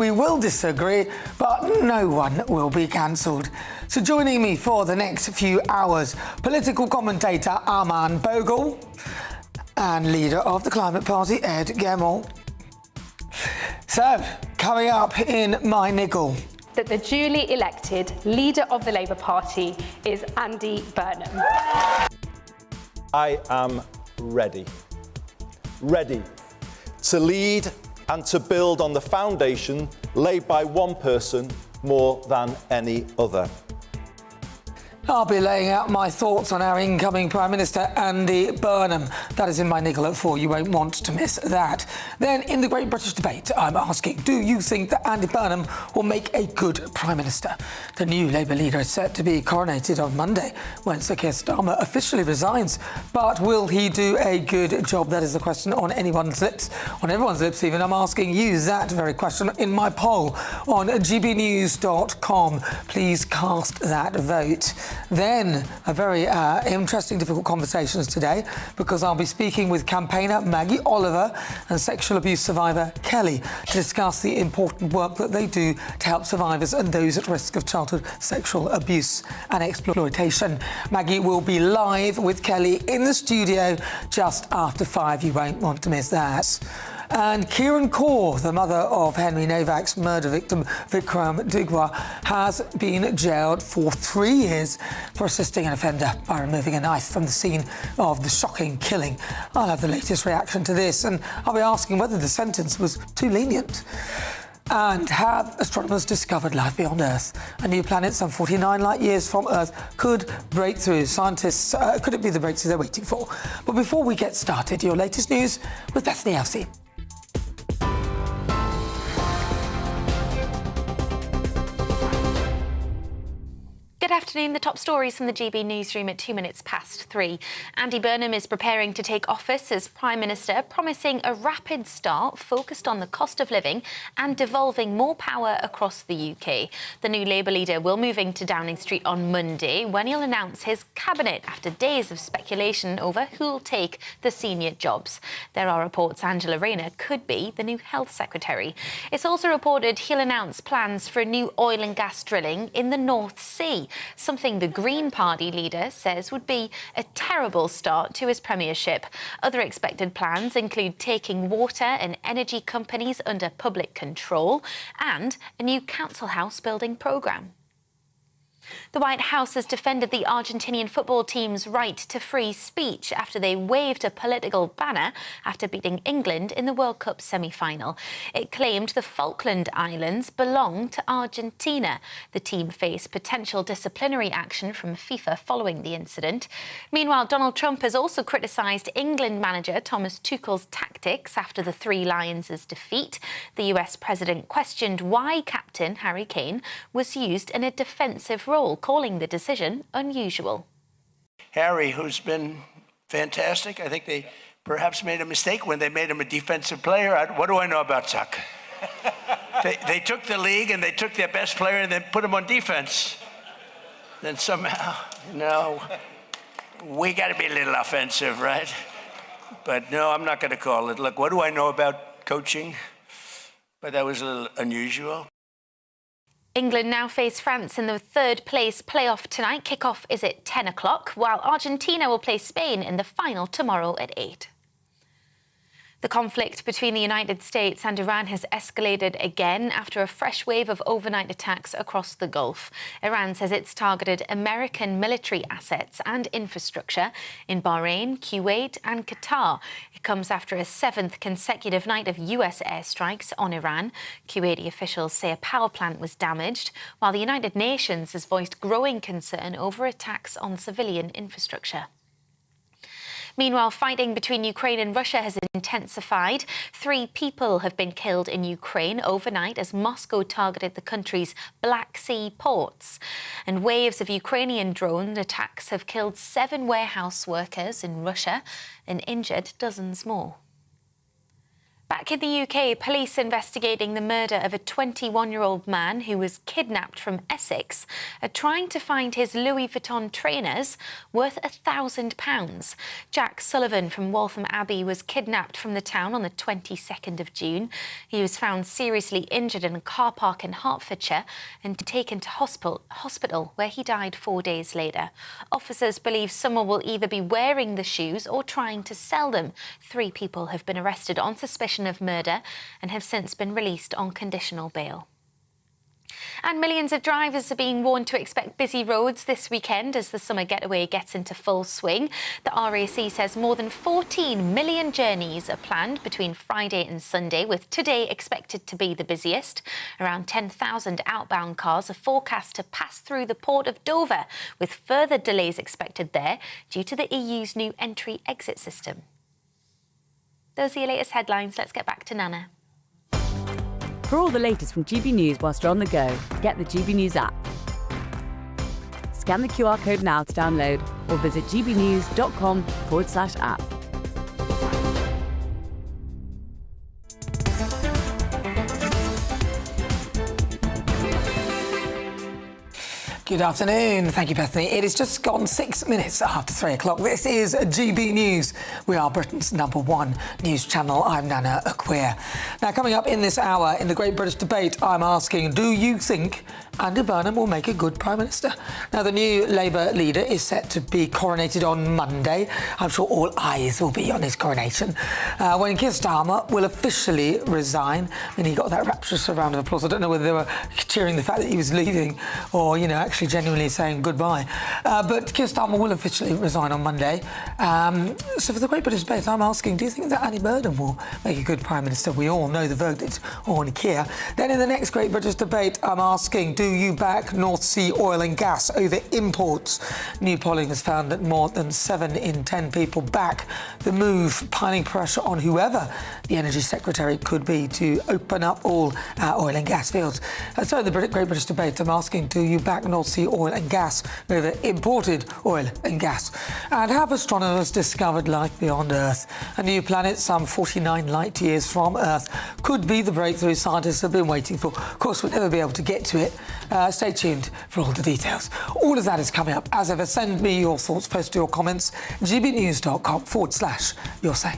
We will disagree, but no one will be cancelled. So joining me for the next few hours, political commentator Armand Bogle and leader of the Climate Party, Ed Gemmell. So, coming up in my niggle. That the duly elected leader of the Labour Party is Andy Burnham. I am ready to lead and to build on the foundation laid by one person more than any other. I'll be laying out my thoughts on our incoming Prime Minister, Andy Burnham. That is in my niggle at 4. You won't want to miss that. Then, in the Great British Debate, I'm asking, do you think that Andy Burnham will make a good Prime Minister? The new Labour leader is set to be coronated on Monday, when Sir Keir Starmer officially resigns. But will he do a good job? That is the question on anyone's lips, on everyone's lips even. I'm asking you that very question in my poll on GBNews.com. Please cast that vote. Then, a very interesting, difficult conversations today, because I'll be speaking with campaigner Maggie Oliver and sexual abuse survivor Kelly to discuss the important work that they do to help survivors and those at risk of childhood sexual abuse and exploitation. Maggie will be live with Kelly in the studio just after 5. You won't want to miss that. And Kieran Kaur, the mother of Henry Novak's murder victim Vikram Digwa, has been jailed for 3 years for assisting an offender by removing a knife from the scene of the shocking killing. I'll have the latest reaction to this, and I'll be asking whether the sentence was too lenient. And have astronomers discovered life beyond Earth? A new planet some 49 light years from Earth could break through. Scientists, could it be the breakthrough they're waiting for? But before we get started, your latest news with Bethany Elsey. Good afternoon. The top stories from the GB newsroom at 2 minutes past 3. Andy Burnham is preparing to take office as Prime Minister, promising a rapid start focused on the cost of living and devolving more power across the UK. The new Labour leader will move into Downing Street on Monday, when he'll announce his cabinet after days of speculation over who'll take the senior jobs. There are reports Angela Rayner could be the new Health Secretary. It's also reported he'll announce plans for new oil and gas drilling in the North Sea, something the Green Party leader says would be a terrible start to his premiership. Other expected plans include taking water and energy companies under public control and a new council house building programme. The White House has defended the Argentinian football team's right to free speech after they waved a political banner after beating England in the World Cup semi-final. It claimed the Falkland Islands belong to Argentina. The team faced potential disciplinary action from FIFA following the incident. Meanwhile, Donald Trump has also criticised England manager Thomas Tuchel's tactics after the Three Lions' defeat. The US president questioned why captain Harry Kane was used in a defensive role, calling the decision unusual. Harry, who's been fantastic, I think they perhaps made a mistake when they made him a defensive player. What do I know about soccer? they took the league and they took their best player and then put him on defense. Then somehow, we got to be a little offensive, right? But no, I'm not going to call it. Look, what do I know about coaching? But that was a little unusual. England now face France in the third-place playoff tonight. Kick-off is at 10 o'clock, while Argentina will play Spain in the final tomorrow at 8. The conflict between the United States and Iran has escalated again after a fresh wave of overnight attacks across the Gulf. Iran says it's targeted American military assets and infrastructure in Bahrain, Kuwait and Qatar. It comes after a 7th consecutive night of US airstrikes on Iran. Kuwaiti officials say a power plant was damaged, while the United Nations has voiced growing concern over attacks on civilian infrastructure. Meanwhile, fighting between Ukraine and Russia has intensified. 3 people have been killed in Ukraine overnight as Moscow targeted the country's Black Sea ports. And waves of Ukrainian drone attacks have killed 7 warehouse workers in Russia and injured dozens more. Back in the UK, police investigating the murder of a 21-year-old man who was kidnapped from Essex are trying to find his Louis Vuitton trainers worth £1,000. Jack Sullivan from Waltham Abbey was kidnapped from the town on the 22nd of June. He was found seriously injured in a car park in Hertfordshire and taken to hospital where he died 4 days later. Officers believe someone will either be wearing the shoes or trying to sell them. 3 people have been arrested on suspicion of murder and have since been released on conditional bail. And millions of drivers are being warned to expect busy roads this weekend as the summer getaway gets into full swing. The RAC says more than 14 million journeys are planned between Friday and Sunday, with today expected to be the busiest. Around 10,000 outbound cars are forecast to pass through the port of Dover, with further delays expected there due to the EU's new entry-exit system. Those are your latest headlines. Let's get back to Nana. For all the latest from GB News whilst you're on the go, get the GB News app. Scan the QR code now to download or visit gbnews.com/app. Good afternoon. Thank you, Bethany. It is just gone 6 minutes after 3 o'clock. This is GB News. We are Britain's #1 news channel. I'm Nana Akua. Now, coming up in this hour in the Great British Debate, I'm asking, do you think Andy Burnham will make a good Prime Minister? Now, the new Labour leader is set to be coronated on Monday. I'm sure all eyes will be on his coronation. When Keir Starmer will officially resign, and he got that rapturous round of applause. I don't know whether they were cheering the fact that he was leaving or, actually genuinely saying goodbye. But Keir Starmer will officially resign on Monday. So for the Great British Debate, I'm asking, do you think that Andy Burnham will make a good Prime Minister? We all know the verdict on Keir. Then in the next Great British Debate, I'm asking, do you back North Sea oil and gas over imports? New polling has found that more than 7 in 10 people back the move, piling pressure on whoever the Energy Secretary could be to open up all our oil and gas fields. So in the Great British Debate, I'm asking, do you back North Sea oil and gas over imported oil and gas? And have astronomers discovered life beyond Earth? A new planet some 49 light years from Earth could be the breakthrough scientists have been waiting for. Of course, we'll never be able to get to it. Stay tuned for all the details. All of that is coming up. As ever, send me your thoughts, post your comments, gbnews.com/your say.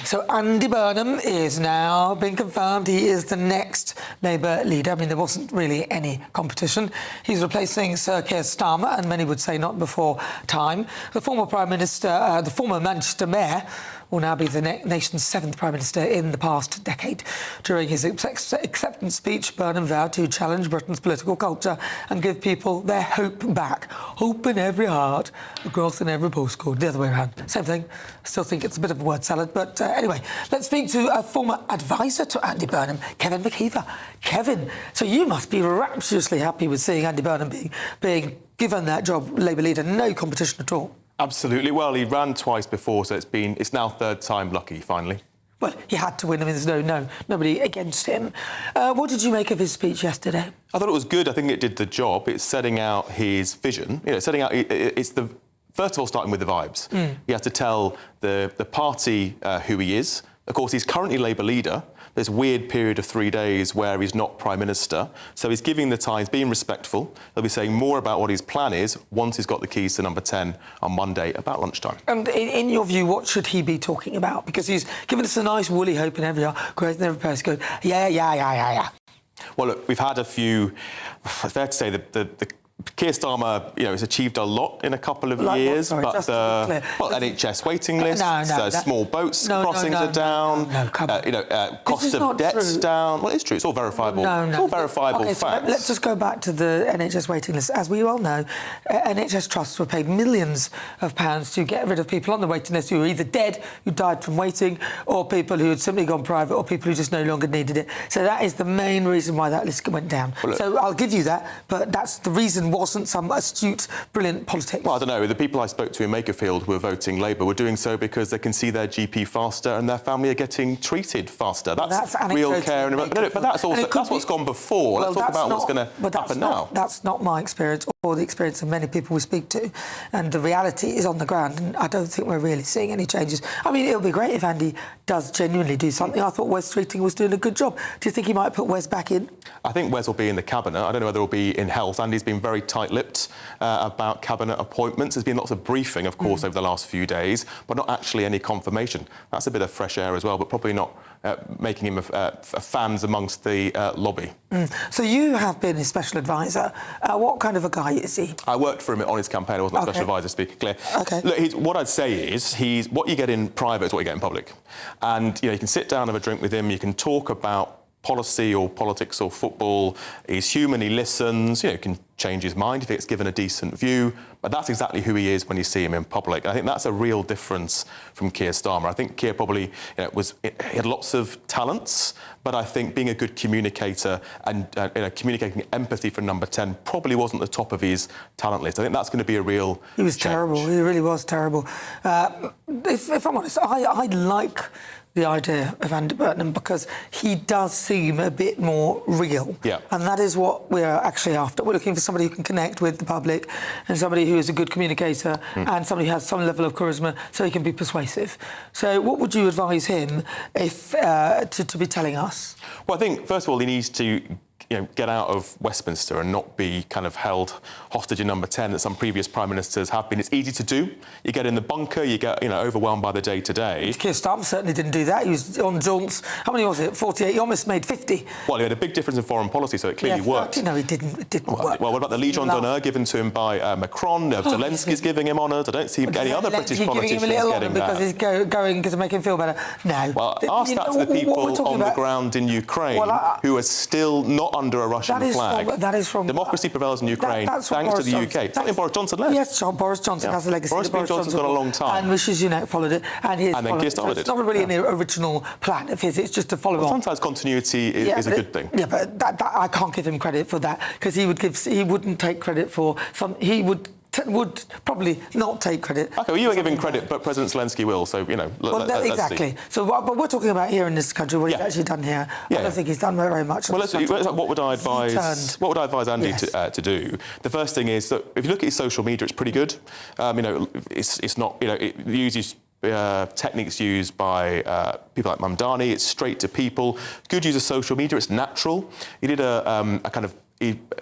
So Andy Burnham is now been confirmed. He is the next Labour leader. I mean, there wasn't really any competition. He's replacing Sir Keir Starmer, and many would say not before time. The former Prime Minister, the former Manchester Mayor, will now be the nation's 7th Prime Minister in the past decade. During his acceptance speech, Burnham vowed to challenge Britain's political culture and give people their hope back. Hope in every heart, growth in every postcode. The other way around. Same thing. I still think it's a bit of a word salad, but anyway, let's speak to a former advisor to Andy Burnham, Kevin McKeever. Kevin, so you must be rapturously happy with seeing Andy Burnham being given that job, Labour leader, no competition at all. Absolutely. Well, he ran twice before, so it's now 3rd time lucky, finally. Well, he had to win. I mean, there's nobody against him. What did you make of his speech yesterday? I thought it was good. I think it did the job. It's setting out his vision. It's the first of all starting with the vibes. He has to tell the party who he is. Of course, he's currently Labour leader. This weird period of 3 days where he's not Prime Minister. So he's giving the time, he's being respectful. He'll be saying more about what his plan is once he's got the keys to number 10 on Monday about lunchtime. And in your view, what should he be talking about? Because he's given us a nice woolly hope in every heart, growth in every place, going, yeah. Well, look, we've had a few, it's fair to say the Keir Starmer, has achieved a lot in a couple of years, but NHS waiting lists, small boats crossings are down, cost of debt's down. Well, it's true. It's all verifiable. It's all verifiable facts. So let's just go back to the NHS waiting list. As we all know, NHS trusts were paid millions of pounds to get rid of people on the waiting list who were either dead, who died from waiting, or people who had simply gone private, or people who just no longer needed it. So that is the main reason why that list went down. Well, so I'll give you that, but that's the reason wasn't some astute, brilliant politics. Well, I don't know. The people I spoke to in Makerfield who were voting Labour were doing so because they can see their GP faster and their family are getting treated faster. That's real care. But that's what's gone before. Let's talk about what's going to happen now. That's not my experience or the experience of many people we speak to, and the reality is on the ground, and I don't think we're really seeing any changes. I mean, it'll be great if Andy does genuinely do something. I thought Wes Streeting was doing a good job. Do you think he might put Wes back in? I think Wes will be in the cabinet. I don't know whether he'll be in health. Andy's been very tight-lipped about cabinet appointments. There's been lots of briefing, of course, over the last few days, but not actually any confirmation. That's a bit of fresh air as well, but probably not making him fans amongst the lobby. So you have been his special advisor. What kind of a guy is he? I worked for him on his campaign. I wasn't a special advisor, to be clear. Okay. Look, what I'd say is he's what you get in private is what you get in public. And, you know, you can sit down, have a drink with him, you can talk about policy or politics or football. He's human, he listens, you know, can change his mind if he gets given a decent view, but that's exactly who he is when you see him in public. I think that's a real difference from Keir Starmer. I think Keir probably he had lots of talents, but I think being a good communicator and communicating empathy for number 10 probably wasn't the top of his talent list. I think that's going to be a real He was change. terrible. He really was terrible. If I'm honest, I like the idea of Andy Burnham because he does seem a bit more real. Yeah. And that is what we're actually after. We're looking for somebody who can connect with the public and somebody who is a good communicator and somebody who has some level of charisma so he can be persuasive. So what would you advise him if to be telling us? Well, I think, first of all, he needs to get out of Westminster and not be kind of held hostage in number 10 that some previous prime ministers have been. It's easy to do. You get in the bunker, you get overwhelmed by the day-to-day. Keir Starmer certainly didn't do that. He was on jaunts. How many was it? 48? He almost made 50. Well, he had a big difference in foreign policy, so it clearly worked. No, he didn't. It didn't work. Well, what about the Legion d'Honneur given to him by Macron? Zelensky's giving him honours. I don't see any other British politicians getting because he's going to make him feel better. No. Well, ask that to the people on the ground in Ukraine who are still not under a Russian flag. That is from... Democracy prevails in Ukraine thanks to the UK. Something Boris Johnson led. Yes, Boris Johnson has a legacy. Boris Johnson's got a long time. And Rishi Sunak followed it. And then Keir Starmer did. It's not really an original plan of his. It's just to follow on. Sometimes continuity is a good thing. Yeah, but I can't give him credit for that because he wouldn't take credit for some... He would probably not take credit. OK, well, you are giving credit, but President Zelensky will, so, exactly. Let's see. So, but we're talking about here in this country, what he's actually done here. I don't think he's done very much. Well, what would I advise Andy to do? The first thing is that if you look at his social media, it's pretty good. It's not, it uses techniques used by people like Mamdani. It's straight to people. Good use of social media. It's natural. He did a kind of...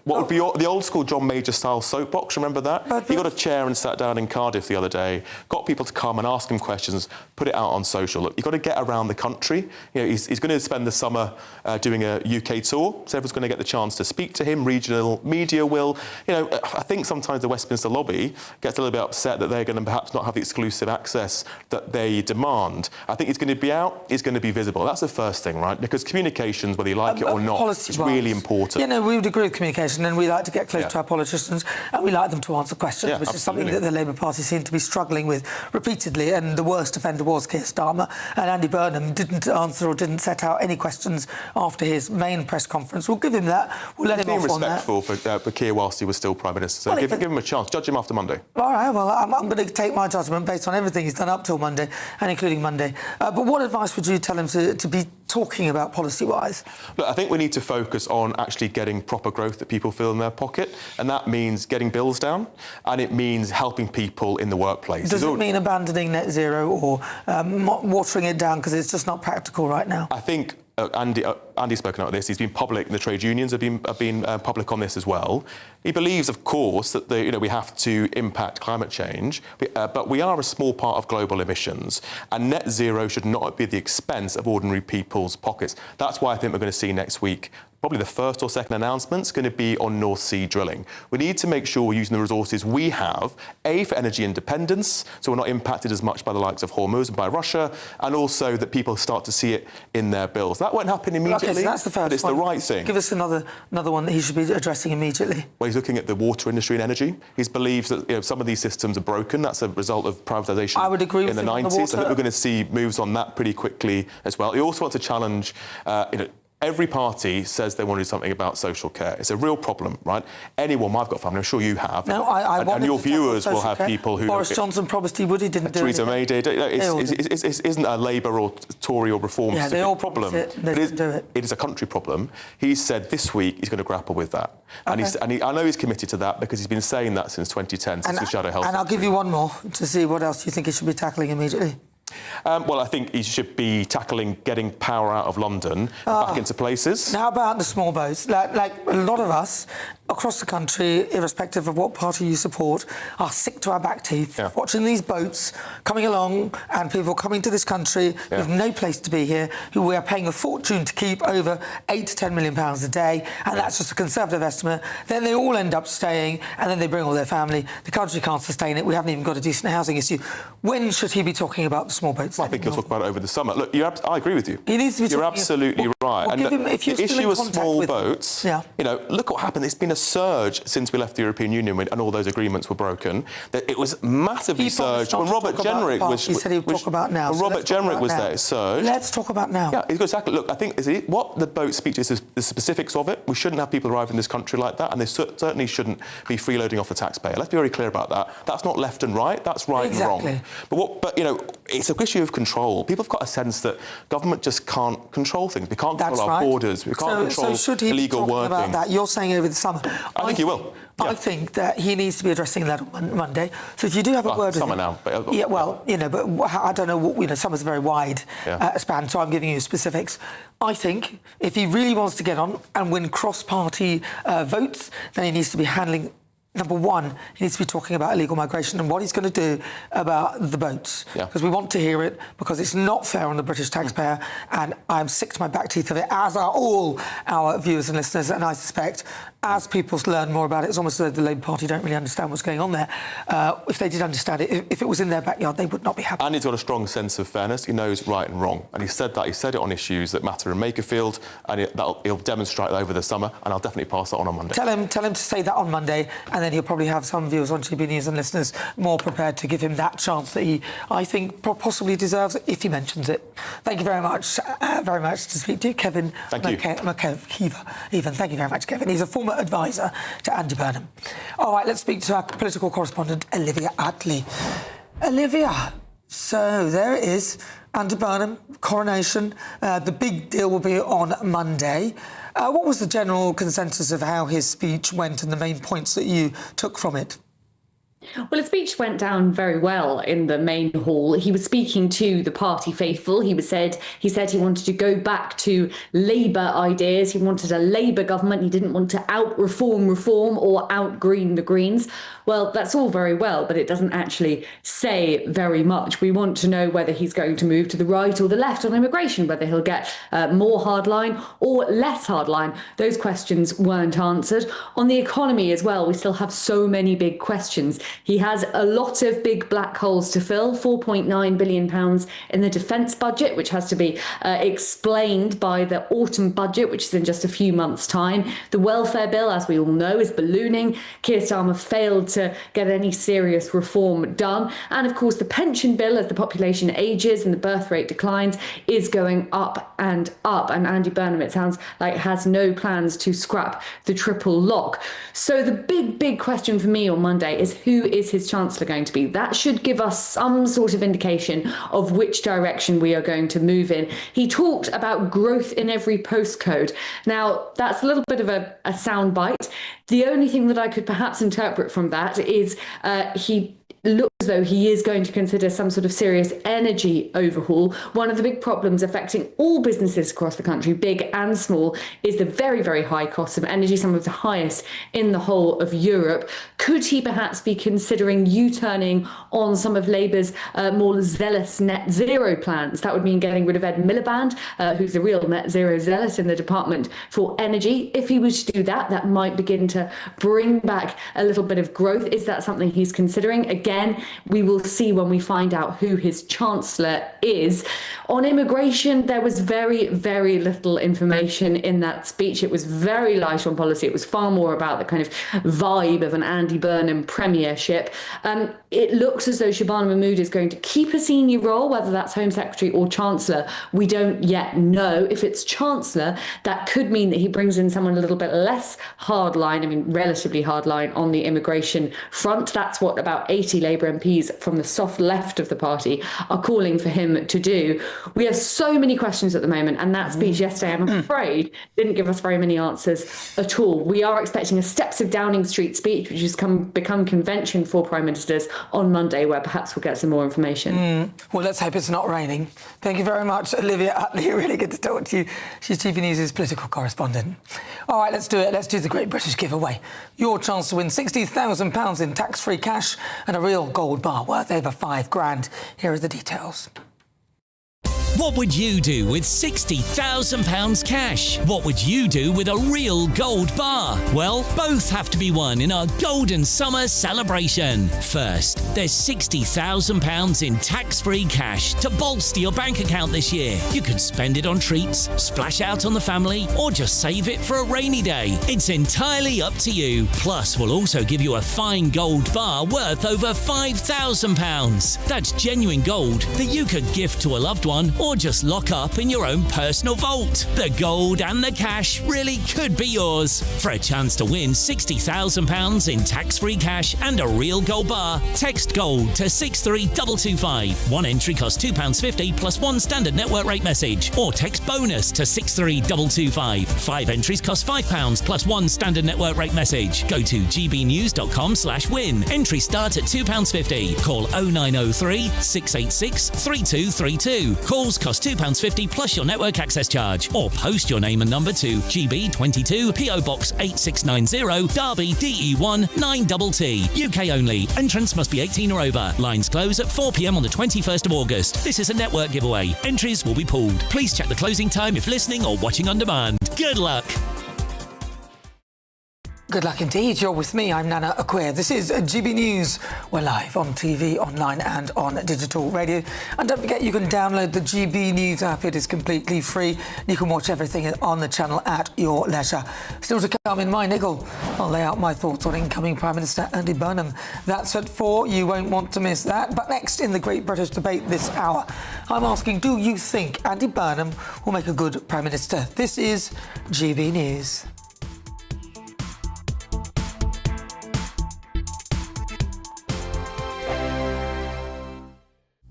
what would be the old-school John Major-style soapbox, remember that? He got a chair and sat down in Cardiff the other day, got people to come and ask him questions, put it out on social. Look, you've got to get around the country. He's going to spend the summer doing a UK tour, so everyone's going to get the chance to speak to him. Regional media will. I think sometimes the Westminster lobby gets a little bit upset that they're going to perhaps not have the exclusive access that they demand. I think he's going to be out, he's going to be visible. That's the first thing, right? Because communications, whether you like it or not, is really important. We would agree with communication, and we like to get close to our politicians, and we like them to answer questions, which is something that the Labour Party seemed to be struggling with repeatedly, and the worst offender was Keir Starmer, and Andy Burnham didn't answer or didn't set out any questions after his main press conference. We'll give him that. We'll let him off on that. Being respectful for Keir whilst he was still Prime Minister, so give him a chance. Judge him after Monday. All right, well, I'm going to take my judgment based on everything he's done up till Monday, and including Monday. But what advice would you tell him to be talking about policy-wise? Look, I think we need to focus on actually getting proper growth that people feel in their pocket, and that means getting bills down, and it means helping people in the workplace. Does it mean abandoning net zero or watering it down because it's just not practical right now? I think Andy's spoken about this. He's been public, and the trade unions have been public on this as well. He believes, of course, that we have to impact climate change, but we are a small part of global emissions, and net zero should not be at the expense of ordinary people's pockets. That's why I think we're going to see next week probably the first or second announcement is going to be on North Sea drilling. We need to make sure we're using the resources we have, A, for energy independence, so we're not impacted as much by the likes of Hormuz and by Russia, and also that people start to see it in their bills. That won't happen immediately, so that's the first but it's the right thing. Give us another one that he should be addressing immediately. Well, he's looking at the water industry and energy. He believes that some of these systems are broken. That's a result of privatisation I would agree in with the him 90s. on the I think we're going to see moves on that pretty quickly as well. He also wants to challenge every party says they want to do something about social care. It's a real problem, right? Anyone, I've got family, I'm sure you have. No, I and your viewers will have care. people who... Boris Johnson promised he would, he didn't do it. Theresa May did. It isn't a Labour or Tory or Reform problem. They didn't do it. It is a country problem. He said this week he's going to grapple with that. Okay. I know he's committed to that because he's been saying that since 2010, since the Shadow Health. And I'll give you one more to see what else you think he should be tackling immediately. Well, I think he should be tackling getting power out of London back into places. Now, about the small boats, like a lot of us across the country, irrespective of what party you support, are sick to our back teeth watching these boats coming along and people coming to this country who have no place to be here, who we are paying a fortune to keep, over £8 to £10 million a day, and that's just a Conservative estimate. Then they all end up staying, and then they bring all their family. The country can't sustain it. We haven't even got a decent housing issue. When should he be talking about the small boats? Well, I think he'll talk about it over the summer. Look, I agree with you. He needs to be You're absolutely right. And the issue of small boats, you know, look what happened. There's been a surge since we left the European Union and all those agreements were broken. It was massively surged when Robert Jenrick was... He said he would talk about now. When Robert Jenrick was there, it surged. Let's talk about now. Yeah, exactly. Look, I think what the boat speech is the specifics of it. We shouldn't have people arrive in this country like that, and they certainly shouldn't be freeloading off the taxpayer. Let's be very clear about that. That's not left and right. That's right and wrong. But you know, it's an issue of control. People have got a sense that government just can't control things. We can't control our borders. We can't control illegal working. About that? You're saying over the summer. I think he will. I think that he needs to be addressing that on Monday. So if you do have a word with him... now. Yeah, well, you know, but I don't know what... You know, summer's a very wide span, so I'm giving you specifics. I think if he really wants to get on and win cross-party votes, then he needs to be handling... Number one, he needs to be talking about illegal migration and what he's going to do about the boats. Because we want to hear it, because it's not fair on the British taxpayer, and I'm sick to my back teeth of it, as are all our viewers and listeners, and I suspect as people learn more about it, it's almost as though the Labour Party don't really understand what's going on there. If they did understand it, if it was in their backyard, they would not be happy. And he's got a strong sense of fairness. He knows right and wrong. And he said that. He said it on issues that matter in Makerfield, and he'll demonstrate that over the summer, and I'll definitely pass that on Monday. Tell him to say that on Monday, and then he'll probably have some viewers on GB News and listeners more prepared to give him that chance that he, I think, possibly deserves if he mentions it. Thank you very much to speak to you, Kevin. Thank you. Even. Thank you very much, Kevin. He's a former advisor to Andy Burnham. All right, let's speak to our political correspondent, Olivia Attlee. Olivia, so there it is, Andy Burnham, coronation. The big deal will be on Monday. What was the general consensus of how his speech went and the main points that you took from it? Well, his speech went down very well in the main hall. He was speaking to the party faithful. He said he wanted to go back to Labour ideas. He wanted a Labour government. He didn't want to out-reform or out-green the Greens. Well, that's all very well, but it doesn't actually say very much. We want to know whether he's going to move to the right or the left on immigration, whether he'll get more hardline or less hardline. Those questions weren't answered. On the economy as well, we still have so many big questions. He has a lot of big black holes to fill, £4.9 billion in the defence budget, which has to be explained by the autumn budget, which is in just a few months' time. The welfare bill, as we all know, is ballooning. Keir Starmer failed to get any serious reform done. And, of course, the pension bill, as the population ages and the birth rate declines, is going up and up. And Andy Burnham, it sounds like, has no plans to scrap the triple lock. So the big question for me on Monday is who is his Chancellor going to be? That should give us some sort of indication of which direction we are going to move in. He talked about growth in every postcode. Now, that's a little bit of a soundbite. The only thing that I could perhaps interpret from that is he looks as though he is going to consider some sort of serious energy overhaul. One of the big problems affecting all businesses across the country, big and small, is the very, very high cost of energy, some of the highest in the whole of Europe. Could he perhaps be considering U-turning on some of Labour's more zealous net zero plans? That would mean getting rid of Ed Miliband, who's the real net zero zealot in the Department for Energy. If he was to do that, that might begin to bring back a little bit of growth. Is that something he's considering? Again, again, we will see when we find out who his chancellor is. On immigration, there was very, very little information in that speech. It was very light on policy. It was far more about the kind of vibe of an Andy Burnham premiership. It looks as though Shabana Mahmood is going to keep a senior role, whether that's Home Secretary or Chancellor. We don't yet know. If it's Chancellor, that could mean that he brings in someone a little bit less hardline, relatively hardline on the immigration front. That's what about 80 Labour MPs from the soft left of the party are calling for him to do. We have so many questions at the moment, and that speech yesterday, I'm afraid, didn't give us very many answers at all. We are expecting a Steps of Downing Street speech, which has become convention for Prime Ministers on Monday, where perhaps we'll get some more information. Well, let's hope it's not raining. Thank you very much, Olivia Utley. Really good to talk to you. She's GBNews' political correspondent. All right, let's do it. Let's do the Great British Giveaway. Your chance to win £60,000 in tax-free cash and a real gold bar worth over £5,000. Here are the details. What would you do with £60,000 cash? What would you do with a real gold bar? Well, both have to be won in our Golden Summer celebration. First, there's £60,000 in tax-free cash to bolster your bank account this year. You can spend it on treats, splash out on the family, or just save it for a rainy day. It's entirely up to you. Plus, we'll also give you a fine gold bar worth over £5,000. That's genuine gold that you could gift to a loved one or just lock up in your own personal vault. The gold and the cash really could be yours. For a chance to win £60,000 in tax-free cash and a real gold bar, text GOLD to 63225. One entry costs £2.50 plus one standard network rate message, or text BONUS to 63225. 5 entries cost £5 plus one standard network rate message. Go to gbnews.com/win. Entry start at £2.50. Call 0903 686 3232. Calls cost £2.50 plus your network access charge, or post your name and number to GB22 PO Box 8690 Derby DE1 9TT. UK only. Entrance must be 18 or over. Lines close at 4 p.m. on the 21st of August. This is a network giveaway. Entries will be pulled. Please check the closing time if listening or watching on demand. Good luck. Good luck indeed. You're with me. I'm Nana Akua. This is GB News. We're live on TV, online and on digital radio. And don't forget, you can download the GB News app. It is completely free. You can watch everything on the channel at your leisure. Still to come in my niggle, I'll lay out my thoughts on incoming Prime Minister Andy Burnham. That's at 4. You won't want to miss that. But next in the Great British Debate this hour, I'm asking, do you think Andy Burnham will make a good Prime Minister? This is GB News.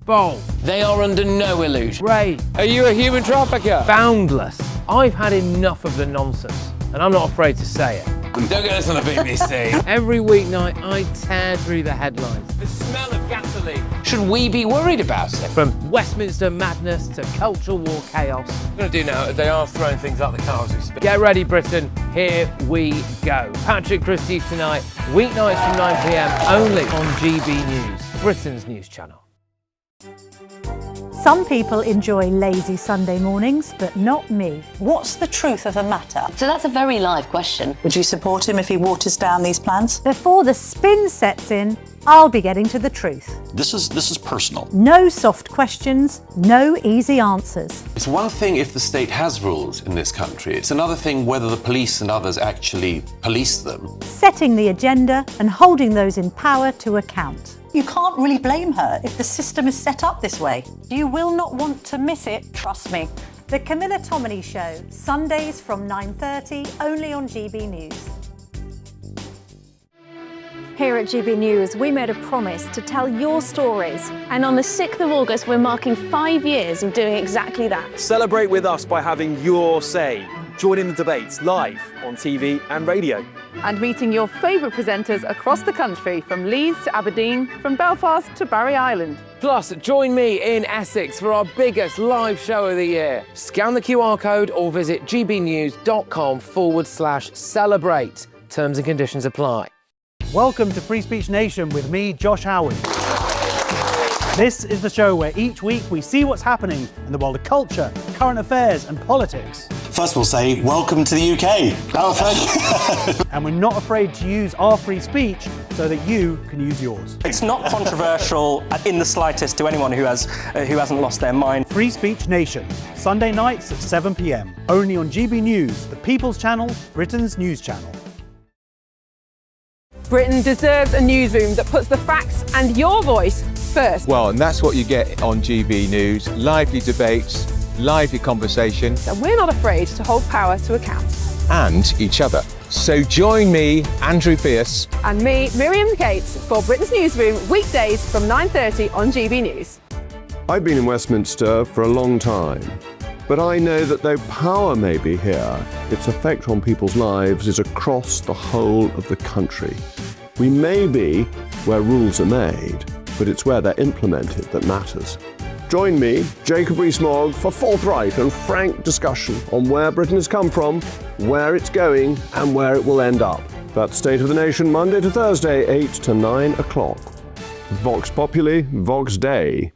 Bold. They are under no illusion. Ray. Are you a human trafficker? Boundless. I've had enough of the nonsense, and I'm not afraid to say it. Don't get us on the BBC. Every weeknight, I tear through the headlines. The smell of gasoline. Should we be worried about it? From Westminster madness to cultural war chaos. What I'm going to do now is they are throwing things out the car as we speak. Get ready, Britain. Here we go. Patrick Christie's tonight, weeknights from 9 p.m. only on GB News, Britain's news channel. Some people enjoy lazy Sunday mornings, but not me. What's the truth of the matter? So that's a very live question. Would you support him if he waters down these plans? Before the spin sets in, I'll be getting to the truth. This is personal. No soft questions, no easy answers. It's one thing if the state has rules in this country. It's another thing whether the police and others actually police them. Setting the agenda and holding those in power to account. You can't really blame her if the system is set up this way. You will not want to miss it, trust me. The Camilla Tominey Show, Sundays from 9:30, only on GB News. Here at GB News, we made a promise to tell your stories. And on the 6th of August, we're marking 5 years of doing exactly that. Celebrate with us by having your say. Join in the debates live on TV and radio. And meeting your favourite presenters across the country, from Leeds to Aberdeen, from Belfast to Barry Island. Plus, join me in Essex for our biggest live show of the year. Scan the QR code or visit gbnews.com/celebrate. Terms and conditions apply. Welcome to Free Speech Nation with me, Josh Howard. This is the show where each week we see what's happening in the world of culture, current affairs and politics. First we'll say, welcome to the UK. Oh, thank you. And we're not afraid to use our free speech so that you can use yours. It's not controversial in the slightest to anyone who hasn't lost their mind. Free Speech Nation, Sunday nights at 7 p.m. Only on GB News, the People's Channel, Britain's news channel. Britain deserves a newsroom that puts the facts and your voice first. Well, and that's what you get on GB News. Lively debates, lively conversation. And we're not afraid to hold power to account. And each other. So join me, Andrew Pearce. And me, Miriam Gates, for Britain's Newsroom, weekdays from 9:30 on GB News. I've been in Westminster for a long time, but I know that though power may be here, its effect on people's lives is across the whole of the country. We may be where rules are made, but it's where they're implemented that matters. Join me, Jacob Rees-Mogg, for forthright and frank discussion on where Britain has come from, where it's going, and where it will end up. That's State of the Nation, Monday to Thursday, 8 to 9 o'clock. Vox Populi, Vox Dei.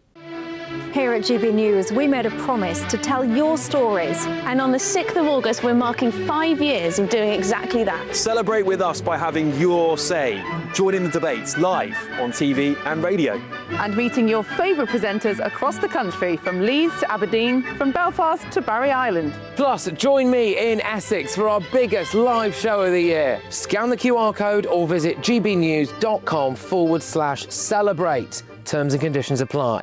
Here at GB News, we made a promise to tell your stories. And on the 6th of August, we're marking 5 years of doing exactly that. Celebrate with us by having your say. Join in the debates live on TV and radio. And meeting your favourite presenters across the country, from Leeds to Aberdeen, from Belfast to Barry Island. Plus, join me in Essex for our biggest live show of the year. Scan the QR code or visit gbnews.com/celebrate. Terms and conditions apply.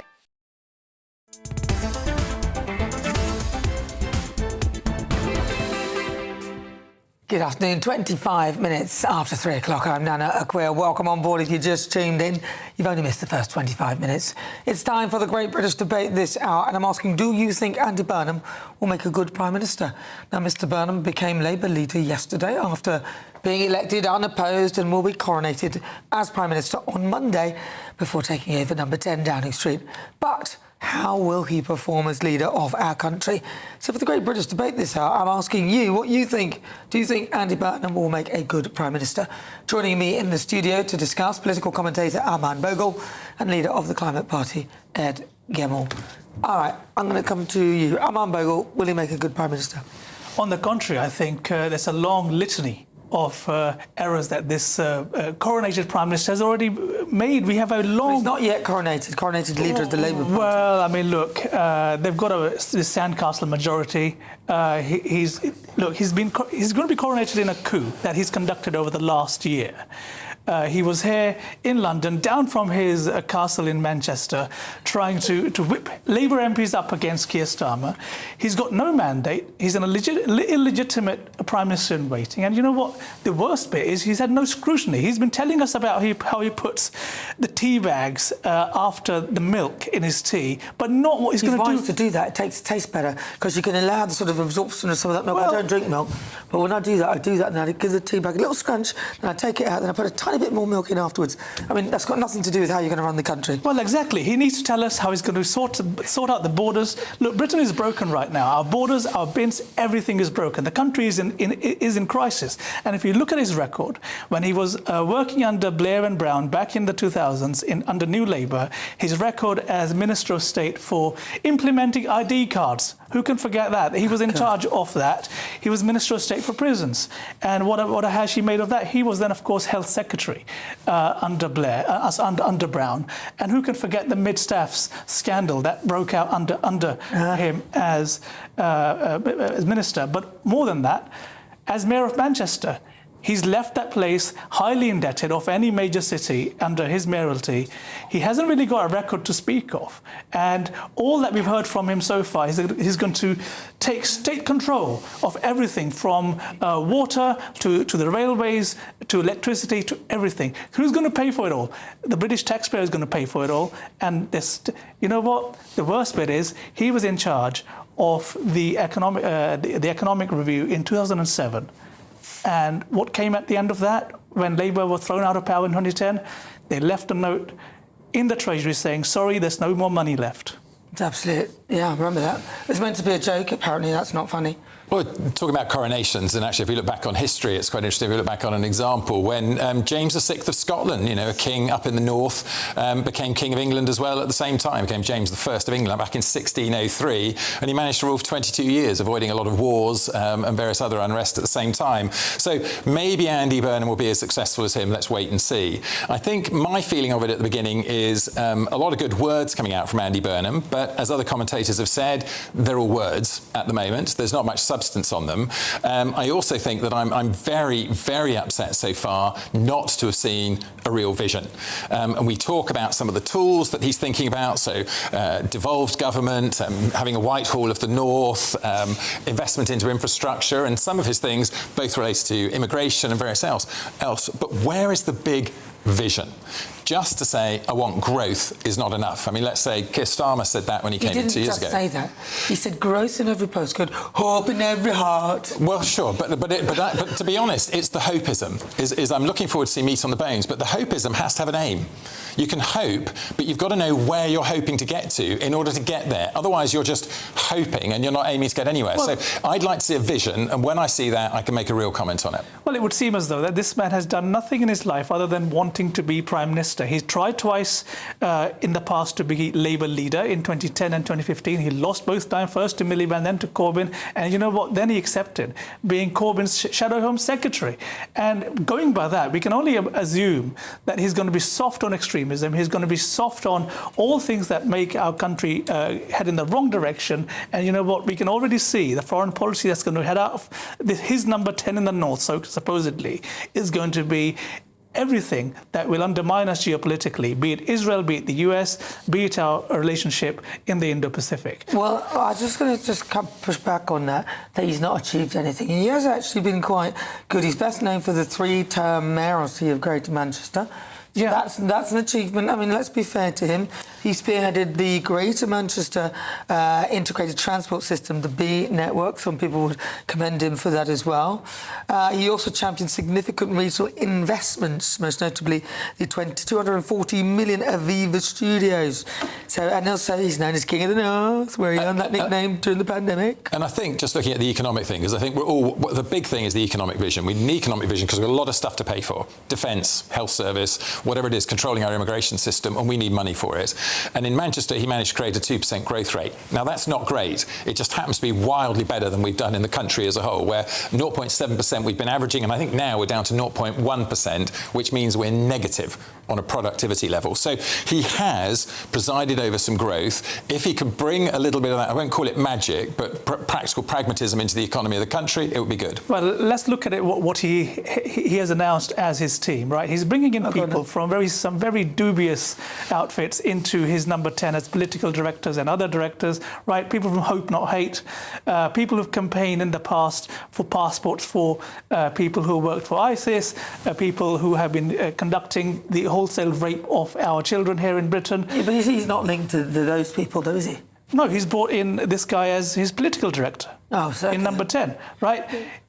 Good afternoon, 25 minutes after 3 o'clock. I'm Nana Akua. Welcome on board if you just tuned in. You've only missed the first 25 minutes. It's time for the Great British Debate this hour, and I'm asking, do you think Andy Burnham will make a good Prime Minister? Now, Mr Burnham became Labour leader yesterday after being elected unopposed and will be coronated as Prime Minister on Monday before taking over number 10 Downing Street. But how will he perform as leader of our country? So for the Great British Debate this hour, I'm asking you what you think. Do you think Andy Burnham will make a good Prime Minister? Joining me in the studio to discuss, political commentator Armand Bogle and leader of the Climate Party, Ed Gemmell. All right, I'm going to come to you. Armand Bogle, will he make a good Prime Minister? On the contrary, I think there's a long litany of errors that this coronated Prime Minister has already made. We have a long... Well, he's not yet coronated leader of the Labour Party. Well, I mean, look, they've got this sandcastle majority. He's going to be coronated in a coup that he's conducted over the last year. He was here in London, down from his castle in Manchester, trying to whip Labour MPs up against Keir Starmer. He's got no mandate. He's an illegitimate Prime Minister in waiting. And you know what? The worst bit is he's had no scrutiny. He's been telling us about how he puts the tea bags after the milk in his tea, but not what he's going to do. He's wise to do that. It tastes better because you can allow the sort of absorption of some of that milk. Well, I don't drink milk, but when I do that and I give the tea bag a little scrunch, and I take it out, then I put a tiny bit more milk in afterwards. I mean, that's got nothing to do with how you're going to run the country. Well, exactly. He needs to tell us how he's going to sort out the borders. Look, Britain is broken right now. Our borders, our bins, everything is broken. The country is in crisis. And if you look at his record, when he was working under Blair and Brown back in the 2000s under New Labour, his record as Minister of State for implementing ID cards. Who can forget that? He was in charge of that. He was Minister of State for Prisons. And what a hash he made of that. He was then, of course, Health Secretary under Blair, under Brown. And who can forget the mid-staffs scandal that broke out under him as Minister. But more than that, as Mayor of Manchester, he's left that place highly indebted of any major city under his mayoralty. He hasn't really got a record to speak of. And all that we've heard from him so far is that he's going to take state control of everything from water to the railways, to electricity, to everything. Who's going to pay for it all? The British taxpayer is going to pay for it all. And you know what? The worst bit is he was in charge of the economic review in 2007. And what came at the end of that, when Labour were thrown out of power in 2010, they left a note in the Treasury saying, sorry, there's no more money left. It's absolute. Yeah, I remember that. It's meant to be a joke. Apparently, that's not funny. Well, talking about coronations, and actually if we look back on history, it's quite interesting. If we look back on an example when James VI of Scotland, a king up in the north, became King of England as well at the same time, became James I of England back in 1603, and he managed to rule for 22 years, avoiding a lot of wars and various other unrest at the same time. So maybe Andy Burnham will be as successful as him. Let's wait and see. I think my feeling of it at the beginning is a lot of good words coming out from Andy Burnham, but as other commentators have said, they're all words at the moment. There's not much substance on them. I also think that I'm very, very upset so far not to have seen a real vision. And we talk about some of the tools that he's thinking about, so devolved government, having a Whitehall of the North, investment into infrastructure, and some of his things both related to immigration and various else. But where is the big vision? Just to say, I want growth is not enough. I mean, let's say Keir Starmer said that when he came in 2 years ago. He didn't just say that. He said growth in every postcode, hope in every heart. Well, sure, but to be honest, it's the hopeism. Is I'm looking forward to see meat on the bones, but the hopeism has to have an aim. You can hope, but you've got to know where you're hoping to get to in order to get there. Otherwise, you're just hoping and you're not aiming to get anywhere. Well, so I'd like to see a vision, and when I see that, I can make a real comment on it. Well, it would seem as though that this man has done nothing in his life other than wanting to be Prime Minister. He's tried twice in the past to be Labour leader in 2010 and 2015. He lost both times, first to Miliband, then to Corbyn. And you know what? Then he accepted being Corbyn's Shadow Home Secretary. And going by that, we can only assume that he's going to be soft on extremism. He's going to be soft on all things that make our country head in the wrong direction. And you know what? We can already see the foreign policy that's going to head out. His number 10 in the north, so supposedly, is going to be everything that will undermine us geopolitically, be it Israel, be it the US, be it our relationship in the Indo-Pacific. Well, I'm just going to push back on that he's not achieved anything. He has actually been quite good. He's best known for the 3-term mayoralty of Greater Manchester. Yeah, that's an achievement. I mean, let's be fair to him. He spearheaded the Greater Manchester Integrated Transport System, the B network. Some people would commend him for that as well. He also championed significant regional investments, most notably the 240 million Aviva Studios. And also he's known as King of the North, where he earned that nickname during the pandemic. And I think, just looking at the economic thing, because I think the big thing is the economic vision. We need economic vision because we've got a lot of stuff to pay for. Defence, health service, whatever it is, controlling our immigration system, and we need money for it. And in Manchester, he managed to create a 2% growth rate. Now, that's not great. It just happens to be wildly better than we've done in the country as a whole, where 0.7% we've been averaging, and I think now we're down to 0.1%, which means we're negative on a productivity level. So he has presided over some growth. If he could bring a little bit of that, I won't call it magic, but practical pragmatism into the economy of the country, it would be good. Well, let's look at it, what he has announced as his team, right? He's bringing in people from some very dubious outfits into his number 10 as political directors and other directors, right? People from Hope Not Hate, people who've campaigned in the past for passports for people who worked for ISIS, people who have been conducting the wholesale rape of our children here in Britain. Yeah, but he's not linked to those people, though, is he? No, he's brought in this guy as his political director in number 10, right?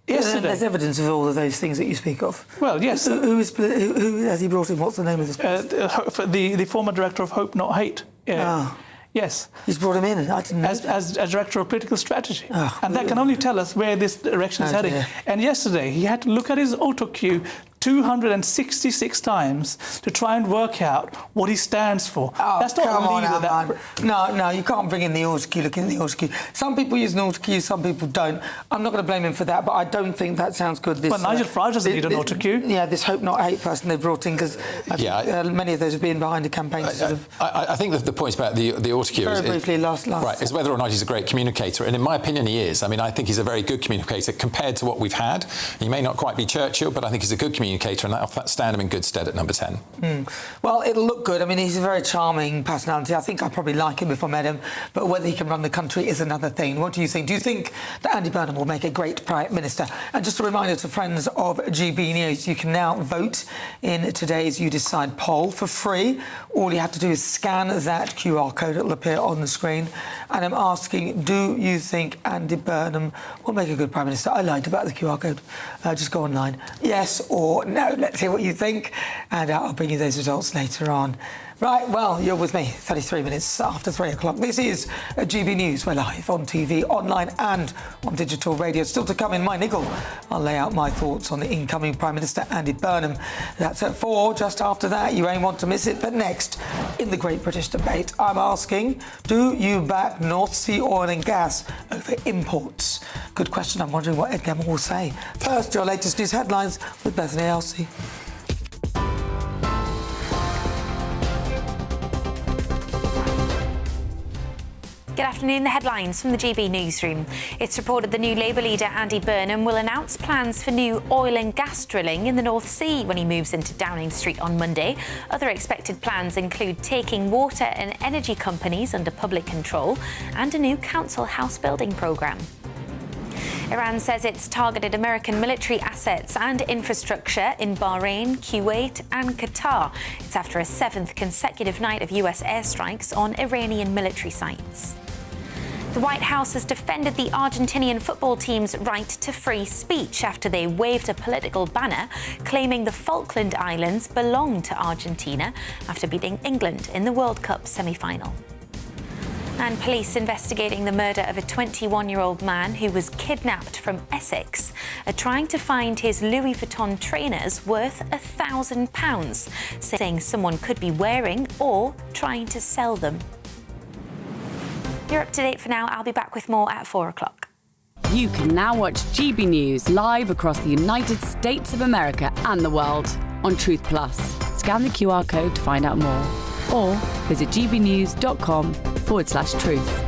Yesterday. There's evidence of all of those things that you speak of. Well, yes. Who has he brought in? What's the name of this person? The former director of Hope Not Hate. Yes. He's brought him in. I didn't know as director of political strategy. And that can only tell us where this direction is heading. Dear. And yesterday, he had to look at his auto cue 266 times to try and work out what he stands for. That's not a leader. No, you can't bring in the auto cue, look in the auto cue. Some people use an auto cue, some people don't. I'm not going to blame him for that, but I don't think that sounds good. Well, Nigel Farage doesn't need an auto cue. Yeah, this Hope Not Hate person they brought in, because many of those have been behind the campaign. I think that the point about the auto cue very briefly, last right, is whether or not he's a great communicator. And in my opinion, he is. I mean, I think he's a very good communicator compared to what we've had. He may not quite be Churchill, but I think he's a good communicator, and that'll stand him in good stead at number 10. Well, it'll look good. I mean, he's a very charming personality. I think I'd probably like him if I met him, but whether he can run the country is another thing. What do you think? Do you think that Andy Burnham will make a great Prime Minister? And just a reminder to friends of GB News, you can now vote in today's You Decide poll for free. All you have to do is scan that QR code. It'll appear on the screen. And I'm asking, do you think Andy Burnham will make a good Prime Minister? I lied about the QR code. Just go online. Yes or or no? Let's hear what you think, and I'll bring you those results later on. Right, well, you're with me, 33 minutes after 3 o'clock. This is GB News. We're live on TV, online and on digital radio. Still to come in my niggle, I'll lay out my thoughts on the incoming Prime Minister, Andy Burnham. That's at 4. Just after that, you ain't want to miss it. But next, in the Great British Debate, I'm asking, do you back North Sea oil and gas over imports? Good question. I'm wondering what Edgar will say. First, your latest news headlines with Bethany Elsey. Good afternoon. The headlines from the GB Newsroom. It's reported the new Labour leader Andy Burnham will announce plans for new oil and gas drilling in the North Sea when he moves into Downing Street on Monday. Other expected plans include taking water and energy companies under public control and a new council house building programme. Iran says it's targeted American military assets and infrastructure in Bahrain, Kuwait and Qatar. It's after a 7th consecutive night of US airstrikes on Iranian military sites. The White House has defended the Argentinian football team's right to free speech after they waved a political banner claiming the Falkland Islands belong to Argentina after beating England in the World Cup semi-final. And police investigating the murder of a 21-year-old man who was kidnapped from Essex are trying to find his Louis Vuitton trainers worth £1,000, saying someone could be wearing or trying to sell them. You're up to date for now. I'll be back with more at 4 o'clock. You can now watch GB News live across the United States of America and the world on Truth Plus. Scan the QR code to find out more or visit gbnews.com/truth.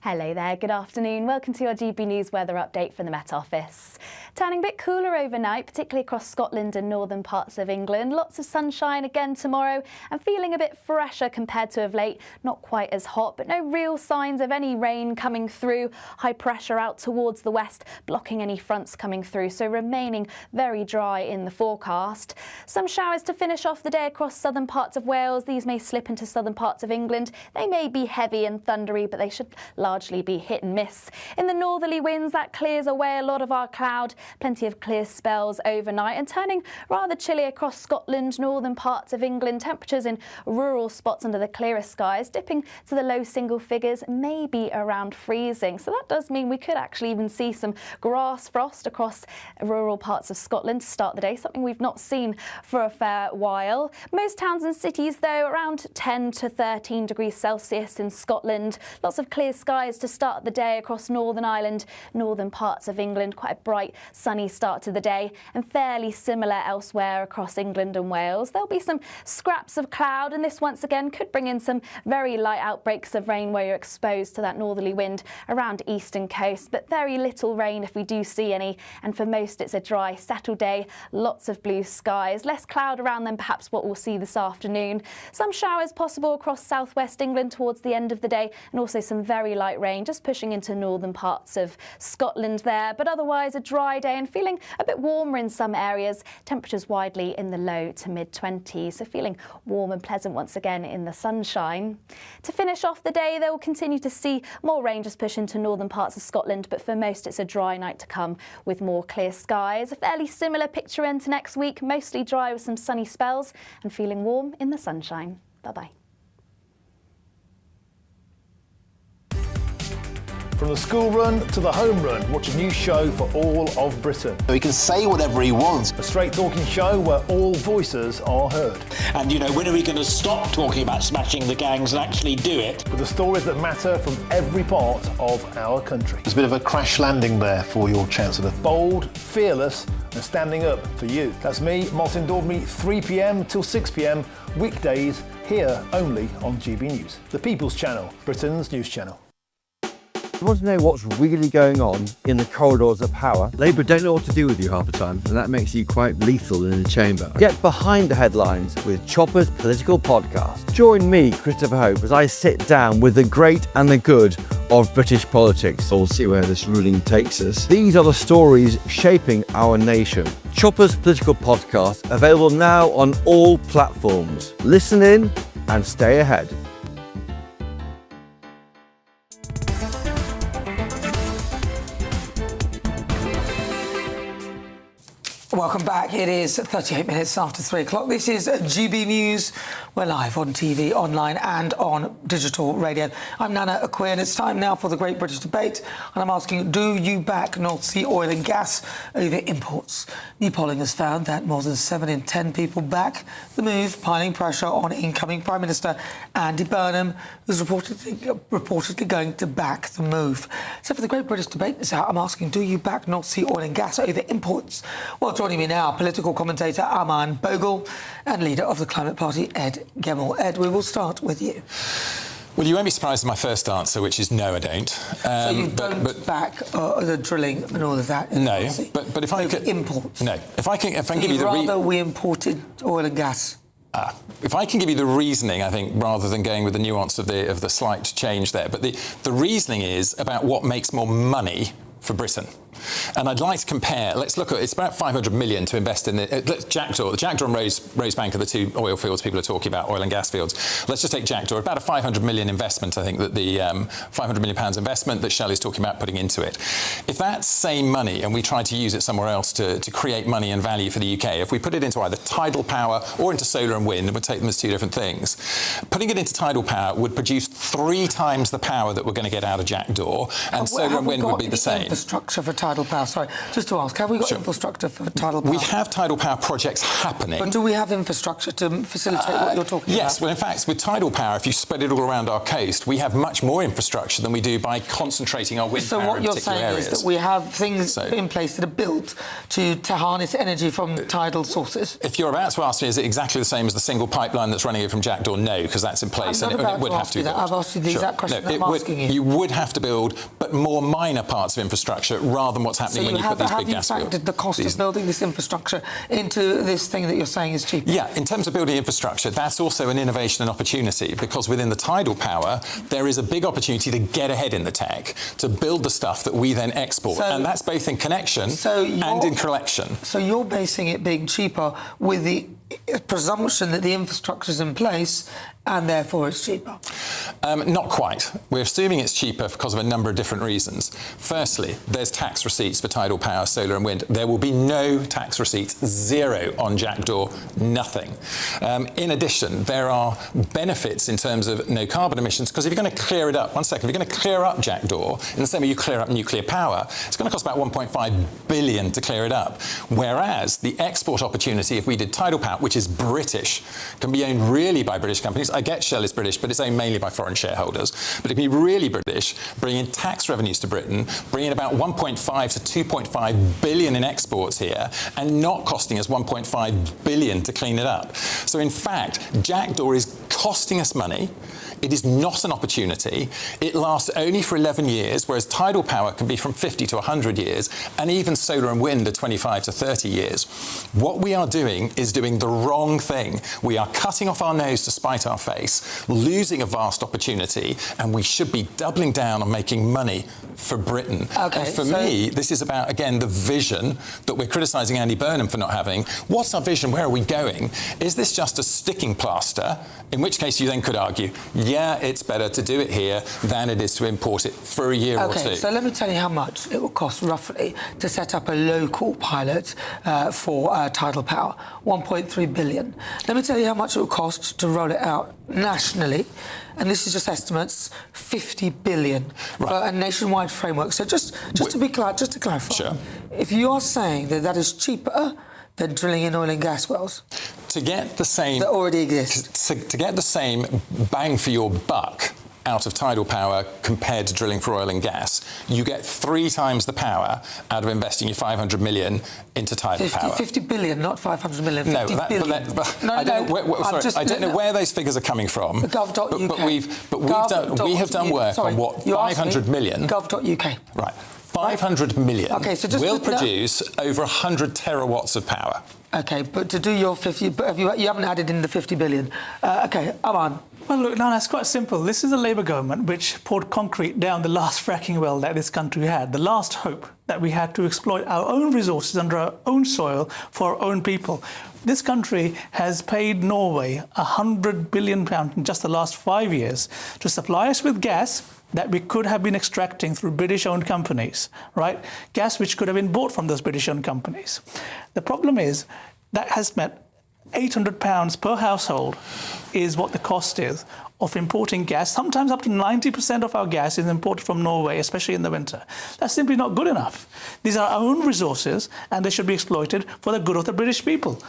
Hello there, good afternoon. Welcome to your GB News weather update from the Met Office. Turning a bit cooler overnight, particularly across Scotland and northern parts of England. Lots of sunshine again tomorrow and feeling a bit fresher compared to of late. Not quite as hot, but no real signs of any rain coming through. High pressure out towards the west, blocking any fronts coming through, so remaining very dry in the forecast. Some showers to finish off the day across southern parts of Wales. These may slip into southern parts of England. They may be heavy and thundery, but they should largely be hit and miss. In the northerly winds, that clears away a lot of our cloud. Plenty of clear spells overnight and turning rather chilly across Scotland, northern parts of England. Temperatures in rural spots under the clearer skies dipping to the low single figures, maybe around freezing. So that does mean we could actually even see some grass frost across rural parts of Scotland to start the day, something we've not seen for a fair while. Most towns and cities, though, around 10 to 13 degrees Celsius in Scotland. Lots of clear skies to start the day across Northern Ireland, northern parts of England. Quite a bright, sunny start to the day, and fairly similar elsewhere across England and Wales. There'll be some scraps of cloud, and this once again could bring in some very light outbreaks of rain where you're exposed to that northerly wind around eastern coast, but very little rain if we do see any. And for most, it's a dry, settled day. Lots of blue skies, less cloud around than perhaps what we'll see this afternoon. Some showers possible across southwest England towards the end of the day, and also some very light rain just pushing into northern parts of Scotland there, but otherwise a dry day and feeling a bit warmer in some areas. Temperatures widely in the low to mid-20s, so feeling warm and pleasant once again in the sunshine. To finish off the day, they will continue to see more rain just push into northern parts of Scotland, but for most it's a dry night to come with more clear skies. A fairly similar picture into next week, mostly dry with some sunny spells and feeling warm in the sunshine. Bye-bye. From the school run to the home run, watch a new show for all of Britain. He can say whatever he wants. A straight talking show where all voices are heard. And, when are we going to stop talking about smashing the gangs and actually do it? With the stories that matter from every part of our country. There's a bit of a crash landing there for your Chancellor. Bold, fearless and standing up for you. That's me, Martin Dordme, 3 p.m. till 6 p.m, weekdays, here only on GB News. The People's Channel, Britain's news channel. You want to know what's really going on in the corridors of power? Labour don't know what to do with you half the time, and that makes you quite lethal in the chamber. Get behind the headlines with Chopper's Political Podcast. Join me, Christopher Hope, as I sit down with the great and the good of British politics. We'll see where this ruling takes us. These are the stories shaping our nation. Chopper's Political Podcast, available now on all platforms. Listen in and stay ahead. welcome back. It is 38 minutes after 3 o'clock. This is GB News. We're live on TV, online and on digital radio. I'm Nana Akua, and it's time now for the Great British Debate. And I'm asking, do you back North Sea oil and gas over imports? New polling has found that more than 7 in 10 people back the move, piling pressure on incoming Prime Minister Andy Burnham, who's reportedly going to back the move. So for the Great British Debate this hour, I'm asking, do you back North Sea oil and gas over imports? Well, joining me now, political commentator Aman Bogle and leader of the Climate Party, Ed Gemmell. Ed, we will start with you. Well, you won't be surprised at my first answer, which is no, I don't. So you don't back the drilling and all of that? No, but if I could... imports? No. If I can give you the... rather we imported oil and gas? If I can give you the reasoning, I think, rather than going with the nuance of the slight change there, but the reasoning is about what makes more money for Britain. And I'd like to compare, let's look at, it's about 500 million to invest in the Jackdaw. The Jackdaw and Rosebank are the two oil fields people are talking about, oil and gas fields. Let's just take Jackdaw, about a 500 million investment, I think, that the 500 million pounds investment that Shell is talking about putting into it. If that same money, and we try to use it somewhere else to create money and value for the UK, if we put it into either tidal power or into solar and wind, and we'd take them as two different things, putting it into tidal power would produce 3 times the power that we're going to get out of Jackdaw, and solar and wind would be the same. Infrastructure for tidal power? Sorry, just to ask, have we got infrastructure for tidal power? We have tidal power projects happening. But do we have infrastructure to facilitate what you're talking about? Yes, well, in fact, with tidal power, if you spread it all around our coast, we have much more infrastructure than we do by concentrating our wind power in particular areas. So what you're saying is that we have things in place that are built to harness energy from tidal sources? If you're about to ask me, is it exactly the same as the single pipeline that's running it from Jackdaw? No, because that's in place and it would have to be built. I've asked you the exact question I'm asking you. You would have to build, but more minor parts of infrastructure rather than what's happening when you put these big gas fields. Have you factored the cost of building this infrastructure into this thing that you're saying is cheap? Yeah, in terms of building infrastructure, that's also an innovation and opportunity, because within the tidal power, there is a big opportunity to get ahead in the tech, to build the stuff that we then export. And that's both in connection and in collection. So you're basing it being cheaper with the presumption that the infrastructure is in place and therefore it's cheaper? Not quite. We're assuming it's cheaper because of a number of different reasons. Firstly, there's tax receipts for tidal power, solar and wind. There will be no tax receipts, 0 on Jackdaw, nothing. In addition, there are benefits in terms of no carbon emissions, because if you're going to clear it up, if you're going to clear up Jackdaw, in the same way you clear up nuclear power, it's going to cost about 1.5 billion to clear it up. Whereas the export opportunity, if we did tidal power, which is British, can be owned really by British companies. I get Shell is British, but it's owned mainly by foreign shareholders. But it can be really British, bring in tax revenues to Britain, bring in about 1.5 to 2.5 billion in exports here, and not costing us 1.5 billion to clean it up. So in fact, Jackdaw is costing us money. It is not an opportunity. It lasts only for 11 years, whereas tidal power can be from 50 to 100 years, and even solar and wind are 25 to 30 years. What we are doing is doing the wrong thing. We are cutting off our nose to spite our face, losing a vast opportunity, and we should be doubling down on making money for Britain. Okay, and for me, this is about, again, the vision that we're criticising Andy Burnham for not having. What's our vision? Where are we going? Is this just a sticking plaster? In which case you then could argue, yeah, it's better to do it here than it is to import it for a year or two. OK, so let me tell you how much it will cost roughly to set up a local pilot for tidal power. 1.3 billion. Let me tell you how much it will cost to roll it out nationally. And this is just estimates, 50 billion for a nationwide framework. So just to be clear, just to clarify, if you are saying that that is cheaper than drilling in oil and gas wells, to get the same that already exists, to get the same bang for your buck out of tidal power compared to drilling for oil and gas, you get 3 times the power out of investing your 500 million into tidal power. 50 billion, not 500 million. 50 no, billion. I don't know where those figures are coming from. Gov.uk. We have done work on what 500 million. Gov.uk. Right. 500 million will produce over 100 terawatts of power. OK, but to do your 50... But you haven't added in the 50 billion. OK, Aman. Well, look, Nana, it's quite simple. This is a Labour government which poured concrete down the last fracking well that this country had, the last hope that we had to exploit our own resources under our own soil for our own people. This country has paid Norway £100 billion in just the last 5 years to supply us with gas that we could have been extracting through British-owned companies, right? Gas which could have been bought from those British-owned companies. The problem is that has meant £800 per household is what the cost is of importing gas. Sometimes up to 90% of our gas is imported from Norway, especially in the winter. That's simply not good enough. These are our own resources, and they should be exploited for the good of the British people.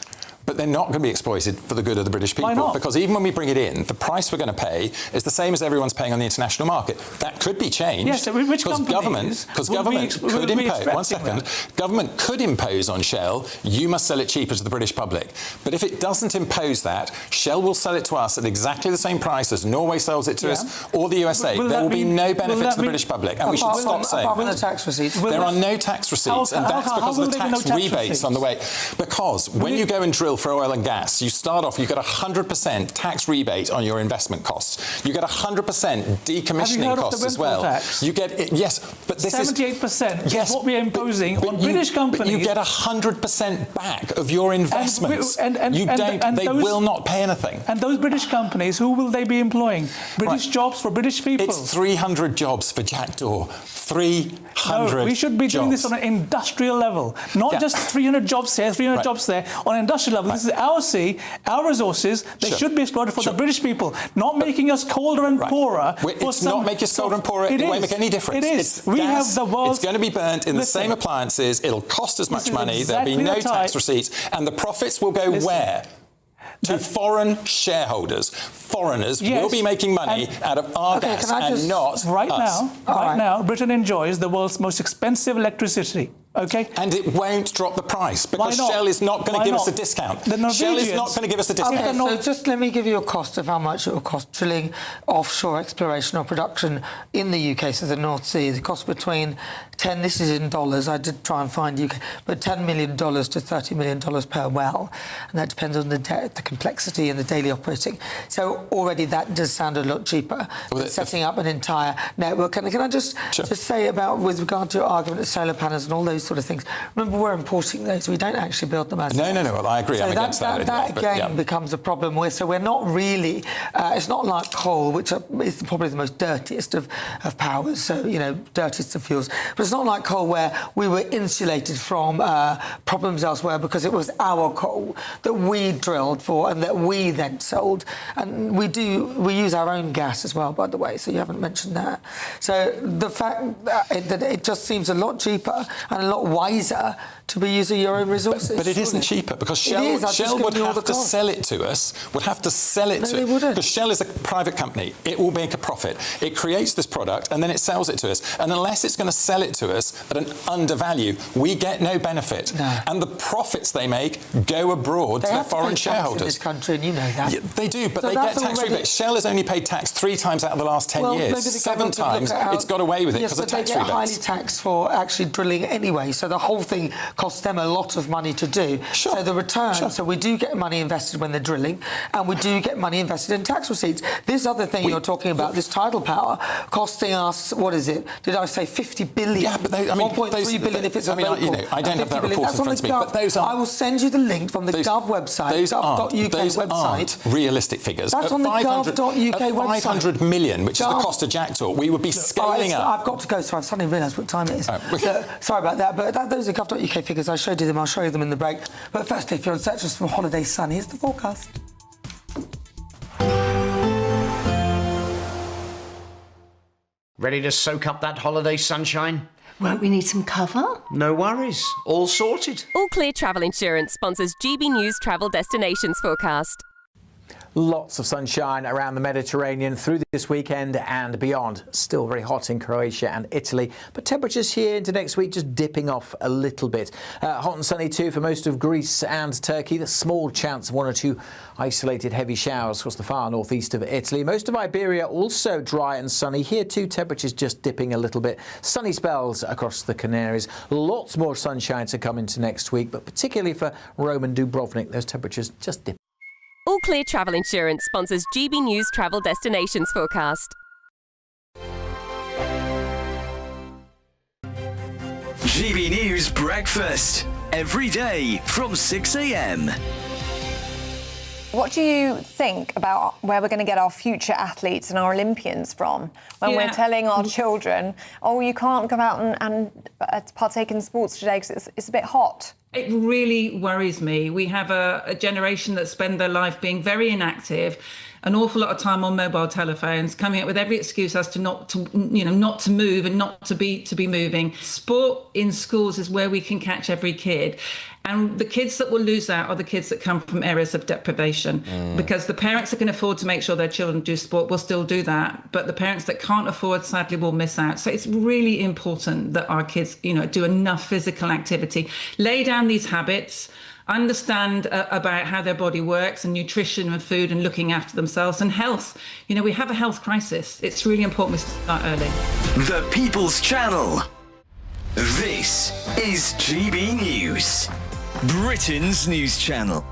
But they're not going to be exploited for the good of the British people. Why not? Because even when we bring it in, the price we're going to pay is the same as everyone's paying on the international market. That could be changed. Yes, so which because government could impose. One second. Government could impose on Shell, you must sell it cheaper to the British public. But if it doesn't impose that, Shell will sell it to us at exactly the same price as Norway sells it to us or the USA. There will be no benefit to the British public, and we should stop saying apart from the tax receipts. There are no tax receipts, and that's because of the tax rebates on the way. Because when you go and drill for oil and gas, you start off, you get 100% tax rebate on your investment costs. You get 100% decommissioning costs as well. Tax? You get yes, but this 78% is is what we're imposing on British companies. But you get 100% back of your investments. And they will not pay anything. And those British companies, who will they be employing? British jobs for British people. It's 300 jobs for Jackdaw. 300. No, we should be doing this on an industrial level, not just 300 jobs here, 300 jobs there. On an industrial level, this is our sea, our resources. They should be exploited for the British people, not making us colder and poorer. It's not making us colder and poorer. It won't make any difference. It is. We have the world's... It's going to be burnt in the same appliances. It'll cost as much money. There'll be no tax receipts. And the profits will go where? To foreign shareholders. Foreigners will be making money out of our gas and not Right us. now, Britain enjoys the world's most expensive electricity. Okay. And it won't drop the price because Shell is not going to give us a discount. Shell is not going to give us a discount. Okay, so just let me give you a cost of how much it will cost drilling offshore exploration or production in the UK, so the North Sea. The cost between this is in dollars, I did try and find UK, but $10 million to $30 million per well. And that depends on the complexity and the daily operating. So already that does sound a lot cheaper than setting up an entire network. And can I just say about, with regard to your argument of solar panels and all those sort of things, remember we're importing those, we don't actually build them ourselves. No, well, I agree, so I'm against that. That again becomes a problem. So we're not really, it's not like coal, which is probably the most dirtiest of powers, so, dirtiest of fuels. But it's not like coal where we were insulated from problems elsewhere because it was our coal that we drilled for and that we then sold. And we use our own gas as well, by the way, so you haven't mentioned that. So the fact that it just seems a lot cheaper and a lot wiser to be using your own resources. But it isn't cheaper because Shell would have to sell it to us, because Shell is a private company. It will make a profit. It creates this product and then it sells it to us. And unless it's going to sell it to us at an undervalue, we get no benefit. And the profits they make go abroad to their foreign shareholders. In this country, and you know that. Yeah, they do, but they get tax rebates. Shell has only paid tax 3 times out of the last 10 years. 7 times it's got away with it because of tax rebates. They get highly taxed for actually drilling anyway, so the whole thing costs them a lot of money to do. So the return, so we do get money invested when they're drilling, and we do get money invested in tax receipts. This other thing you're talking about, this tidal power, costing us, what is it? Did I say 50 billion? Yeah, but 1.3 billion if it's a local. I don't have that report in front of me, but those are... I will send you the link from the Gov website, gov.uk website. Aren't realistic figures. That's on the gov.uk website. 500 million, which is the cost of Jackdaw, we would be scaling up. I've got to go, so I've suddenly realised what time it is. Sorry about that, but those are gov.uk figures. I showed you them. I'll show you them in the break. But firstly, if you're on search for holiday sun, here's the forecast. Ready to soak up that holiday sunshine? Won't we need some cover? No worries. All sorted. All Clear Travel Insurance sponsors GB News Travel Destinations Forecast. Lots of sunshine around the Mediterranean through this weekend and beyond. Still very hot in Croatia and Italy, but temperatures here into next week just dipping off a little bit. Hot and sunny too for most of Greece and Turkey. The small chance of 1 or 2 isolated heavy showers across the far northeast of Italy. Most of Iberia also dry and sunny. Here too, temperatures just dipping a little bit. Sunny spells across the Canaries. Lots more sunshine to come into next week, but particularly for Rome and Dubrovnik, those temperatures just dip. All Clear Travel Insurance sponsors GB News Travel Destinations Forecast. GB News Breakfast. Every day from 6 a.m. What do you think about where we're going to get our future athletes and our Olympians from when we're telling our children, oh, you can't go out and partake in sports today because it's a bit hot? It really worries me. We have a generation that spend their life being very inactive, an awful lot of time on mobile telephones, coming up with every excuse as to not to move and not to be moving. Sport in schools is where we can catch every kid. And the kids that will lose out are the kids that come from areas of deprivation, because the parents that can afford to make sure their children do sport will still do that. But the parents that can't afford, sadly, will miss out. So it's really important that our kids, do enough physical activity, lay down these habits, understand about how their body works and nutrition and food and looking after themselves and health. We have a health crisis. It's really important we start early. The People's Channel. This is GB News, Britain's news channel.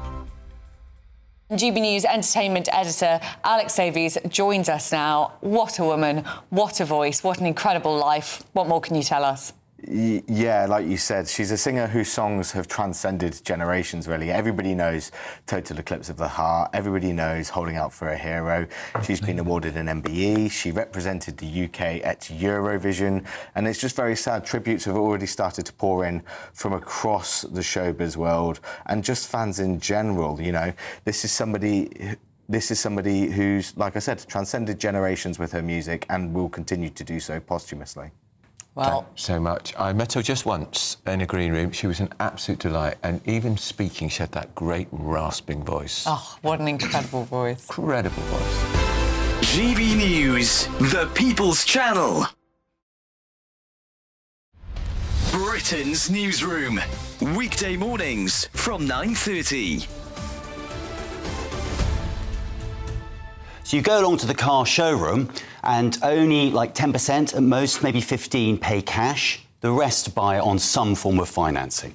GB News entertainment editor Alex Davies joins us now. What a woman, what a voice, what an incredible life. What more can you tell us? Yeah, like you said, she's a singer whose songs have transcended generations, really. Everybody knows Total Eclipse of the Heart. Everybody knows Holding Out for a Hero. She's been awarded an MBE. She represented the UK at Eurovision. And it's just very sad. Tributes have already started to pour in from across the showbiz world and just fans in general. This is somebody who's, like I said, transcended generations with her music and will continue to do so posthumously. Well, thanks so much. I met her just once in a green room. She was an absolute delight. And even speaking, she had that great rasping voice. Oh, what an incredible voice. Incredible voice. GB News, the People's Channel. Britain's newsroom. Weekday mornings from 9:30. So you go along to the car showroom and only like 10%, at most maybe 15%, pay cash. The rest buy it on some form of financing.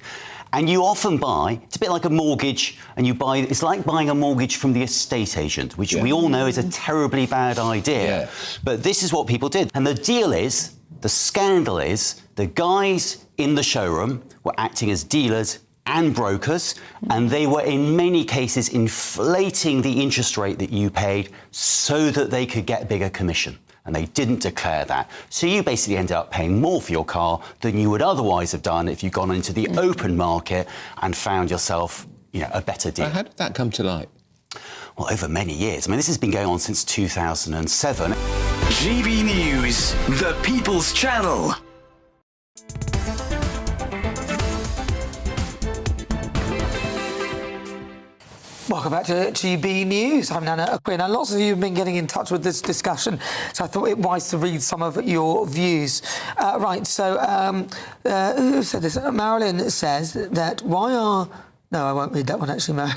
And you often buy, it's a bit like a mortgage, and it's like buying a mortgage from the estate agent, which we all know is a terribly bad idea. But this is what people did. And the scandal is, the guys in the showroom were acting as dealers and brokers, and they were in many cases inflating the interest rate that you paid so that they could get bigger commission. And they didn't declare that. So you basically ended up paying more for your car than you would otherwise have done if you'd gone into the open market and found yourself, a better deal. How did that come to light? Well, over many years. I mean, this has been going on since 2007. GB News, the People's Channel. Welcome back to GB News. I'm Nana Akua. Now, lots of you have been getting in touch with this discussion, so I thought it wise to read some of your views. Who said this? Marilyn says that No, I won't read that one, actually, Marilyn.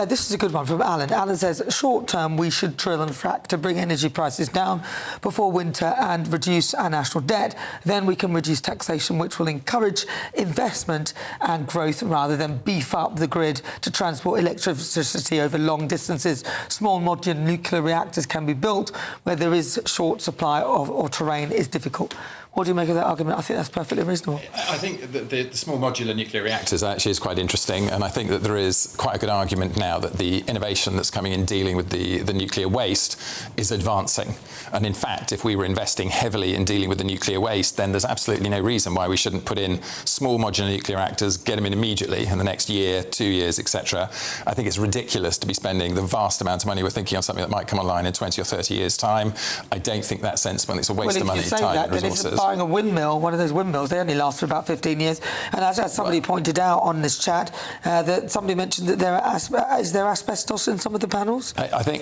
This is a good one from Alan. Alan says, short term, we should drill and frack to bring energy prices down before winter and reduce our national debt. Then we can reduce taxation, which will encourage investment and growth rather than beef up the grid to transport electricity over long distances. Small modular nuclear reactors can be built where there is short supply or terrain is difficult. What do you make of that argument? I think that's perfectly reasonable. I think that the small modular nuclear reactors actually is quite interesting, and I think that there is quite a good argument now that the innovation that's coming in dealing with the nuclear waste is advancing. And in fact, if we were investing heavily in dealing with the nuclear waste, then there's absolutely no reason why we shouldn't put in small modular nuclear reactors, get them in immediately in the next year, 2 years, etc. I think it's ridiculous to be spending the vast amount of money we're thinking on something that might come online in 20 or 30 years' time. I don't think that's sensible. It's a waste of money, time and resources. Buying a windmill, one of those windmills, they only last for about 15 years. And as somebody pointed out on this chat, that somebody mentioned that is there asbestos in some of the panels? I think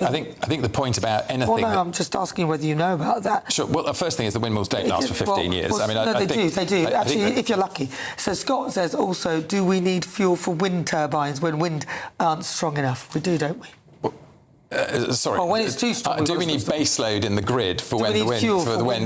the point about anything. Well, no, I'm just asking whether you know about that. Sure. Well, the first thing is the windmills don't last for 15 years. Well, they do. Actually, if you're lucky. So Scott says also, do we need fuel for wind turbines when wind aren't strong enough? We do, don't we? Sorry. Well, when it's too strong, do we need base load in the grid for when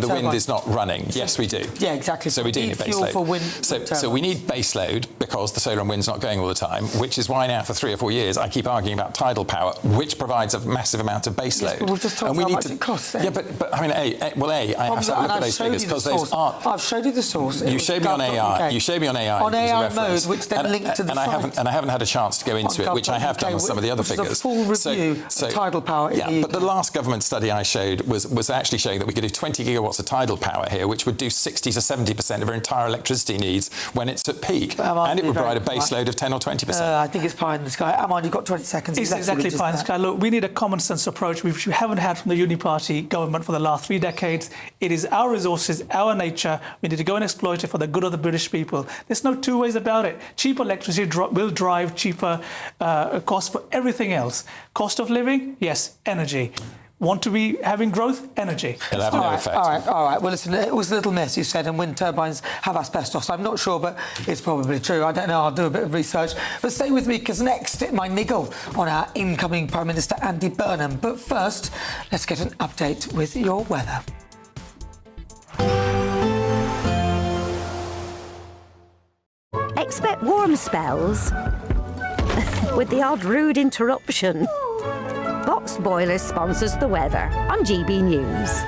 the wind is not running? Yes, we do. Yeah, exactly. So we do need base load. For wind so we need base load because the solar and wind's not going all the time, which is why now for 3 or 4 years I keep arguing about tidal power, which provides a massive amount of base load. But we've just talked about how much it costs. Yeah, but I mean, I have to look at those figures because those aren't. I've showed you the source. You showed me on AI. You showed me on AI. On AI mode, which then linked to the site. And I haven't had a chance to go into it, which I have done with some of the other figures. A full review of tidal power. Yeah, but the last government study I showed was actually showing that we could do 20 gigawatts of tidal power here, which would do 60 to 70% of our entire electricity needs when it's at peak, and it would provide a base load of 10 or 20%. I think it's pie in the sky. Aman, you've got 20 seconds. It's exactly pie in the sky. Look, we need a common sense approach, which we haven't had from the Uni-Party government for the last 3 decades. It is our resources, our nature. We need to go and exploit it for the good of the British people. There's no two ways about it. Cheaper electricity will drive cheaper costs for everything else. Cost of living? Yes. Energy. Want to be having growth? Energy. It'll have no effect. All right. Well, listen, it was a little mess, you said, and wind turbines have asbestos. I'm not sure, but it's probably true. I don't know. I'll do a bit of research. But stay with me, because next, my niggle on our incoming Prime Minister, Andy Burnham. But first, let's get an update with your weather. Expect warm spells with the odd rude interruption. Boxed Boilers sponsors the weather on GB News.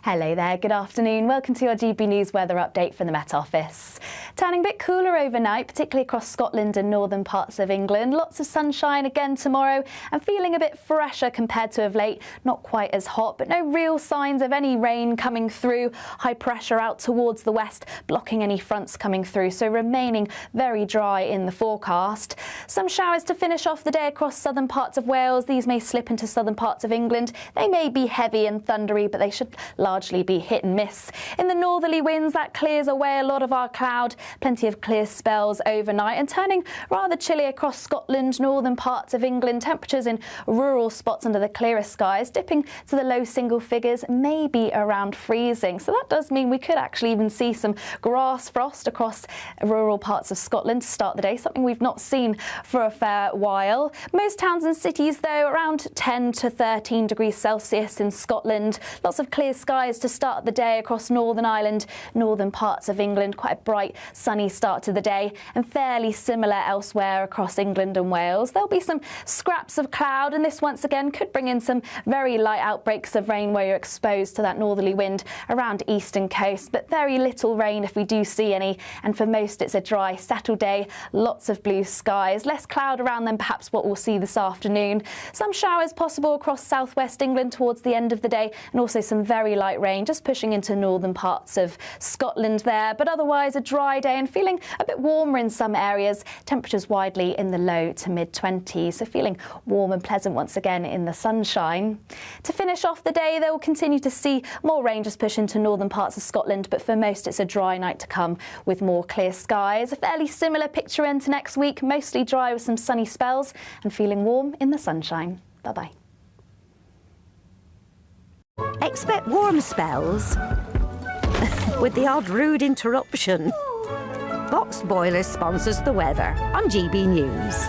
Hello there, good afternoon. Welcome to your GB News weather update from the Met Office. Turning a bit cooler overnight, particularly across Scotland and northern parts of England. Lots of sunshine again tomorrow and feeling a bit fresher compared to of late. Not quite as hot, but no real signs of any rain coming through. High pressure out towards the west, blocking any fronts coming through, so remaining very dry in the forecast. Some showers to finish off the day across southern parts of Wales. These may slip into southern parts of England. They may be heavy and thundery, but they should largely be hit and miss. In the northerly winds, that clears away a lot of our cloud. Plenty of clear spells overnight and turning rather chilly across Scotland, northern parts of England. Temperatures in rural spots under the clearest skies dipping to the low single figures, maybe around freezing. So that does mean we could actually even see some grass frost across rural parts of Scotland to start the day, something we've not seen for a fair while. Most towns and cities, though, around 10 to 13 degrees Celsius in Scotland. Lots of clear skies to start the day across Northern Ireland, northern parts of England. Quite a bright, sunny start to the day, and fairly similar elsewhere across England and Wales. There'll be some scraps of cloud, and this once again could bring in some very light outbreaks of rain where you're exposed to that northerly wind around eastern coast, but very little rain if we do see any. And for most, it's a dry, settled day. Lots of blue skies, less cloud around than perhaps what we'll see this afternoon. Some showers possible across southwest England towards the end of the day, and also some very light rain just pushing into northern parts of Scotland there. But otherwise, a dry day and feeling a bit warmer in some areas. Temperatures widely in the low to mid-20s, so feeling warm and pleasant once again in the sunshine. To finish off the day, they will continue to see more rain just push into northern parts of Scotland, but for most it's a dry night to come with more clear skies. A fairly similar picture into next week, mostly dry with some sunny spells and feeling warm in the sunshine. Bye-bye. Expect warm spells with the odd rude interruption. Boxed Boilers sponsors the weather on GB News.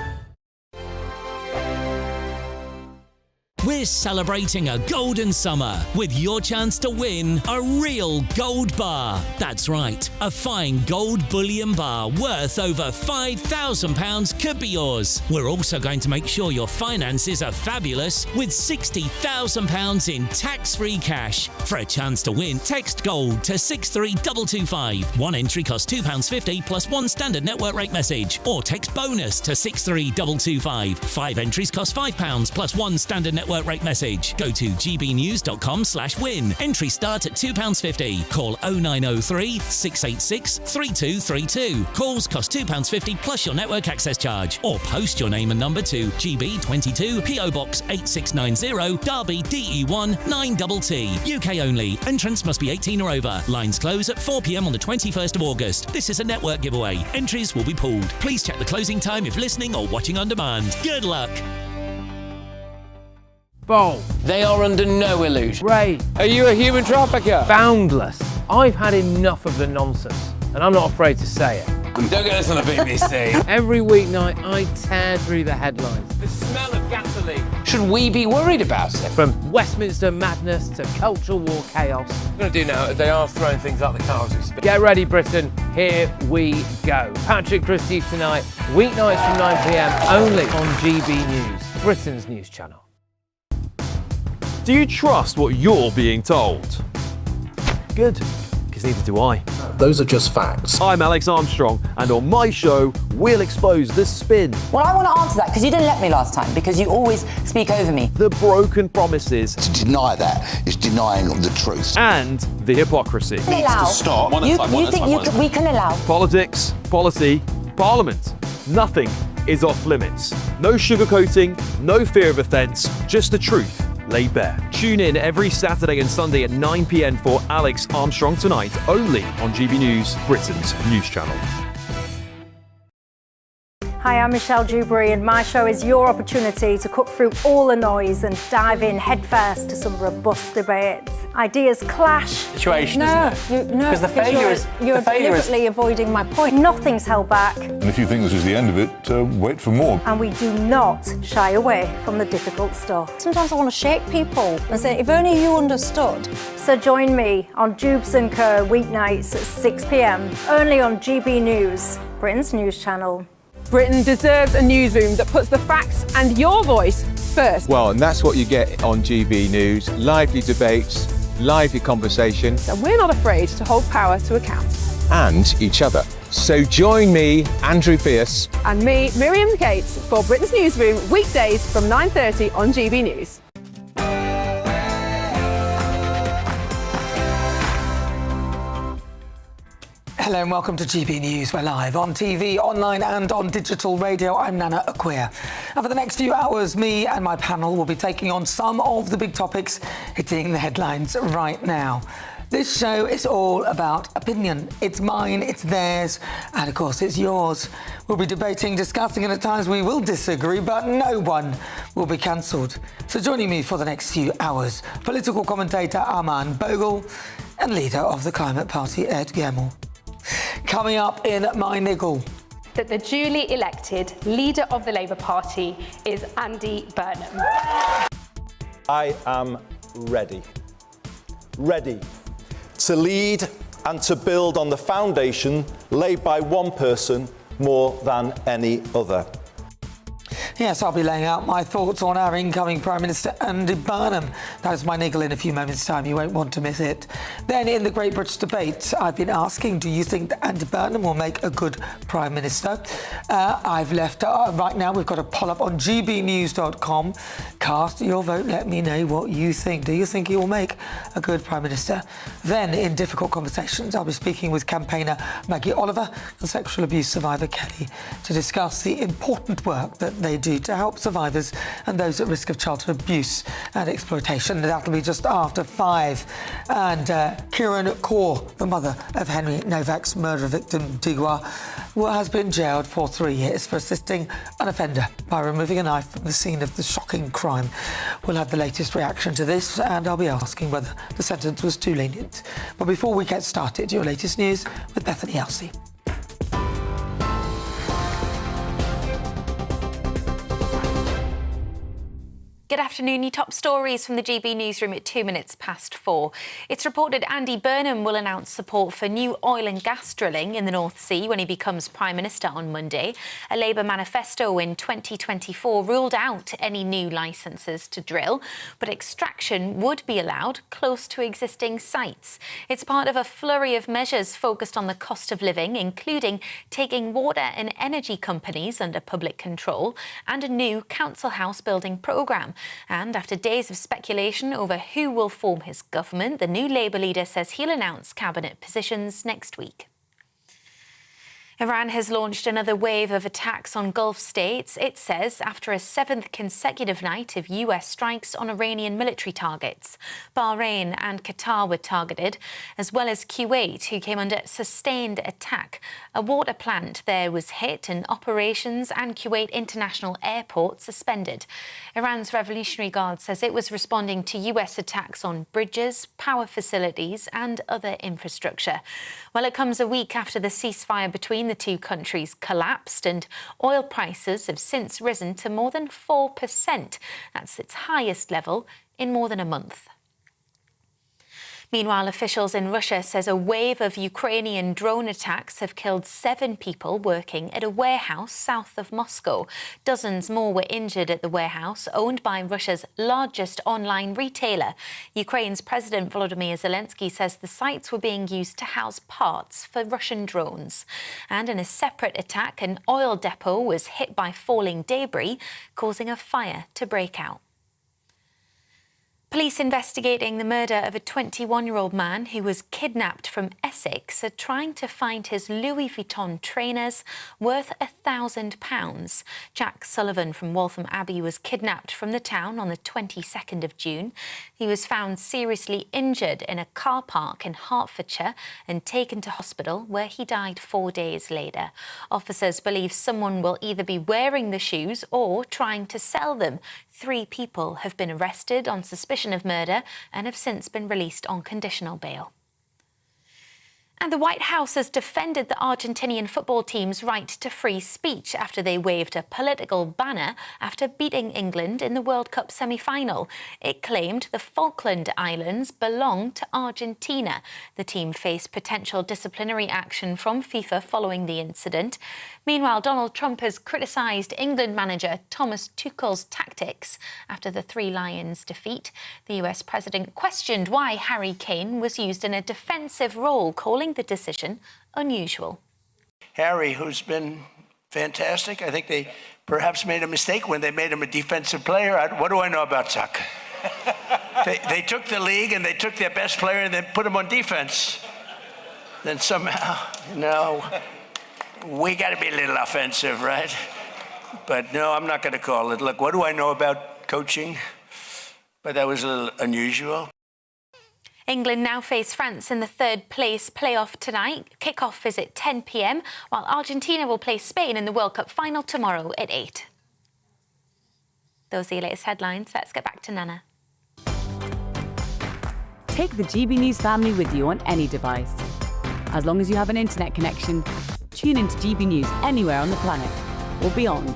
We're celebrating a golden summer with your chance to win a real gold bar. That's right, a fine gold bullion bar worth over £5,000 could be yours. We're also going to make sure your finances are fabulous with £60,000 in tax-free cash. For a chance to win, text GOLD to 63225. One entry costs £2.50 plus one standard network rate message. Or text BONUS to 63225. 5 entries cost £5 plus one standard network rate message. Go to gbnews.com/win. Entry start at £2.50. Call 0903 686 3232. Calls cost £2.50 plus your network access charge. Or post your name and number to GB22 PO Box 8690 Derby DE1 9TT. UK only. Entrance must be 18 or over. Lines close at 4 p.m. on the 21st of August. This is a network giveaway. Entries will be pulled. Please check the closing time if listening or watching on demand. Good luck. Bold. They are under no illusion. Ray. Are you a human trafficker? Boundless. I've had enough of the nonsense, and I'm not afraid to say it. Don't get this on the BBC. Every weeknight, I tear through the headlines. The smell of gasoline. should we be worried about it? From Westminster madness to cultural war chaos. What I'm going to do now is they are throwing things out the car as we speak. Get ready, Britain. Here we go. Patrick Christie's tonight, weeknights from 9 p.m. only on GB News, Britain's news channel. Do you trust what you're being told? Good, because neither do I. Those are just facts. I'm Alex Armstrong, and on my show, we'll expose the spin. Well, I want to answer that because you didn't let me last time, because you always speak over me. The broken promises. To deny that is denying the truth. And the hypocrisy. Allow. Stop. You think we can allow? Politics, policy, parliament. Nothing is off limits. No sugarcoating, no fear of offence, just the truth laid bare. Tune in every Saturday and Sunday at 9 p.m. for Alex Armstrong Tonight, only on GB News, Britain's news channel. Hi, I'm Michelle Dewberry, and my show is your opportunity to cut through all the noise and dive in headfirst to some robust debates. Ideas clash. Situation, isn't it? No, because the failure is you're deliberately avoiding my point. Nothing's held back, And if you think this is the end of it, wait for more. and we do not shy away from the difficult stuff. Sometimes I want to shake people and say, if only you understood. So join me on Jubes & Co. weeknights at 6 p.m. only on GB News, Britain's news channel. Britain deserves a newsroom that puts the facts and your voice first. Well, and that's what you get on GB News. Lively debates, lively conversation. And we're not afraid to hold power to account. And each other. So join me, Andrew Pierce. And me, Miriam Cates, for Britain's Newsroom, weekdays from 9:30 on GB News. Hello and welcome to GB News. We're live on TV, online and on digital radio. I'm Nana Akua. And for the next few hours, me and my panel will be taking on some of the big topics hitting the headlines right now. This show is all about opinion. It's mine, it's theirs, and of course it's yours. We'll be debating, discussing, and at times we will disagree, but no one will be cancelled. So joining me for the next few hours, political commentator Arman Bogle and leader of the Climate Party, Ed Gemmill. Coming up in my niggle. That the duly elected leader of the Labour Party is Andy Burnham. I am ready to lead and to build on the foundation laid by one person more than any other. Yes, I'll be laying out my thoughts on our incoming Prime Minister, Andy Burnham. That is my niggle in a few moments' time. You won't want to miss it. Then, in the Great British Debate, I've been asking, do you think that Andy Burnham will make a good Prime Minister? I've left, right now, we've got a poll up on gbnews.com. Cast your vote. Let me know what you think. Do you think he will make a good Prime Minister? Then, in Difficult Conversations, I'll be speaking with campaigner Maggie Oliver and sexual abuse survivor Kelly to discuss the important work that they do to help survivors and those at risk of childhood abuse and exploitation. That'll be just after 5. And Kieran Kaur, the mother of Henry Novak's murder victim Digwa, has been jailed for 3 years for assisting an offender by removing a knife from the scene of the shocking crime. We'll have the latest reaction to this, and I'll be asking whether the sentence was too lenient. But before we get started, your latest news with Bethany Elsey. Good afternoon. Your top stories from the GB Newsroom at 2 minutes past 4. It's reported Andy Burnham will announce support for new oil and gas drilling in the North Sea when he becomes Prime Minister on Monday. A Labour manifesto in 2024 ruled out any new licences to drill, but extraction would be allowed close to existing sites. It's part of a flurry of measures focused on the cost of living, including taking water and energy companies under public control and a new council house building programme. And after days of speculation over who will form his government, the new Labour leader says he'll announce cabinet positions next week. Iran has launched another wave of attacks on Gulf states, it says, after a 7th consecutive night of US strikes on Iranian military targets. Bahrain and Qatar were targeted, as well as Kuwait, who came under sustained attack. A water plant there was hit and operations and Kuwait International Airport suspended. Iran's Revolutionary Guard says it was responding to US attacks on bridges, power facilities and other infrastructure. Well, it comes a week after the ceasefire between the two countries collapsed, and oil prices have since risen to more than 4%. That's its highest level in more than a month. Meanwhile, officials in Russia says a wave of Ukrainian drone attacks have killed 7 people working at a warehouse south of Moscow. Dozens more were injured at the warehouse, owned by Russia's largest online retailer. Ukraine's President Volodymyr Zelensky says the sites were being used to house parts for Russian drones. And in a separate attack, an oil depot was hit by falling debris, causing a fire to break out. Police investigating the murder of a 21-year-old man who was kidnapped from Essex are trying to find his Louis Vuitton trainers worth £1,000. Jack Sullivan from Waltham Abbey was kidnapped from the town on the 22nd of June. He was found seriously injured in a car park in Hertfordshire and taken to hospital, where he died 4 days later. Officers believe someone will either be wearing the shoes or trying to sell them. 3 people have been arrested on suspicion of murder and have since been released on conditional bail. And the White House has defended the Argentinian football team's right to free speech after they waved a political banner after beating England in the World Cup semi-final. It claimed the Falkland Islands belong to Argentina. The team faced potential disciplinary action from FIFA following the incident. Meanwhile, Donald Trump has criticised England manager Thomas Tuchel's tactics after the Three Lions defeat. The US president questioned why Harry Kane was used in a defensive role, calling the decision unusual. Harry, who's been fantastic, I think they perhaps made a mistake when they made him a defensive player. What do I know about soccer? They took the league and they took their best player and then put him on defense. Then somehow, we got to be a little offensive, right? But no, I'm not going to call it. Look, what do I know about coaching? But that was a little unusual. England now face France in the third-place playoff tonight. Kick-off is at 10 p.m, while Argentina will play Spain in the World Cup final tomorrow at 8. Those are your latest headlines. Let's get back to Nana. Take the GB News family with you on any device. As long as you have an internet connection, tune into GB News anywhere on the planet or beyond.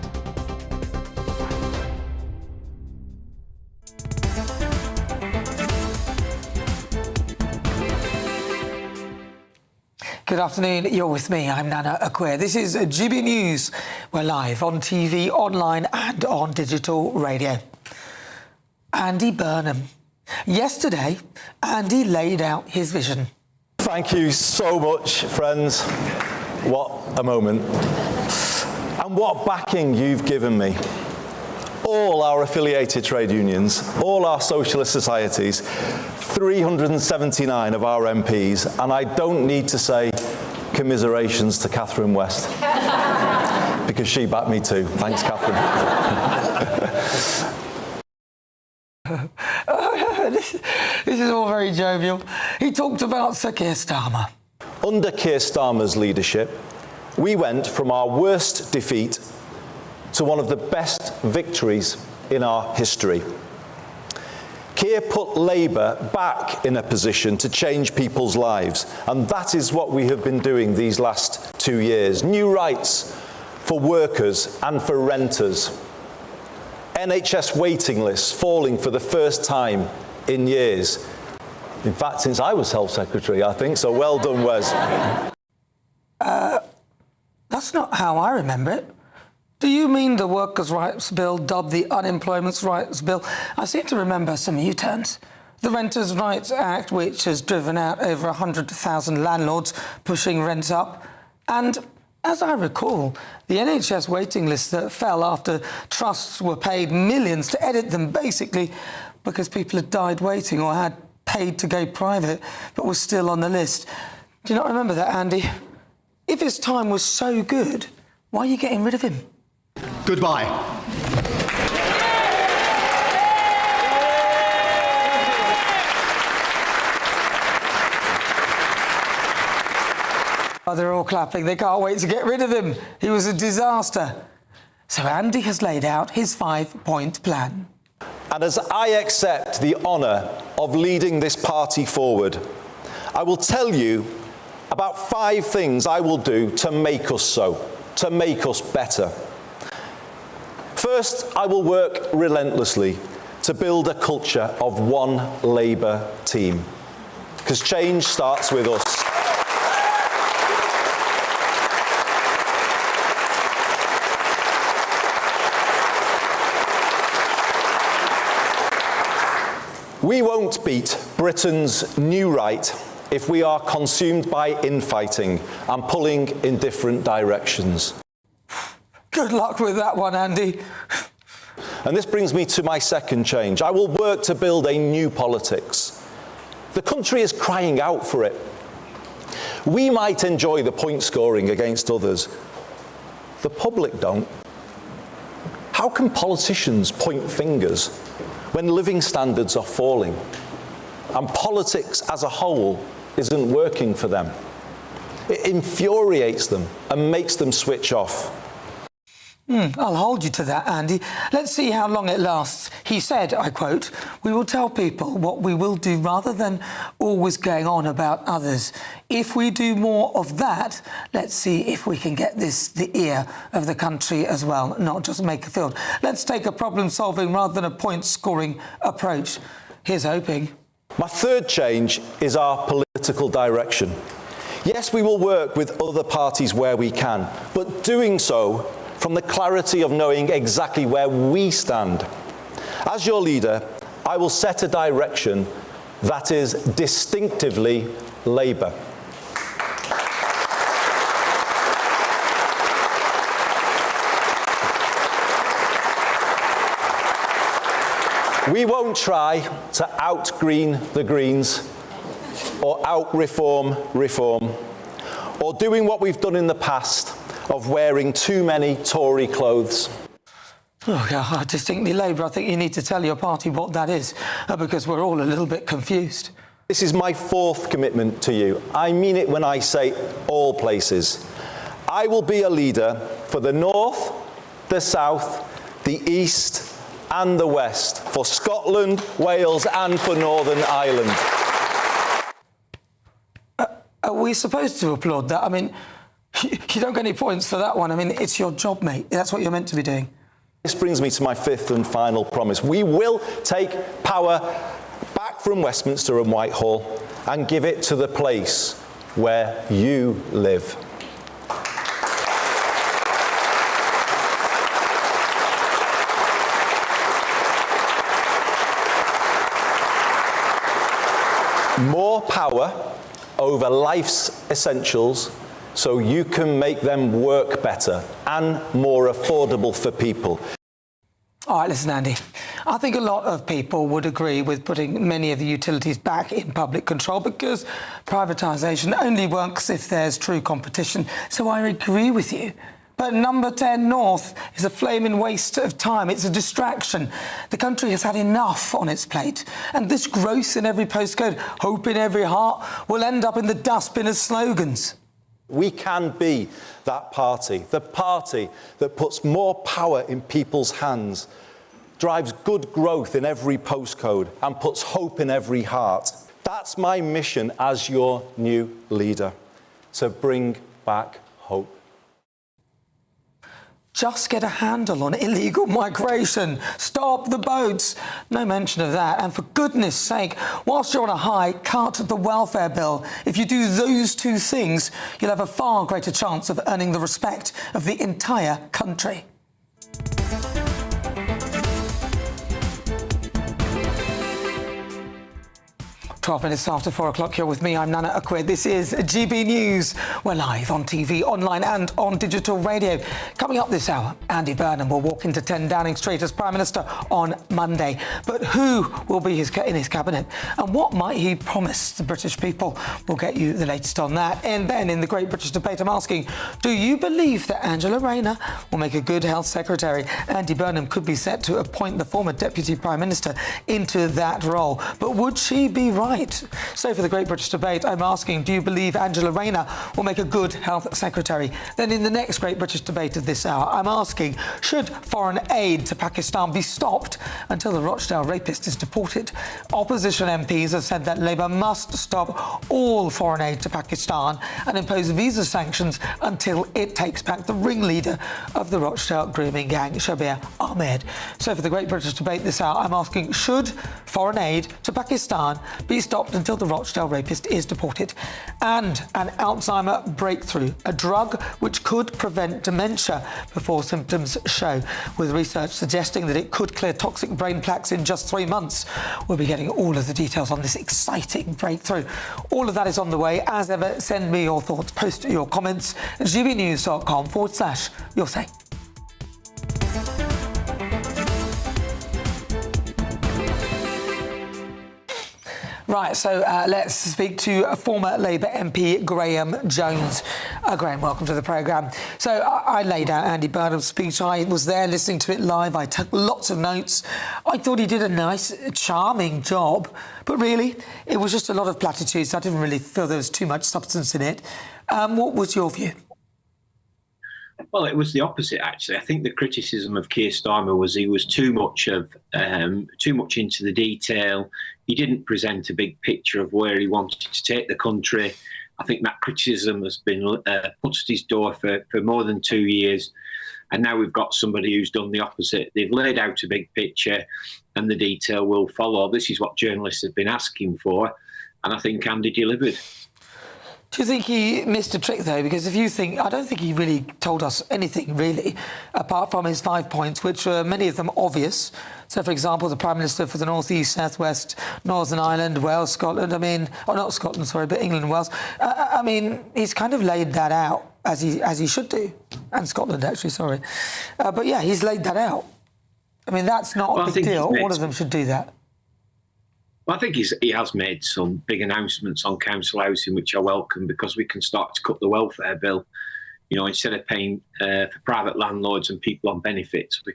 Good afternoon, you're with me, I'm Nana Akua. This is GB News. We're live on TV, online and on digital radio. Andy Burnham. Yesterday, Andy laid out his vision. Thank you so much, friends. What a moment. And what backing you've given me. All our affiliated trade unions, all our socialist societies, 379 of our MPs, and I don't need to say commiserations to Catherine West, because she backed me too. Thanks, Catherine. This is all very jovial. He talked about Sir Keir Starmer. Under Keir Starmer's leadership, we went from our worst defeat to one of the best victories in our history. Keir put Labour back in a position to change people's lives, and that is what we have been doing these last 2 years. New rights for workers and for renters. NHS waiting lists falling for the first time in years. In fact, since I was Health Secretary, I think, so well done, Wes. That's not how I remember it. Do you mean the Workers' Rights Bill, dubbed the Unemployment Rights Bill? I seem to remember some U-turns. The Renters' Rights Act, which has driven out over 100,000 landlords, pushing rents up. And, as I recall, the NHS waiting lists that fell after trusts were paid millions to edit them, basically because people had died waiting or had paid to go private, but were still on the list. Do you not remember that, Andy? If his time was so good, why are you getting rid of him? Goodbye. Oh, they're all clapping. They can't wait to get rid of him. He was a disaster. So Andy has laid out his 5-point plan. And as I accept the honour of leading this party forward, I will tell you about 5 things I will do to make us so, to make us better. First, I will work relentlessly to build a culture of one Labour team, because change starts with us. We won't beat Britain's new right if we are consumed by infighting and pulling in different directions. Good luck with that one, Andy. And this brings me to my second change. I will work to build a new politics. The country is crying out for it. We might enjoy the point scoring against others. The public don't. How can politicians point fingers when living standards are falling and politics as a whole isn't working for them? It infuriates them and makes them switch off. I'll hold you to that, Andy. Let's see how long it lasts. He said, I quote, "We will tell people what we will do rather than always going on about others. If we do more of that, let's see if we can get this the ear of the country as well, not just make a field. Let's take a problem-solving rather than a point-scoring approach." Here's hoping. My third change is our political direction. Yes, we will work with other parties where we can, but doing so from the clarity of knowing exactly where we stand. As your leader, I will set a direction that is distinctively Labour. We won't try to out-green the Greens or out-reform reform, or doing what we've done in the past of wearing too many Tory clothes. Oh, yeah, distinctly Labour. I think you need to tell your party what that is, because we're all a little bit confused. This is my fourth commitment to you. I mean it when I say all places. I will be a leader for the North, the South, the East and the West, for Scotland, Wales and for Northern Ireland. Are we supposed to applaud that? I mean, you don't get any points for that one. I mean, it's your job, mate. That's what you're meant to be doing. This brings me to my fifth and final promise. We will take power back from Westminster and Whitehall and give it to the place where you live. More power over life's essentials so you can make them work better and more affordable for people. All right, listen, Andy. I think a lot of people would agree with putting many of the utilities back in public control because privatisation only works if there's true competition. So I agree with you. But number 10 North is a flaming waste of time. It's a distraction. The country has had enough on its plate. And this growth in every postcode, hope in every heart, will end up in the dustbin as slogans. We can be that party, the party that puts more power in people's hands, drives good growth in every postcode and puts hope in every heart. That's my mission as your new leader, to bring back hope. Just get a handle on illegal migration. Stop the boats. No mention of that. And for goodness sake, whilst you're on a high, cut the welfare bill. If you do those two things, you'll have a far greater chance of earning the respect of the entire country. 12 minutes after 4 o'clock, you're with me. I'm Nana Akua. This is GB News. We're live on TV, online and on digital radio. Coming up this hour, Andy Burnham will walk into 10 Downing Street as Prime Minister on Monday. But who will be in his cabinet? And what might he promise the British people? We'll get you the latest on that. And then in the Great British Debate, I'm asking, do you believe that Angela Rayner will make a good health secretary? Andy Burnham could be set to appoint the former Deputy Prime Minister into that role. But would she be right right. So for the Great British Debate, I'm asking, do you believe Angela Rayner will make a good health secretary? Then in the next Great British Debate of this hour, I'm asking, should foreign aid to Pakistan be stopped until the Rochdale rapist is deported? Opposition MPs have said that Labour must stop all foreign aid to Pakistan and impose visa sanctions until it takes back the ringleader of the Rochdale grooming gang, Shabir Ahmed. So for the Great British Debate this hour, I'm asking, should foreign aid to Pakistan be stopped until the Rochdale rapist is deported? And an Alzheimer breakthrough, a drug which could prevent dementia before symptoms show, with research suggesting that it could clear toxic brain plaques in just 3 months. We'll be getting all of the details on this exciting breakthrough. All of that is on the way. As ever, send me your thoughts, post your comments at gbnews.com/your say. Right, so let's speak to former Labour MP Graham Jones. Graham, welcome to the programme. So I laid out Andy Burnham's speech. I was there listening to it live. I took lots of notes. I thought he did a nice, charming job. But really, it was just a lot of platitudes. I didn't really feel there was too much substance in it. What was your view? Well, it was the opposite, actually. I think the criticism of Keir Starmer was he was too much into the detail. He didn't present a big picture of where he wanted to take the country. I think that criticism has been put at his door for more than 2 years. And now we've got somebody who's done the opposite. They've laid out a big picture and the detail will follow. This is what journalists have been asking for. And I think Andy delivered. Do you think he missed a trick, though? Because if you think, I don't think he really told us anything, really, apart from his 5 points, which were many of them obvious. So, for example, the Prime Minister for the North East, South West, Northern Ireland, Wales, Scotland, not Scotland, sorry, but England and Wales. He's kind of laid that out, as he should do. And Scotland, actually, sorry. But, yeah, he's laid that out. That's not a big deal. All of them should do that. Well, I think he has made some big announcements on council housing, which I welcome, because we can start to cut the welfare bill. Instead of paying for private landlords and people on benefits, we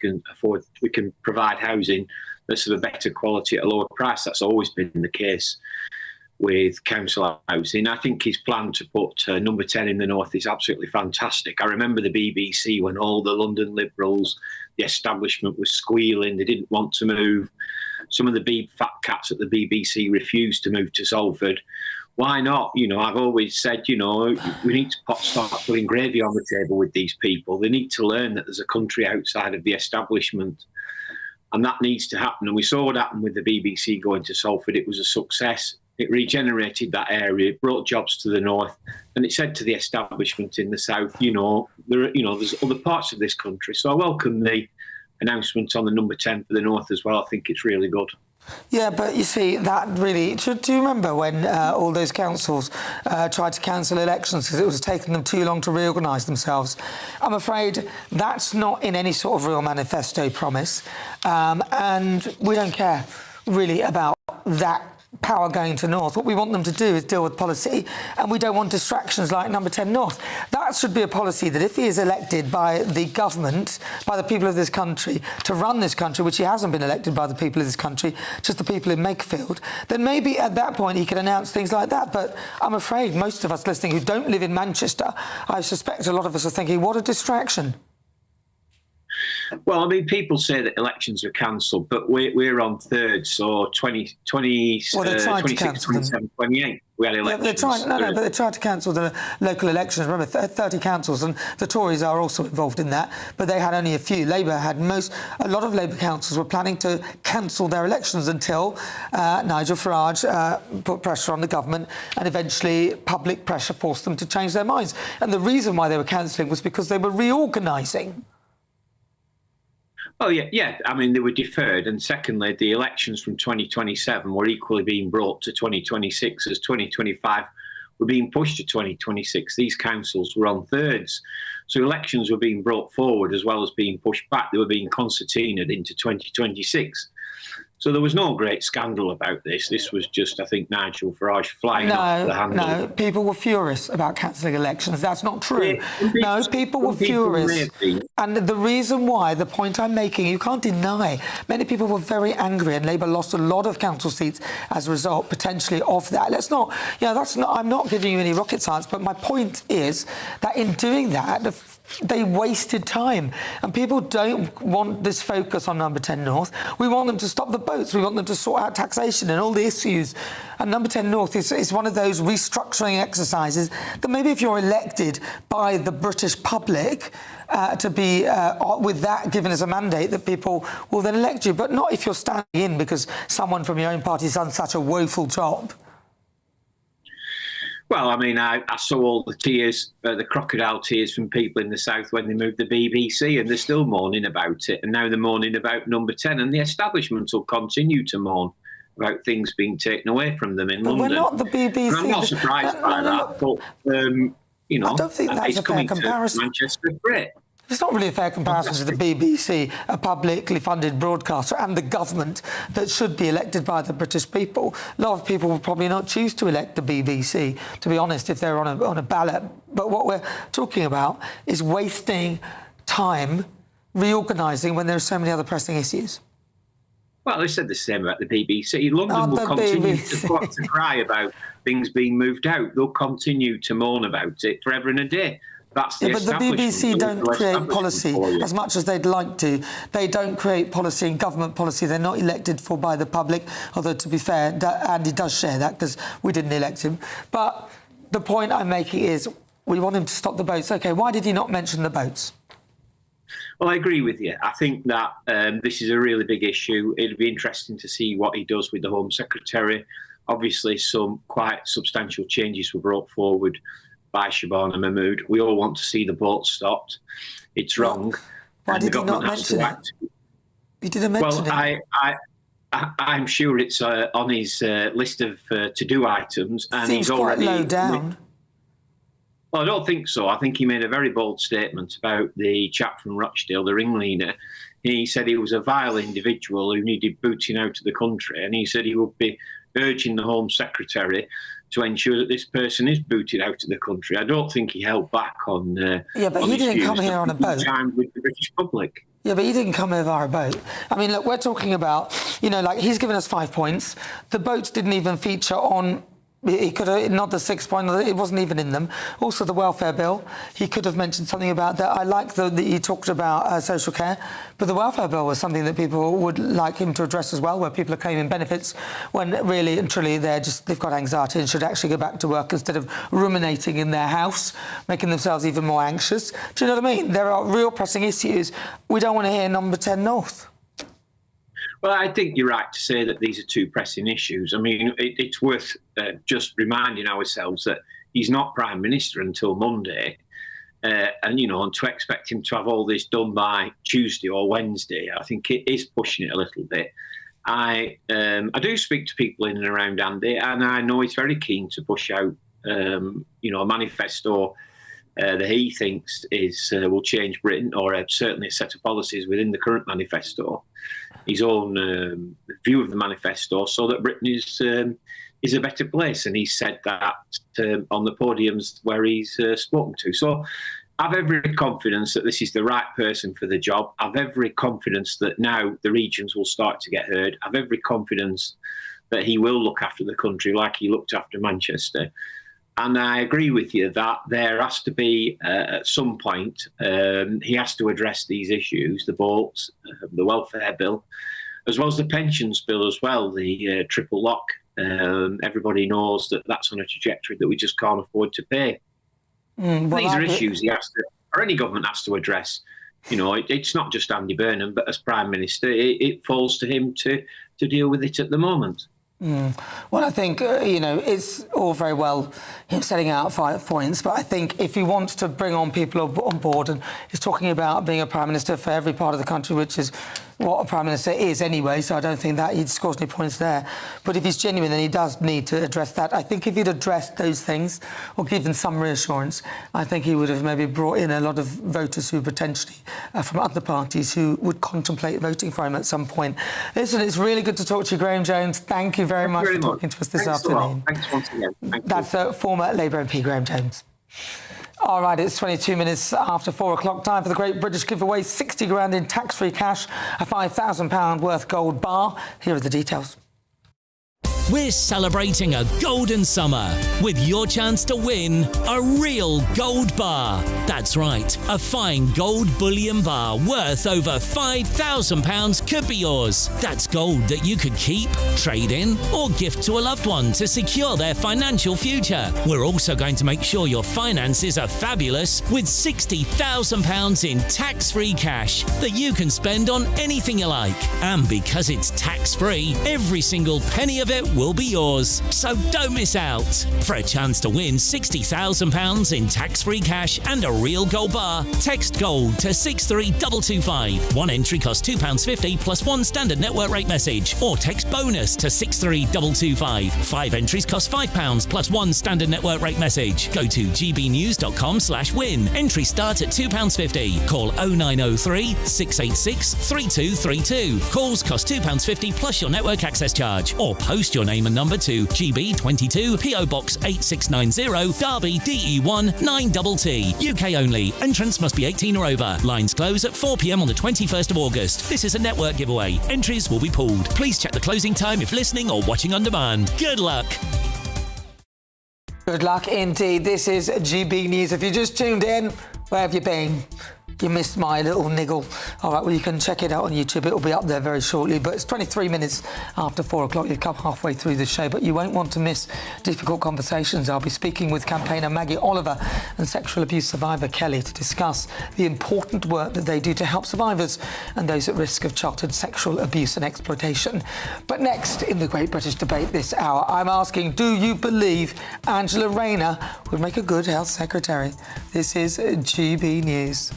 can provide housing that's of a better quality at a lower price. That's always been the case with council housing. I think his plan to put number 10 in the north is absolutely fantastic. I remember the BBC when all the London Liberals, the establishment was squealing. They didn't want to move. Some of the big fat cats at the BBC refused to move to Salford. Why not? I've always said, we need to start putting gravy on the table with these people. They need to learn that there's a country outside of the establishment. And that needs to happen. And we saw what happened with the BBC going to Salford. It was a success. It regenerated that area. It brought jobs to the north. And it said to the establishment in the south, there's other parts of this country. So I welcome the announcement on the number 10 for the north as well. I think it's really good. Yeah, but you see, that really... Do you remember when all those councils tried to cancel elections because it was taking them too long to reorganise themselves? I'm afraid that's not in any sort of real manifesto promise. And we don't care, really, about that power going to North. What we want them to do is deal with policy, and we don't want distractions like number 10 North. That should be a policy that if he is elected by the government, by the people of this country, to run this country, which he hasn't been elected by the people of this country, just the people in Makerfield, then maybe at that point he could announce things like that. But I'm afraid most of us listening who don't live in Manchester, I suspect a lot of us are thinking, what a distraction. Well, people say that elections are cancelled, but we're on third, so 26, 27, 28. We had elections. But they tried to cancel the local elections. Remember, 30 councils, and the Tories are also involved in that, but they had only a few. Labour had a lot of Labour councils were planning to cancel their elections until Nigel Farage put pressure on the government, and eventually public pressure forced them to change their minds. And the reason why they were cancelling was because they were reorganising. Oh, yeah. They were deferred. And secondly, the elections from 2027 were equally being brought to 2026 as 2025 were being pushed to 2026. These councils were on thirds. So elections were being brought forward as well as being pushed back. They were being concertinaed into 2026. So there was no great scandal about this. This was just, I think, Nigel Farage flying off the handle. No, people were furious about cancelling elections. That's not true. No, people were furious. And the reason why, the point I'm making, you can't deny, many people were very angry and Labour lost a lot of council seats as a result, potentially, of that. Let's not, I'm not giving you any rocket science, but my point is that in doing that, they wasted time. And people don't want this focus on Number 10 North. We want them to stop the boats. We want them to sort out taxation and all the issues. And Number 10 North is one of those restructuring exercises that maybe if you're elected by the British public to be with that given as a mandate, that people will then elect you, but not if you're standing in because someone from your own party has done such a woeful job. Well, I mean, I saw all the tears, the crocodile tears from people in the South when they moved the BBC, and they're still mourning about it. And now they're mourning about Number 10, and the establishment will continue to mourn about things being taken away from them in London. We're not the BBC. And I'm not surprised by that, but, I don't think that's a fair comparison. Manchester Brit. It's not really a fair comparison to the BBC, a publicly funded broadcaster, and the government that should be elected by the British people. A lot of people will probably not choose to elect the BBC, to be honest, if they're on a ballot. But what we're talking about is wasting time reorganising when there are so many other pressing issues. Well, they said the same about the BBC. London will continue to cry about things being moved out. They'll continue to mourn about it forever and a day. That's the but the BBC don't create policy as much as they'd like to. They don't create policy and government policy. They're not elected for by the public, although, to be fair, Andy does share that because we didn't elect him. But the point I'm making is we want him to stop the boats. OK, why did he not mention the boats? Well, I agree with you. I think that this is a really big issue. It'll be interesting to see what he does with the Home Secretary. Obviously, some quite substantial changes were brought forward by Shabana Mahmood. We all want to see the boat stopped. It's wrong. Why did he not mention it? He didn't mention it. Well, I'm sure it's on his list of to-do items. And Seems he's already quite low down. Well, I don't think so. I think he made a very bold statement about the chap from Rochdale, the ringleader. He said he was a vile individual who needed booting out of the country, and he said he would be urging the Home Secretary to ensure that this person is booted out of the country. I don't think he held back on. Yeah, but he didn't come here on a boat. With the British public. Yeah, but he didn't come here via a boat. I mean, look, we're talking about, like he's given us 5 points. The boats didn't even feature on. He could have, not the 6 point, it wasn't even in them. Also, the welfare bill, he could have mentioned something about that. I like that he talked about social care, but the welfare bill was something that people would like him to address as well, where people are claiming benefits when really and truly they've got anxiety and should actually go back to work instead of ruminating in their house, making themselves even more anxious. Do you know what I mean? There are real pressing issues. We don't want to hear Number 10 North. Well, I think you're right to say that these are two pressing issues. I mean, it's worth just reminding ourselves that he's not Prime Minister until Monday. And to expect him to have all this done by Tuesday or Wednesday, I think it is pushing it a little bit. I do speak to people in and around Andy, and I know he's very keen to push out, a manifesto that he thinks will change Britain, or certainly a set of policies within the current manifesto. His own view of the manifesto, so that Britain is a better place, and he said that on the podiums where he's spoken to. So I've every confidence that this is the right person for the job. I've every confidence that now the regions will start to get heard. I've every confidence that he will look after the country like he looked after Manchester. And I agree with you that there has to be, at some point, he has to address these issues, the boats, the welfare bill, as well as the pensions bill as well, the triple lock. Everybody knows that that's on a trajectory that we just can't afford to pay. These are issues he has to, or any government has to address. It's not just Andy Burnham, but as Prime Minister, it falls to him to deal with it at the moment. Well, I think, it's all very well him setting out 5 points, but I think if he wants to bring on people on board, and he's talking about being a Prime Minister for every part of the country, which is what a Prime Minister is anyway, so I don't think that he'd score any points there. But if he's genuine, then he does need to address that. I think if he'd addressed those things or given some reassurance, I think he would have maybe brought in a lot of voters who potentially from other parties who would contemplate voting for him at some point. Listen, it's really good to talk to you, Graham Jones. Thank you very much for talking to us this afternoon. Thanks once again. That's former Labour MP Graham Jones. All right, it's 22 minutes after 4 o'clock. Time for the Great British Giveaway. 60 grand in tax-free cash, a £5,000 worth gold bar. Here are the details. We're celebrating a golden summer with your chance to win a real gold bar. That's right, a fine gold bullion bar worth over £5,000 could be yours. That's gold that you could keep, trade in, or gift to a loved one to secure their financial future. We're also going to make sure your finances are fabulous with £60,000 in tax-free cash that you can spend on anything you like. And because it's tax-free, every single penny of it will be yours. So don't miss out. For a chance to win £60,000 in tax-free cash and a real gold bar, text GOLD to 63225. One entry costs £2.50 plus one standard network rate message, or text BONUS to 63225. 5 entries cost £5 plus one standard network rate message. Go to gbnews.com/win. Entry starts at £2.50. Call 0903 686 3232. Calls cost £2.50 plus your network access charge, or post your name and number to GB22 PO Box 8690 Derby DE1 9TT. UK only. Entrance must be 18 or over. Lines close at 4 p.m. on the 21st of August. This is a network giveaway. Entries will be pooled. Please check the closing time if listening or watching on demand. Good luck. Good luck indeed. This is GB News. If you just tuned in, where have you been? You missed my little niggle. All right, well, you can check it out on YouTube. It'll be up there very shortly. But it's 23 minutes after 4 o'clock. You've come halfway through the show, but you won't want to miss difficult conversations. I'll be speaking with campaigner Maggie Oliver and sexual abuse survivor Kelly to discuss the important work that they do to help survivors and those at risk of childhood sexual abuse and exploitation. But next, in the Great British Debate this hour, I'm asking, do you believe Angela Rayner would make a good health secretary? This is GB News.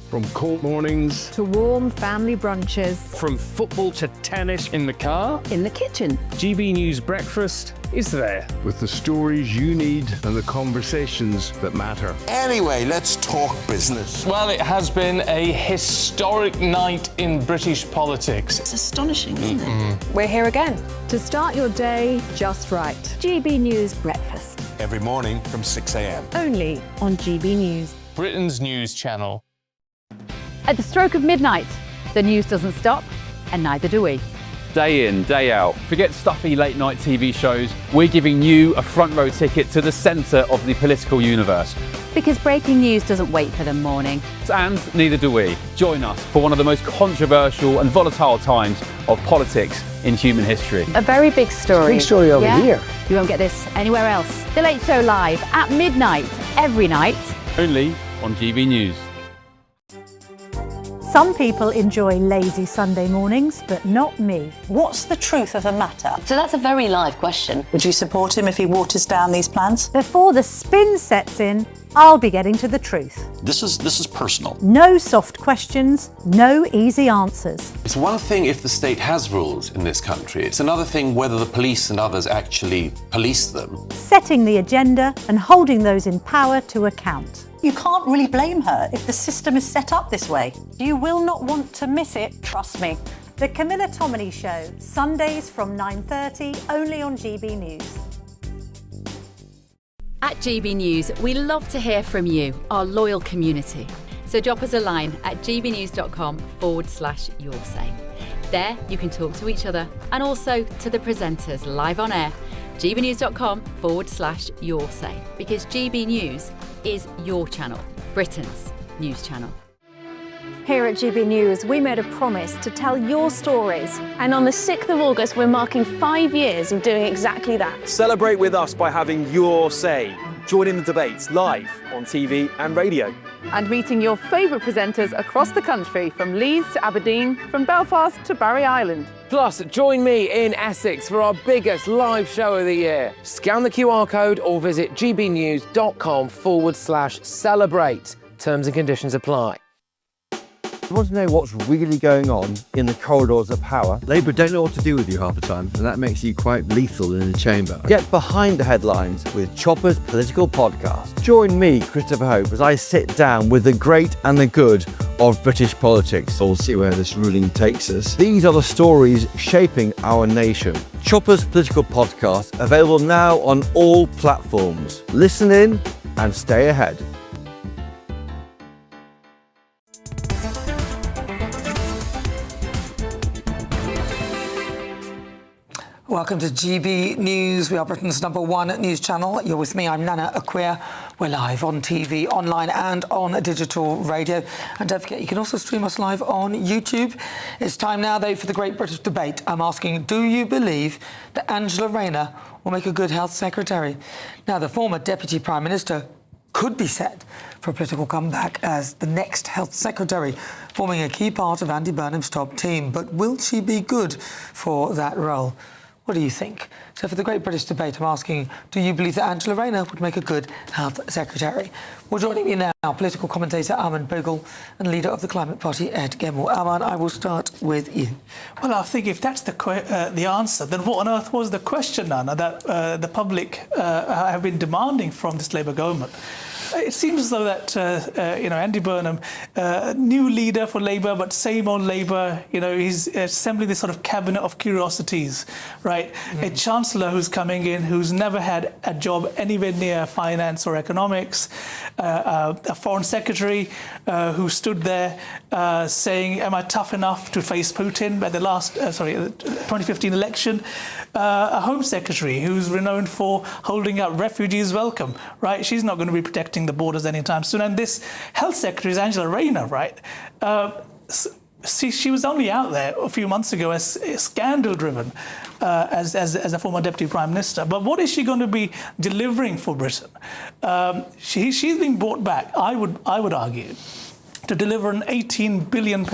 From court mornings to warm family brunches, from football to tennis, in the car, in the kitchen. GB News Breakfast is there with the stories you need and the conversations that matter. Anyway, let's talk business. Well, it has been a historic night in British politics. It's astonishing, isn't it? We're here again to start your day just right. GB News Breakfast. Every morning from 6 a.m. Only on GB News. Britain's news channel. At the stroke of midnight, the news doesn't stop, and neither do we. Day in, day out. Forget stuffy late night TV shows. We're giving you a front row ticket to the centre of the political universe. Because breaking news doesn't wait for the morning. And neither do we. Join us for one of the most controversial and volatile times of politics in human history. A very big story. Big story over here. You won't get this anywhere else. The Late Show live at midnight, every night. Only on GB News. Some people enjoy lazy Sunday mornings, but not me. What's the truth of the matter? So that's a very live question. Would you support him if he waters down these plans? Before the spin sets in, I'll be getting to the truth. This is personal. No soft questions, no easy answers. It's one thing if the state has rules in this country. It's another thing whether the police and others actually police them. Setting the agenda and holding those in power to account. You can't really blame her if the system is set up this way. You will not want to miss it, trust me. The Camilla Tominey Show, Sundays from 9:30, only on GB News. At GB News, we love to hear from you, our loyal community. So drop us a line at gbnews.com/yoursay. There you can talk to each other and also to the presenters live on air. gbnews.com/yoursay, because GB News is your channel, Britain's news channel. Here at GB News, we made a promise to tell your stories. And on the 6th of August, we're marking 5 years of doing exactly that. Celebrate with us by having your say. Join in the debates live on TV and radio. and meeting your favourite presenters across the country, from Leeds to Aberdeen, from Belfast to Barry Island. Plus, join me in Essex for our biggest live show of the year. Scan the QR code or visit gbnews.com/celebrate. Terms and conditions apply. You want to know what's really going on in the corridors of power? Labour don't know what to do with you half the time, and that makes you quite lethal in the chamber. Get behind the headlines with Chopper's Political Podcast. Join me, Christopher Hope, as I sit down with the great and the good of British politics. We'll see where this ruling takes us. These are the stories shaping our nation. Chopper's Political Podcast, available now on all platforms. Listen in and stay ahead. Welcome to GB News. We are Britain's #1 news channel. You're with me, I'm Nana Akua. We're live on TV, online and on digital radio. And don't forget, you can also stream us live on YouTube. It's time now, though, for the Great British Debate. I'm asking, do you believe that Angela Rayner will make a good health secretary? Now, the former Deputy Prime Minister could be set for a political comeback as the next health secretary, forming a key part of Andy Burnham's top team. But will she be good for that role? What do you think? So for the Great British Debate, I'm asking, do you believe that Angela Rayner would make a good health secretary? Well, joining me now, political commentator Arman Bogle and leader of the Climate Party, Ed Gemmell. Arman, I will start with you. Well, I think if that's the answer, then what on earth was the question, Nana, that the public have been demanding from this Labour government? It seems as though that Andy Burnham, new leader for Labour, but same old Labour. He's assembling this sort of cabinet of curiosities, right? A chancellor who's coming in, who's never had a job anywhere near finance or economics, a foreign secretary who stood there saying, "Am I tough enough to face Putin?" At the 2015 election. A Home Secretary who's renowned for holding up refugees welcome, right? She's not going to be protecting the borders anytime soon. And this Health Secretary is Angela Rayner, right? She was only out there a few months ago as scandal-driven as a former Deputy Prime Minister. But what is she going to be delivering for Britain? She's been brought back, I would argue, to deliver an £18 billion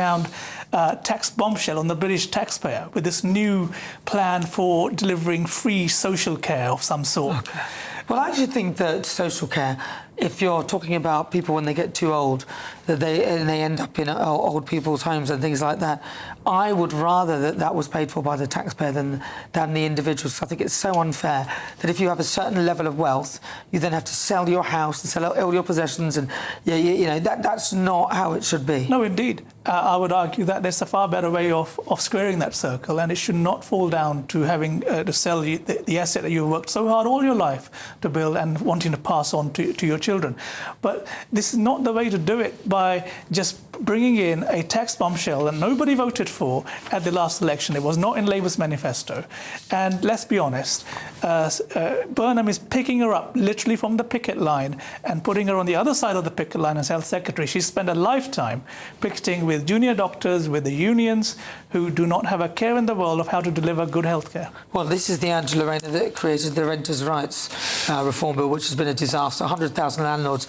tax bombshell on the British taxpayer with this new plan for delivering free social care of some sort. Okay. Well, I actually think that social care, if you're talking about people when they get too old, that they end up in old people's homes and things like that, I would rather that was paid for by the taxpayer than the individuals. I think it's so unfair that if you have a certain level of wealth, you then have to sell your house and sell all your possessions, and that's not how it should be. No, indeed. I would argue that there's a far better way of squaring that circle, and it should not fall down to having to sell the asset that you've worked so hard all your life to build and wanting to pass on to your children. But this is not the way to do it, by just bringing in a tax bombshell that nobody voted for at the last election. It was not in Labour's manifesto. And let's be honest, Burnham is picking her up literally from the picket line and putting her on the other side of the picket line as health secretary. She spent a lifetime picketing with junior doctors, with the unions, who do not have a care in the world of how to deliver good health care. Well, this is the Angela Rayner that created the Renters' Rights Reform Bill, which has been a disaster. 100,000 landlords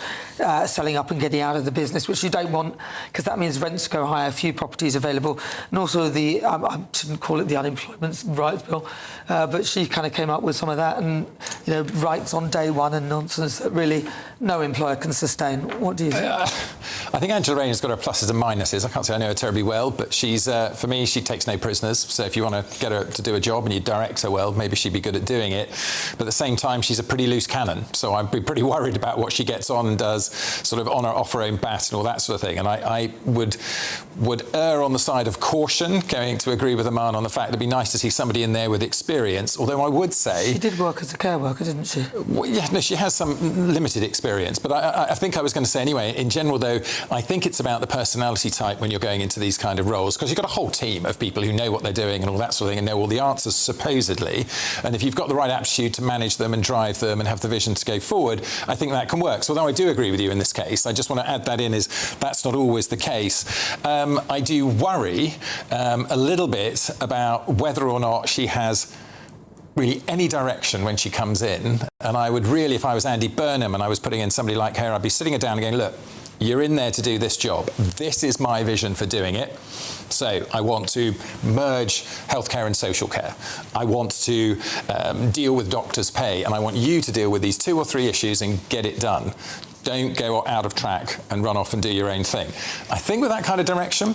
selling up and getting out of the business, which you don't want, because that means rents go higher, few properties available. And also I shouldn't call it the Unemployment Rights Bill, but she kind of came up with some of that, and rights on day one and nonsense that really no employer can sustain. What do you think? I think Angela Rayner's got her pluses and minuses. I can't say I know her terribly well, but she's, for me, she takes no prisoners. So if you want to get her to do a job and you direct her well, maybe she'd be good at doing it. But at the same time, she's a pretty loose cannon. So I'd be pretty worried about what she gets on and does, sort of on or off her own bat and all that sort of thing. And I would err on the side of caution, going to agree with Aman on the fact it'd be nice to see somebody in there with experience. Although I would say... She did work as a care worker, didn't she? Well, yeah, no, she has some limited experience. But I think I was going to say anyway, in general, though, I think it's about the personality type when you're going into these kind of roles, because you've got a whole team of people who know what they're doing and all that sort of thing and know all the answers, supposedly. And if you've got the right aptitude to manage them and drive them and have the vision to go forward, I think that can work. So although I do agree with you in this case, I just want to add that in, is that's not always the case. I do worry a little bit about whether or not she has really any direction when she comes in. And I would really, if I was Andy Burnham and I was putting in somebody like her, I'd be sitting her down and going, look, you're in there to do this job. This is my vision for doing it. So I want to merge healthcare and social care. I want to deal with doctors' pay, and I want you to deal with these 2 or 3 issues and get it done. Don't go out of track and run off and do your own thing. I think with that kind of direction,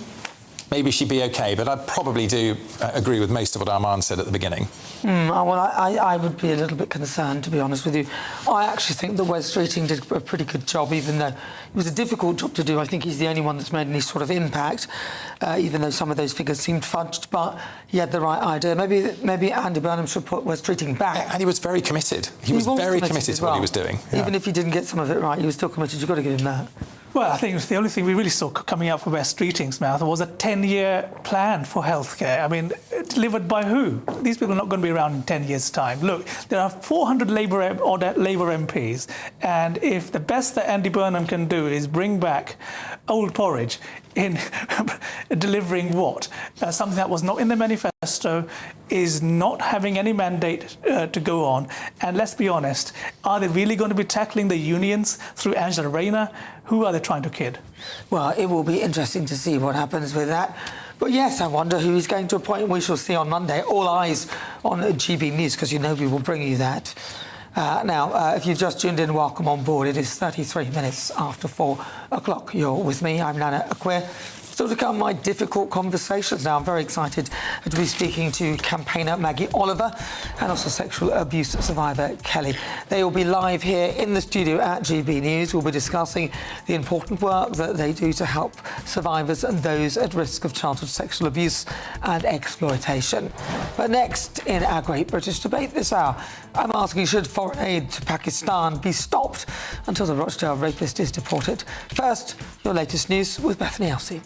maybe she'd be okay, but I probably do agree with most of what Armand said at the beginning. Well, I would be a little bit concerned, to be honest with you. I actually think that Wes Streeting did a pretty good job, even though it was a difficult job to do. I think he's the only one that's made any sort of impact, even though some of those figures seemed fudged, but he had the right idea. Maybe Andy Burnham should put Wes Streeting back. And he was very committed. He was very committed to what he was doing. Even if he didn't get some of it right, he was still committed. You've got to give him that. Well, I think the only thing we really saw coming out from Wes Streeting's mouth was a 10-year plan for healthcare. I mean, delivered by who? These people are not going to be around in 10 years' time. Look, there are 400 Labour MPs, and if the best that Andy Burnham can do is bring back old porridge in delivering what? Something that was not in the manifesto, is not having any mandate to go on. And let's be honest, are they really going to be tackling the unions through Angela Rayner? Who are they trying to kid? Well, it will be interesting to see what happens with that. But yes, I wonder who he's going to appoint. We shall see on Monday. All eyes on GB News, because you know we will bring you that. Now, if you've just tuned in, welcome on board. It is 33 minutes after 4 o'clock. You're with me. I'm Nana Akua. Still to come, my difficult conversations. Now, I'm very excited to be speaking to campaigner Maggie Oliver and also sexual abuse survivor Kelly. They will be live here in the studio at GB News. We'll be discussing the important work that they do to help survivors and those at risk of childhood sexual abuse and exploitation. But next, in our Great British Debate this hour, I'm asking, should foreign aid to Pakistan be stopped until the Rochdale rapist is deported? First, your latest news with Bethany Elsey.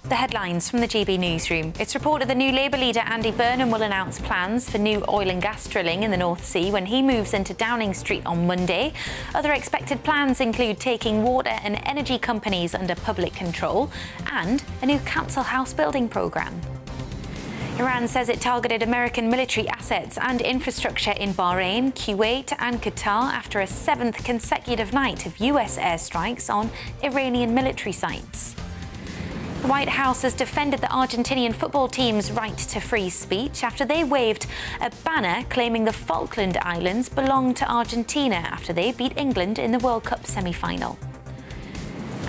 The headlines from the GB newsroom. It's reported the new Labour leader Andy Burnham will announce plans for new oil and gas drilling in the North Sea when he moves into Downing Street on Monday. Other expected plans include taking water and energy companies under public control and a new council house building programme. Iran says it targeted American military assets and infrastructure in Bahrain, Kuwait and Qatar after a 7th consecutive night of US airstrikes on Iranian military sites. The White House has defended the Argentinian football team's right to free speech after they waved a banner claiming the Falkland Islands belong to Argentina after they beat England in the World Cup semi-final.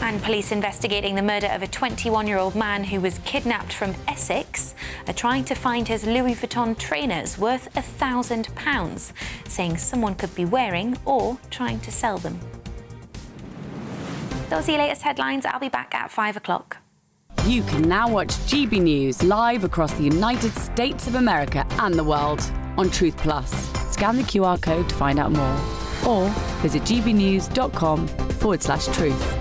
And police investigating the murder of a 21-year-old man who was kidnapped from Essex are trying to find his Louis Vuitton trainers worth £1,000, saying someone could be wearing or trying to sell them. Those are your latest headlines. I'll be back at 5 o'clock. You can now watch GB News live across the United States of America and the world on Truth Plus. Scan the QR code to find out more or visit gbnews.com/truth.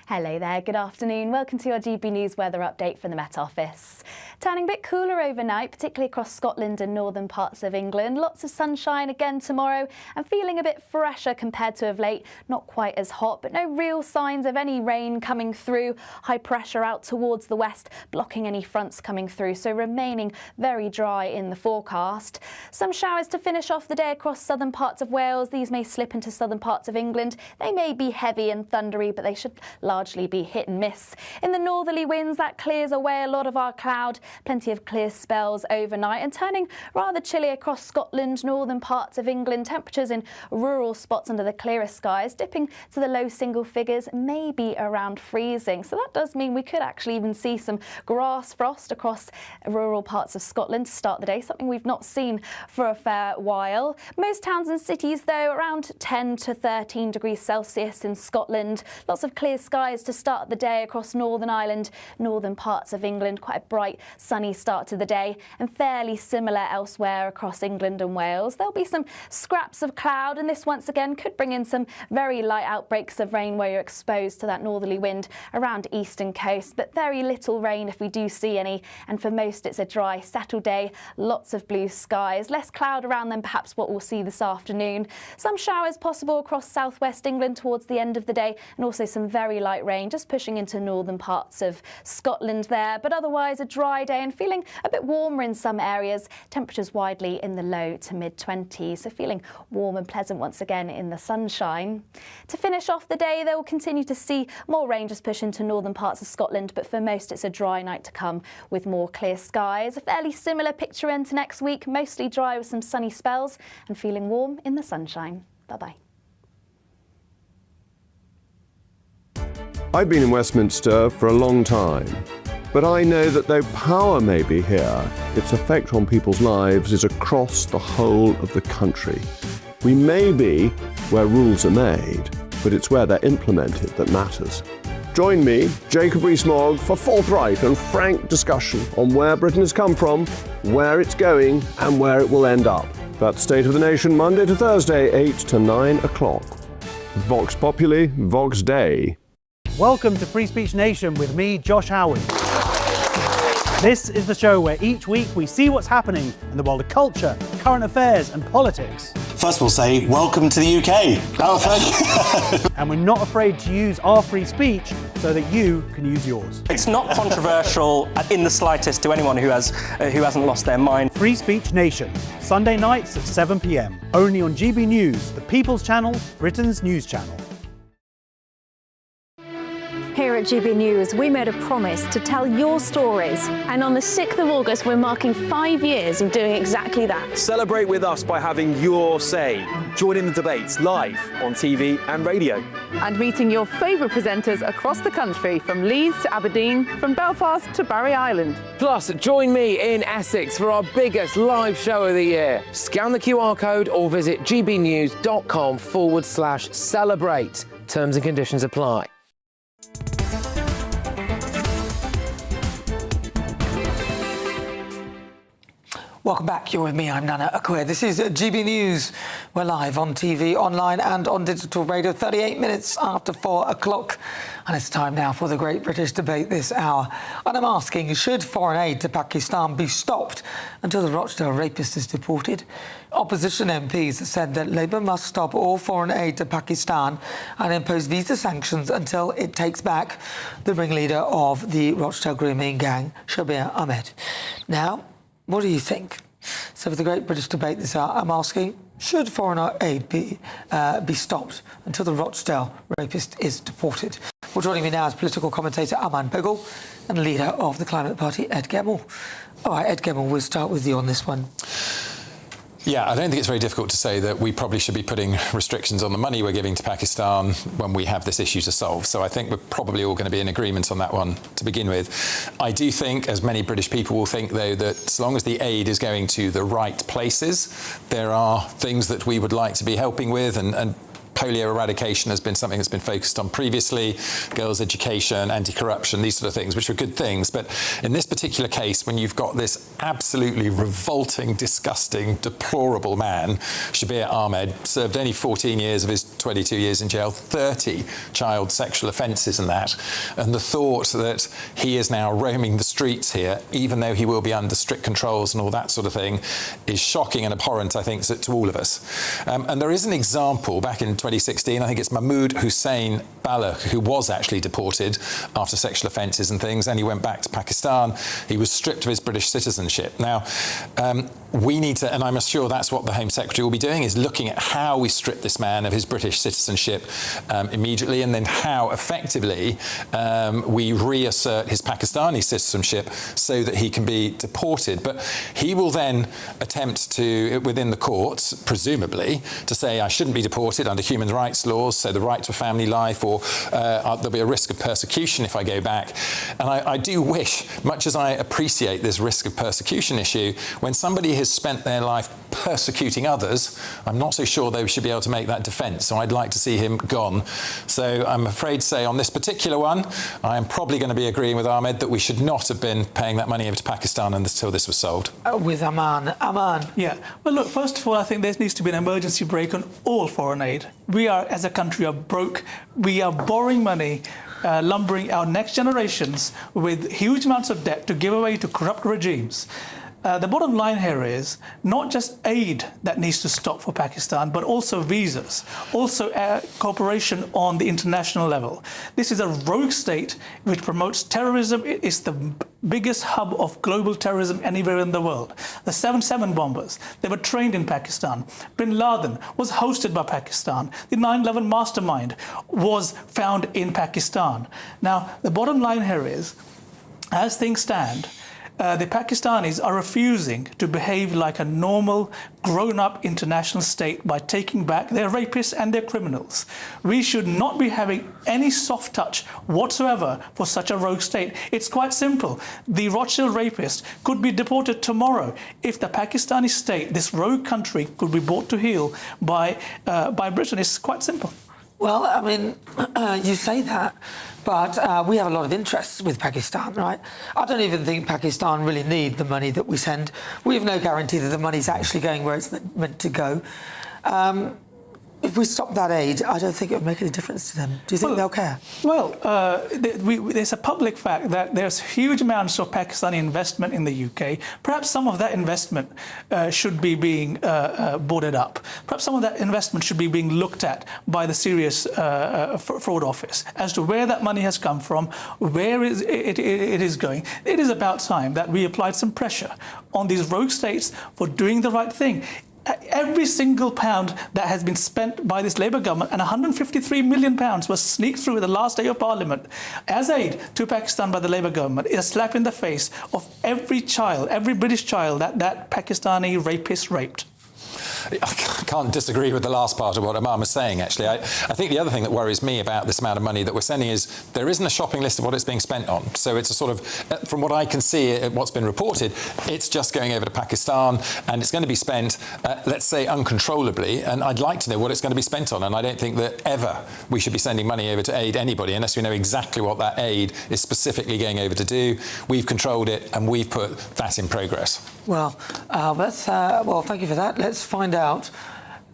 Hello there, good afternoon. Welcome to your GB News weather update from the Met Office. Turning a bit cooler overnight, particularly across Scotland and northern parts of England. Lots of sunshine again tomorrow and feeling a bit fresher compared to of late. Not quite as hot, but no real signs of any rain coming through. High pressure out towards the west, blocking any fronts coming through, so remaining very dry in the forecast. Some showers to finish off the day across southern parts of Wales. These may slip into southern parts of England. They may be heavy and thundery, but they should largely be hit and miss. In the northerly winds, that clears away a lot of our cloud. Plenty of clear spells overnight and turning rather chilly across Scotland, northern parts of England. Temperatures in rural spots under the clearest skies dipping to the low single figures, maybe around freezing. So that does mean we could actually even see some grass frost across rural parts of Scotland to start the day, something we've not seen for a fair while. Most towns and cities, though, around 10 to 13 degrees Celsius in Scotland. Lots of clear skies to start the day across Northern Ireland, northern parts of England. Quite a bright sunny start to the day and fairly similar elsewhere across England and Wales. There'll be some scraps of cloud, and this once again could bring in some very light outbreaks of rain where you're exposed to that northerly wind around eastern coast, but very little rain if we do see any. And for most, it's a dry, settled day, lots of blue skies, less cloud around than perhaps what we'll see this afternoon. Some showers possible across southwest England towards the end of the day, and also some very light rain just pushing into northern parts of Scotland there. But otherwise a dry day and feeling a bit warmer in some areas. Temperatures widely in the low to mid-20s, so feeling warm and pleasant once again in the sunshine. To finish off the day, they will continue to see more rain just push into northern parts of Scotland, but for most it's a dry night to come with more clear skies. A fairly similar picture into next week, mostly dry with some sunny spells and feeling warm in the sunshine. Bye-bye. I've been in Westminster for a long time, but I know that though power may be here, its effect on people's lives is across the whole of the country. We may be where rules are made, but it's where they're implemented that matters. Join me, Jacob Rees-Mogg, for forthright and frank discussion on where Britain has come from, where it's going, and where it will end up. That's State of the Nation, Monday to Thursday, 8 to 9 o'clock. Vox Populi, Vox Dei. Welcome to Free Speech Nation with me, Josh Howard. This is the show where each week we see what's happening in the world of culture, current affairs and politics. First we'll say, welcome to the UK. Oh, thank you. And we're not afraid to use our free speech so that you can use yours. It's not controversial in the slightest to anyone who hasn't lost their mind. Free Speech Nation, Sunday nights at 7 p.m. Only on GB News, the People's Channel, Britain's news channel. Here at GB News, we made a promise to tell your stories. And on the 6th of August, we're marking 5 years of doing exactly that. Celebrate with us by having your say. Join in the debates live on TV and radio. And meeting your favourite presenters across the country, from Leeds to Aberdeen, from Belfast to Barry Island. Plus, join me in Essex for our biggest live show of the year. Scan the QR code or visit gbnews.com/celebrate. Terms and conditions apply. Welcome back. You're with me. I'm Nana Akua. This is GB News. We're live on TV, online and on digital radio, 38 minutes after 4 o'clock. And it's time now for the Great British Debate this hour. And I'm asking, should foreign aid to Pakistan be stopped until the Rochdale rapist is deported? Opposition MPs have said that Labour must stop all foreign aid to Pakistan and impose visa sanctions until it takes back the ringleader of the Rochdale grooming gang, Shabir Ahmed. Now, what do you think? So for the Great British Debate this hour, I'm asking, should foreign aid be stopped until the Rochdale rapist is deported? Well, joining me now is political commentator Aman Begal and leader of the Climate Party, Ed Gemmell. All right, Ed Gemmell, we'll start with you on this one. Yeah, I don't think it's very difficult to say that we probably should be putting restrictions on the money we're giving to Pakistan when we have this issue to solve. So I think we're probably all going to be in agreement on that one to begin with. I do think, as many British people will think, though, that as long as the aid is going to the right places, there are things that we would like to be helping with, and polio eradication has been something that's been focused on previously, girls' education, anti-corruption, these sort of things, which are good things. But in this particular case, when you've got this absolutely revolting, disgusting, deplorable man, Shabir Ahmed, served only 14 years of his 22 years in jail, 30 child sexual offences and that, and the thought that he is now roaming the streets here, even though he will be under strict controls and all that sort of thing, is shocking and abhorrent, I think, to all of us. And there is an example back in 2016, I think it's Mahmoud Hussein Balak, who was actually deported after sexual offences and things, and he went back to Pakistan. He was stripped of his British citizenship. Now, we need to, and I'm sure that's what the Home Secretary will be doing, is looking at how we strip this man of his British citizenship immediately, and then how effectively we reassert his Pakistani citizenship so that he can be deported. But he will then attempt to, within the courts, presumably, to say I shouldn't be deported under human rights laws, so the right to a family life, or there'll be a risk of persecution if I go back. And I do wish, much as I appreciate this risk of persecution issue, when somebody has spent their life persecuting others, I'm not so sure they should be able to make that defence. So I'd like to see him gone. So I'm afraid to say on this particular one, I am probably going to be agreeing with Ahmed that we should not have been paying that money over to Pakistan until this was solved. With Aman. Yeah. Well, look, first of all, I think there needs to be an emergency brake on all foreign aid. We are, as a country, are broke. We are borrowing money, lumbering our next generations with huge amounts of debt to give away to corrupt regimes. The bottom line here is not just aid that needs to stop for Pakistan, but also visas, also cooperation on the international level. This is a rogue state which promotes terrorism. It is the biggest hub of global terrorism anywhere in the world. The 7/7 bombers, they were trained in Pakistan. Bin Laden was hosted by Pakistan. The 9/11 mastermind was found in Pakistan. Now, the bottom line here is, as things stand, the Pakistanis are refusing to behave like a normal, grown-up international state by taking back their rapists and their criminals. We should not be having any soft touch whatsoever for such a rogue state. It's quite simple. The Rothschild rapist could be deported tomorrow if the Pakistani state, this rogue country, could be brought to heel by Britain. It's quite simple. Well, I mean, you say that, but we have a lot of interests with Pakistan, right? I don't even think Pakistan really need the money that we send. We have no guarantee that the money's actually going where it's meant to go. If we stop that aid, I don't think it would make any difference to them. Do you think they'll care? Well, there's a public fact that there's huge amounts of Pakistani investment in the UK. Perhaps some of that investment should be being boarded up. Perhaps some of that investment should be being looked at by the serious fraud office as to where that money has come from, where it is going. It is about time that we applied some pressure on these rogue states for doing the right thing. Every single pound that has been spent by this Labour government, and £153 million was sneaked through the last day of Parliament as aid to Pakistan by the Labour government, is a slap in the face of every child, every British child that Pakistani rapist raped. I can't disagree with the last part of what Amar was saying, actually. I think the other thing that worries me about this amount of money that we're sending is there isn't a shopping list of what it's being spent on. So it's a sort of, from what I can see, what's been reported, it's just going over to Pakistan and it's going to be spent, let's say, uncontrollably. And I'd like to know what it's going to be spent on. And I don't think that ever we should be sending money over to aid anybody unless we know exactly what that aid is specifically going over to do. We've controlled it and we've put that in progress. Well, well, thank you for that. Let's find out.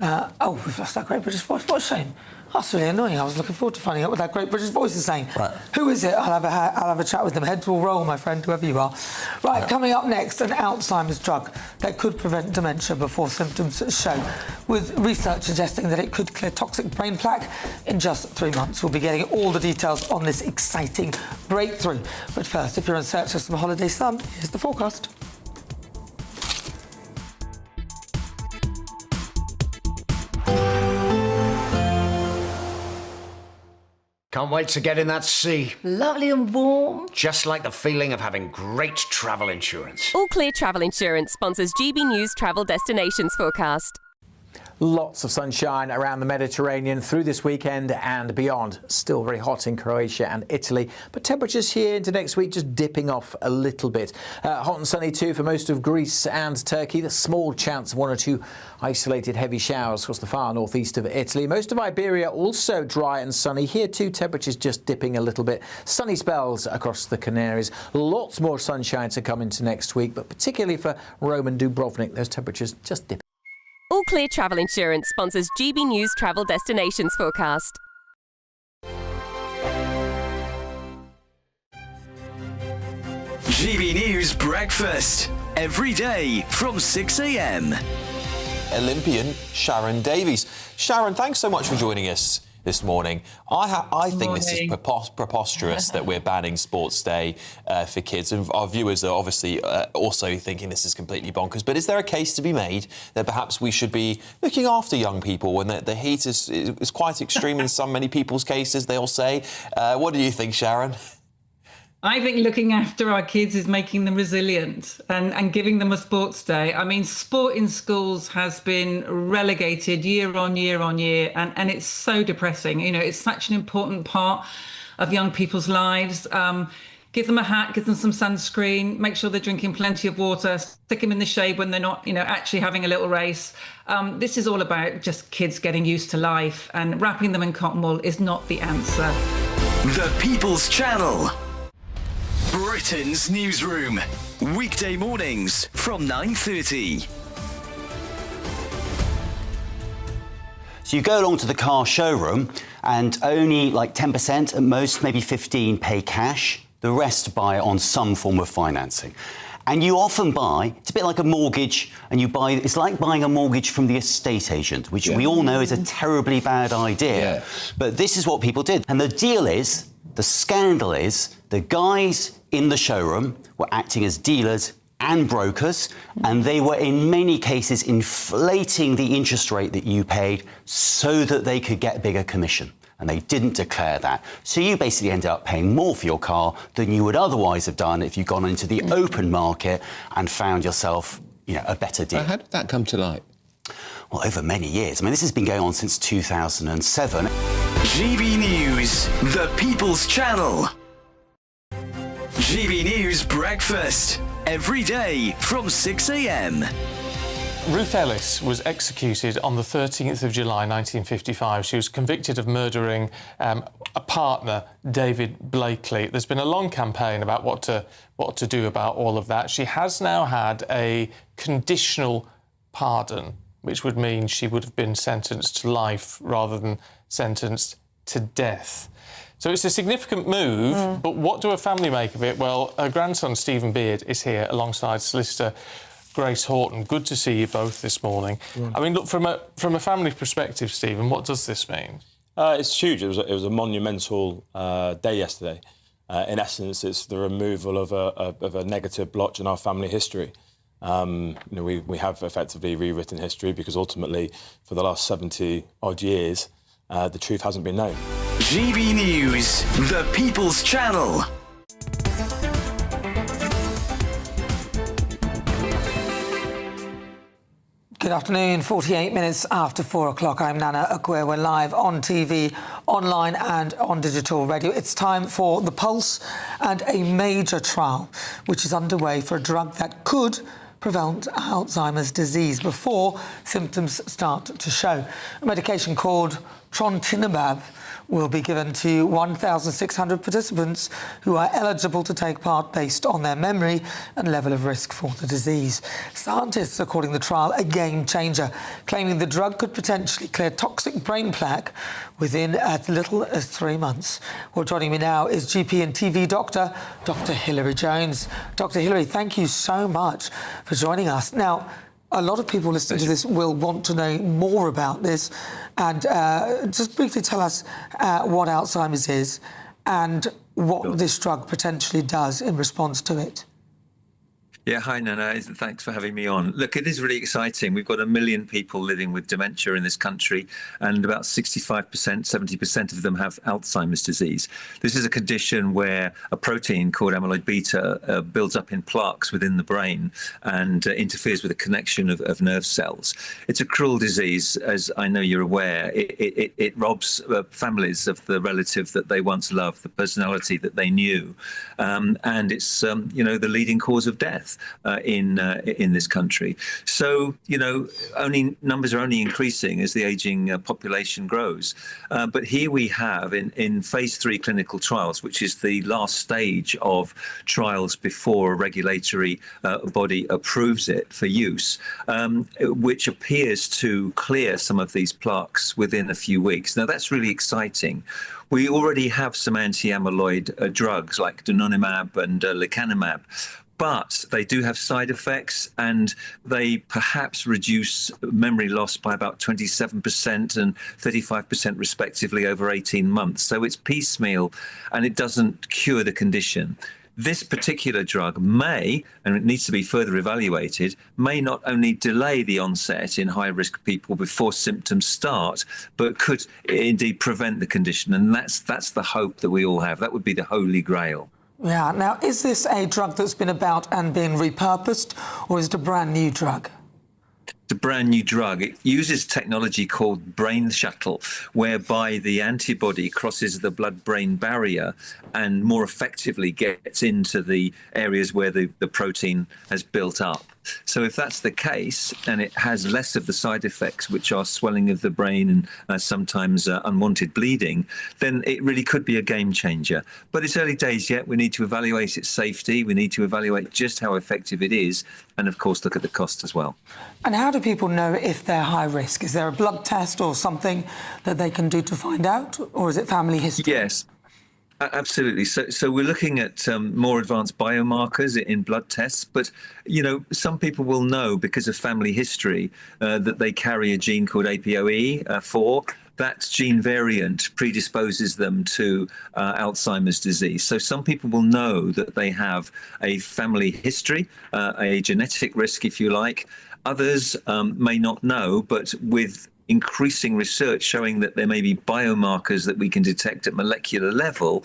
Oh, we've lost that great British voice. What a shame. That's really annoying. I was looking forward to finding out what that great British voice is saying. Right. Who is it? I'll have a chat with them. Heads will roll, my friend, whoever you are. Right, coming up next, an Alzheimer's drug that could prevent dementia before symptoms show, with research suggesting that it could clear toxic brain plaque in just 3 months. We'll be getting all the details on this exciting breakthrough. But first, if you're in search of some holiday sun, here's the forecast. Can't wait to get in that sea. Lovely and warm. Just like the feeling of having great travel insurance. All Clear Travel Insurance sponsors GB News Travel Destinations Forecast. Lots of sunshine around the Mediterranean through this weekend and beyond. Still very hot in Croatia and Italy, but temperatures here into next week just dipping off a little bit. Hot and sunny too for most of Greece and Turkey. The small chance of 1 or 2 isolated heavy showers across the far northeast of Italy. Most of Iberia also dry and sunny. Here too, temperatures just dipping a little bit. Sunny spells across the Canaries. Lots more sunshine to come into next week, but particularly for Rome and Dubrovnik, those temperatures just dipping. All Clear Travel Insurance sponsors GB News Travel Destinations Forecast. GB News Breakfast. Every day from 6 a.m. Olympian Sharon Davies. Sharon, thanks so much for joining us this morning. I think this is preposterous that we're banning Sports Day for kids, and our viewers are obviously also thinking this is completely bonkers. But is there a case to be made that perhaps we should be looking after young people when the heat is quite extreme in many people's cases, they'll say? What do you think, Sharon? I think looking after our kids is making them resilient and giving them a sports day. I mean, sport in schools has been relegated year on year on year, and it's so depressing. You know, it's such an important part of young people's lives. give them a hat, give them some sunscreen, make sure they're drinking plenty of water, stick them in the shade when they're not, actually having a little race. This is all about just kids getting used to life, and wrapping them in cotton wool is not the answer. The People's Channel. Britain's newsroom. Weekday mornings from 9:30. So you go along to the car showroom and only like 10%, at most maybe 15%, pay cash. The rest buy it on some form of financing. And you often buy, it's a bit like a mortgage, and it's like buying a mortgage from the estate agent, which we all know is a terribly bad idea. But this is what people did. And the deal is, the scandal is, the guys in the showroom were acting as dealers and brokers, and they were in many cases inflating the interest rate that you paid so that they could get bigger commission. And they didn't declare that. So you basically ended up paying more for your car than you would otherwise have done if you'd gone into the open market and found yourself, a better deal. How did that come to light? Well, over many years. I mean, this has been going on since 2007. GB News, the People's Channel. GB News Breakfast. Every day from 6 a.m. Ruth Ellis was executed on the 13th of July 1955. She was convicted of murdering a partner, David Blakely. There's been a long campaign about what to do about all of that. She has now had a conditional pardon, which would mean she would have been sentenced to life rather than sentenced to death. So it's a significant move, but what do her family make of it? Well, her grandson, Stephen Beard, is here alongside solicitor Grace Horton. Good to see you both this morning. I mean, look, from a family perspective, Stephen, what does this mean? It's huge. It was a monumental day yesterday. In essence, it's the removal of a negative blotch in our family history. We have effectively rewritten history because ultimately, for the last 70-odd years, the truth hasn't been known. GB News, the People's Channel. Good afternoon, 48 minutes after 4 o'clock. I'm Nana Akua. We're live on TV, online and on digital radio. It's time for The Pulse and a major trial which is underway for a drug that could prevent Alzheimer's disease before symptoms start to show. A medication called trontinemab will be given to 1,600 participants who are eligible to take part based on their memory and level of risk for the disease. Scientists are calling the trial a game changer, claiming the drug could potentially clear toxic brain plaque within as little as 3 months. Well, joining me now is GP and TV doctor, Dr. Hilary Jones. Dr. Hilary, thank you so much for joining us. Now, a lot of people listening to this will want to know more about this, and just briefly tell us what Alzheimer's is and what this drug potentially does in response to it. Yeah, hi, Nana. Thanks for having me on. Look, it is really exciting. We've got 1 million people living with dementia in this country, and about 65%, 70% of them have Alzheimer's disease. This is a condition where a protein called amyloid beta builds up in plaques within the brain and interferes with the connection of nerve cells. It's a cruel disease, as I know you're aware. It robs families of the relative that they once loved, the personality that they knew, and it's the leading cause of death in this country. So, numbers are only increasing as the ageing population grows. But here we have in phase 3 clinical trials, which is the last stage of trials before a regulatory body approves it for use, which appears to clear some of these plaques within a few weeks. Now, that's really exciting. We already have some anti-amyloid drugs like donanemab and lecanemab, but they do have side effects, and they perhaps reduce memory loss by about 27% and 35% respectively over 18 months. So it's piecemeal, and it doesn't cure the condition. This particular drug may, and it needs to be further evaluated, may not only delay the onset in high-risk people before symptoms start, but could indeed prevent the condition. And that's the hope that we all have. That would be the holy grail. Yeah. Now, is this a drug that's been about and been repurposed, or is it a brand new drug? It's a brand new drug. It uses technology called brain shuttle, whereby the antibody crosses the blood-brain barrier and more effectively gets into the areas where the protein has built up. So if that's the case, and it has less of the side effects, which are swelling of the brain and sometimes unwanted bleeding, then it really could be a game changer. But it's early days yet. We need to evaluate its safety. We need to evaluate just how effective it is, and of course look at the cost as well. And how do people know if they're high risk? Is there a blood test or something that they can do to find out, or is it family history? Yes. Absolutely. So we're looking at more advanced biomarkers in blood tests, but some people will know because of family history that they carry a gene called APOE4. That gene variant predisposes them to Alzheimer's disease. So some people will know that they have a family history, a genetic risk, if you like. Others may not know, but with increasing research showing that there may be biomarkers that we can detect at molecular level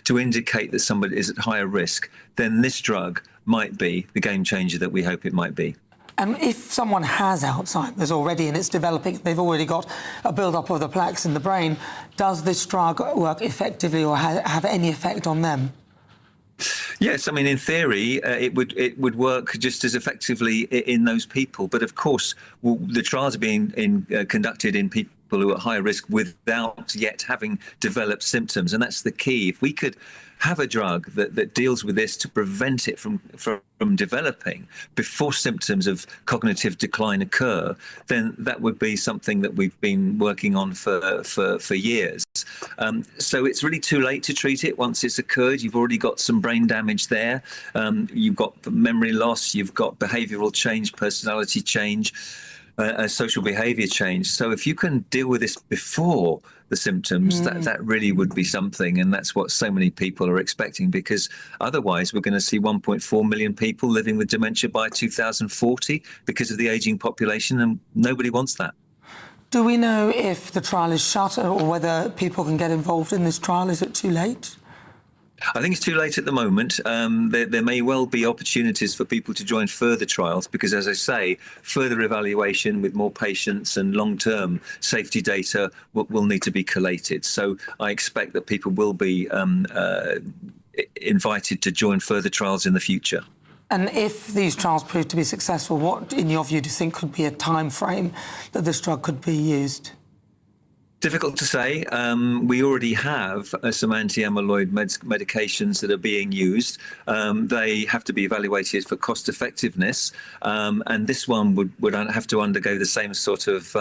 to indicate that somebody is at higher risk, then this drug might be the game changer that we hope it might be. And if someone has Alzheimer's already and it's developing, they've already got a build-up of the plaques in the brain, does this drug work effectively or have any effect on them? Yes, I mean, in theory, it would work just as effectively in those people. But of course, the trials are being conducted in people who are at high risk without yet having developed symptoms. And that's the key. If we could have a drug that deals with this to prevent it from developing before symptoms of cognitive decline occur, then that would be something that we've been working on for years. So it's really too late to treat it once it's occurred. You've already got some brain damage there. You've got memory loss. You've got behavioural change, personality change, social behaviour change. So if you can deal with this before the symptoms, that really would be something. And that's what so many people are expecting, because otherwise we're going to see 1.4 million people living with dementia by 2040 because of the ageing population, and nobody wants that. Do we know if the trial is shut or whether people can get involved in this trial? Is it too late? I think it's too late at the moment. There may well be opportunities for people to join further trials because, as I say, further evaluation with more patients and long-term safety data will need to be collated. So I expect that people will be invited to join further trials in the future. And if these trials prove to be successful, what, in your view, do you think could be a time frame that this drug could be used? Difficult to say. We already have some anti-amyloid medications that are being used. They have to be evaluated for cost effectiveness, and this one would have to undergo the same sort of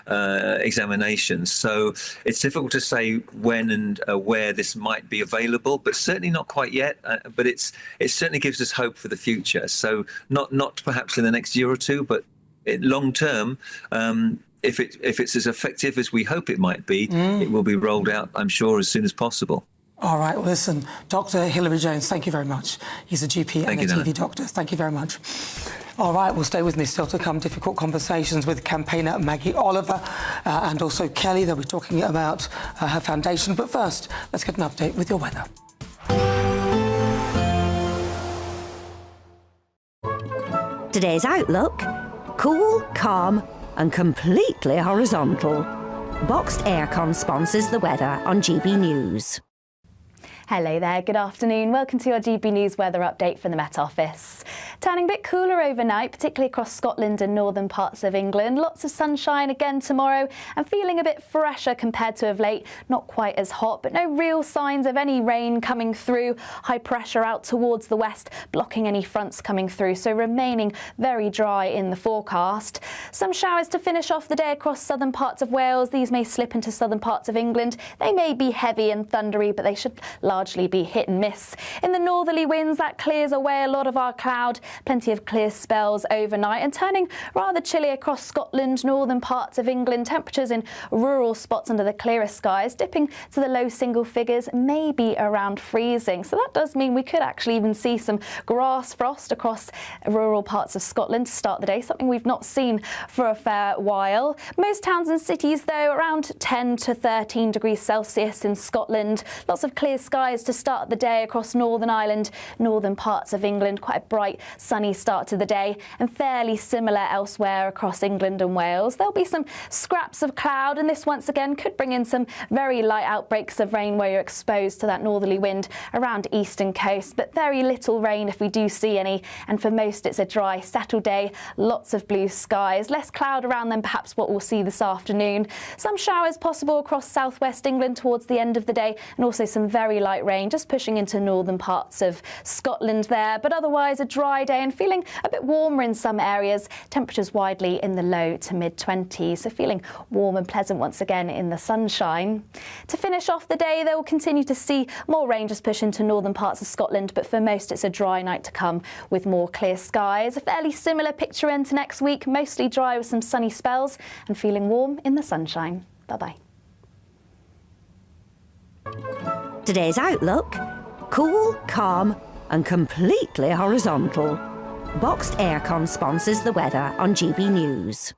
examination. So it's difficult to say when and where this might be available, but certainly not quite yet. But it certainly gives us hope for the future. So not perhaps in the next year or two, but long term. If it's as effective as we hope it might be, it will be rolled out, I'm sure, as soon as possible. All right, well, listen, Dr. Hilary Jones, thank you very much. He's a GP and a TV doctor. Thank you very much. All right, well, stay with me. Still to come, difficult conversations with campaigner Maggie Oliver and also Kelly. They'll be talking about her foundation. But first, let's get an update with your weather. Today's outlook: cool, calm and completely horizontal. Boxed Aircon sponsors the weather on GB News. Hello there, good afternoon. Welcome to your GB News weather update from the Met Office. Turning a bit cooler overnight, particularly across Scotland and northern parts of England. Lots of sunshine again tomorrow and feeling a bit fresher compared to of late. Not quite as hot, but no real signs of any rain coming through. High pressure out towards the west, blocking any fronts coming through, so remaining very dry in the forecast. Some showers to finish off the day across southern parts of Wales. These may slip into southern parts of England. They may be heavy and thundery, but they should largely be hit and miss. In the northerly winds, that clears away a lot of our cloud. Plenty of clear spells overnight and turning rather chilly across Scotland, northern parts of England. Temperatures in rural spots under the clearer skies dipping to the low single figures, maybe around freezing. So that does mean we could actually even see some grass frost across rural parts of Scotland to start the day, something we've not seen for a fair while. Most towns and cities, though, around 10 to 13 degrees Celsius in Scotland. Lots of clear skies skies to start the day across Northern Ireland, northern parts of England. Quite a bright, sunny start to the day, and fairly similar elsewhere across England and Wales. There'll be some scraps of cloud, and this once again could bring in some very light outbreaks of rain where you're exposed to that northerly wind around eastern coast, but very little rain if we do see any. And for most, it's a dry, settled day, lots of blue skies, less cloud around than perhaps what we'll see this afternoon. Some showers possible across southwest England towards the end of the day, and also some very light rain just pushing into northern parts of Scotland there. But otherwise, a dry day and feeling a bit warmer in some areas. Temperatures widely in the low to mid-20s, so feeling warm and pleasant once again in the sunshine. To finish off the day, they will continue to see more rain just push into northern parts of Scotland, but for most, it's a dry night to come with more clear skies. A fairly similar picture into next week, mostly dry with some sunny spells and feeling warm in the sunshine. Bye-bye. Today's outlook: cool, calm and completely horizontal. Boxed Aircon sponsors the weather on GB News.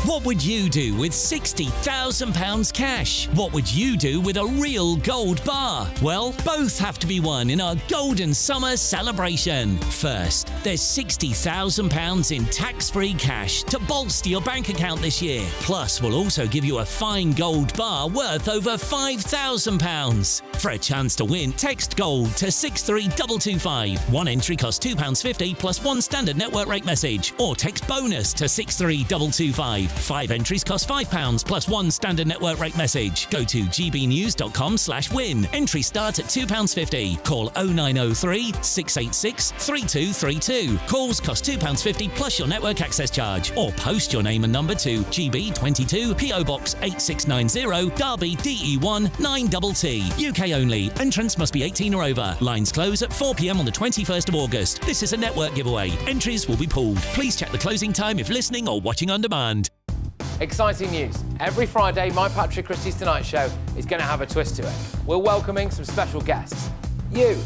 What would you do with £60,000 cash? What would you do with a real gold bar? Well, both have to be won in our Golden Summer celebration. First, there's £60,000 in tax-free cash to bolster your bank account this year. Plus, we'll also give you a fine gold bar worth over £5,000. For a chance to win, text GOLD to 63225. One entry costs £2.50 plus one standard network rate message. Or text BONUS to 63225. 5 entries cost £5 plus one standard network rate message. Go to gbnews.com/win. Entry start at £2.50. Call 0903 686 3232. Calls cost £2.50 plus your network access charge. Or post your name and number to GB22 PO Box 8690 Derby DE1 9TT. UK only. Entrance must be 18 or over. Lines close at 4 p.m. on the 21st of August. This is a network giveaway. Entries will be pulled. Please check the closing time if listening or watching on demand. Exciting news. Every Friday, my Patrick Christie's Tonight Show is going to have a twist to it. We're welcoming some special guests. You.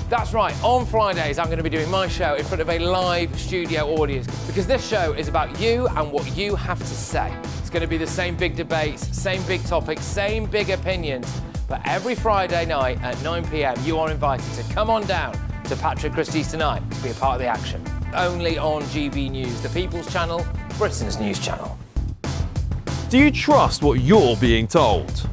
That's right, on Fridays I'm going to be doing my show in front of a live studio audience, because this show is about you and what you have to say. It's going to be the same big debates, same big topics, same big opinions, but every Friday night at 9 p.m. you are invited to come on down to Patrick Christie's Tonight to be a part of the action. Only on GB News, the People's Channel, Britain's news channel. Do you trust what you're being told?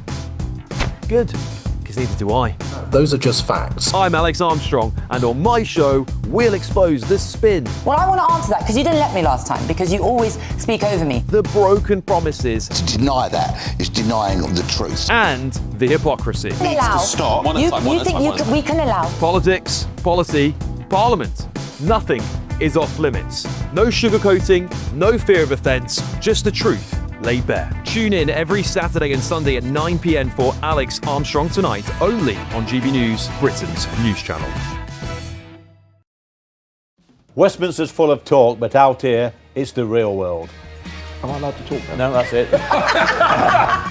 Good, because neither do I. Those are just facts. I'm Alex Armstrong, and on my show, we'll expose the spin. Well, I want to answer that because you didn't let me last time, because you always speak over me. The broken promises. To deny that is denying the truth. And the hypocrisy. We can allow. Stop. We can allow. Politics, policy, parliament. Nothing is off limits. No sugarcoating, no fear of offence, just the truth laid bare. Tune in every Saturday and Sunday at 9 p.m. for Alex Armstrong Tonight, only on GB News, Britain's news channel. Westminster's full of talk, but out here, it's the real world. Am I allowed to talk now? No, that's it.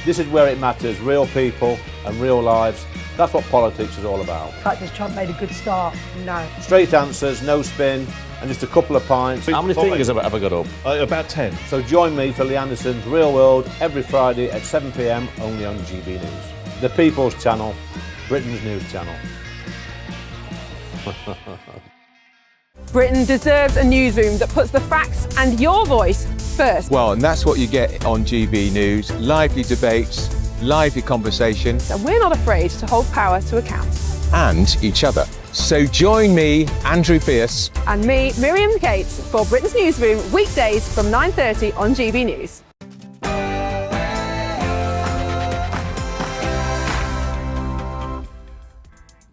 This is where it matters, real people and real lives. That's what politics is all about. The fact has Trump made a good start? No. Straight answers, no spin, and just a couple of pints. How many fingers have I got up? About 10. So join me for Lee Anderson's Real World every Friday at 7 p.m. only on GB News. The People's Channel, Britain's news channel. Britain deserves a newsroom that puts the facts and your voice first. Well, and that's what you get on GB News. Lively debates, lively conversation. And we're not afraid to hold power to account. And each other. So join me, Andrew Pearce. And me, Miriam Gates, for Britain's Newsroom, weekdays from 9:30 on GB News.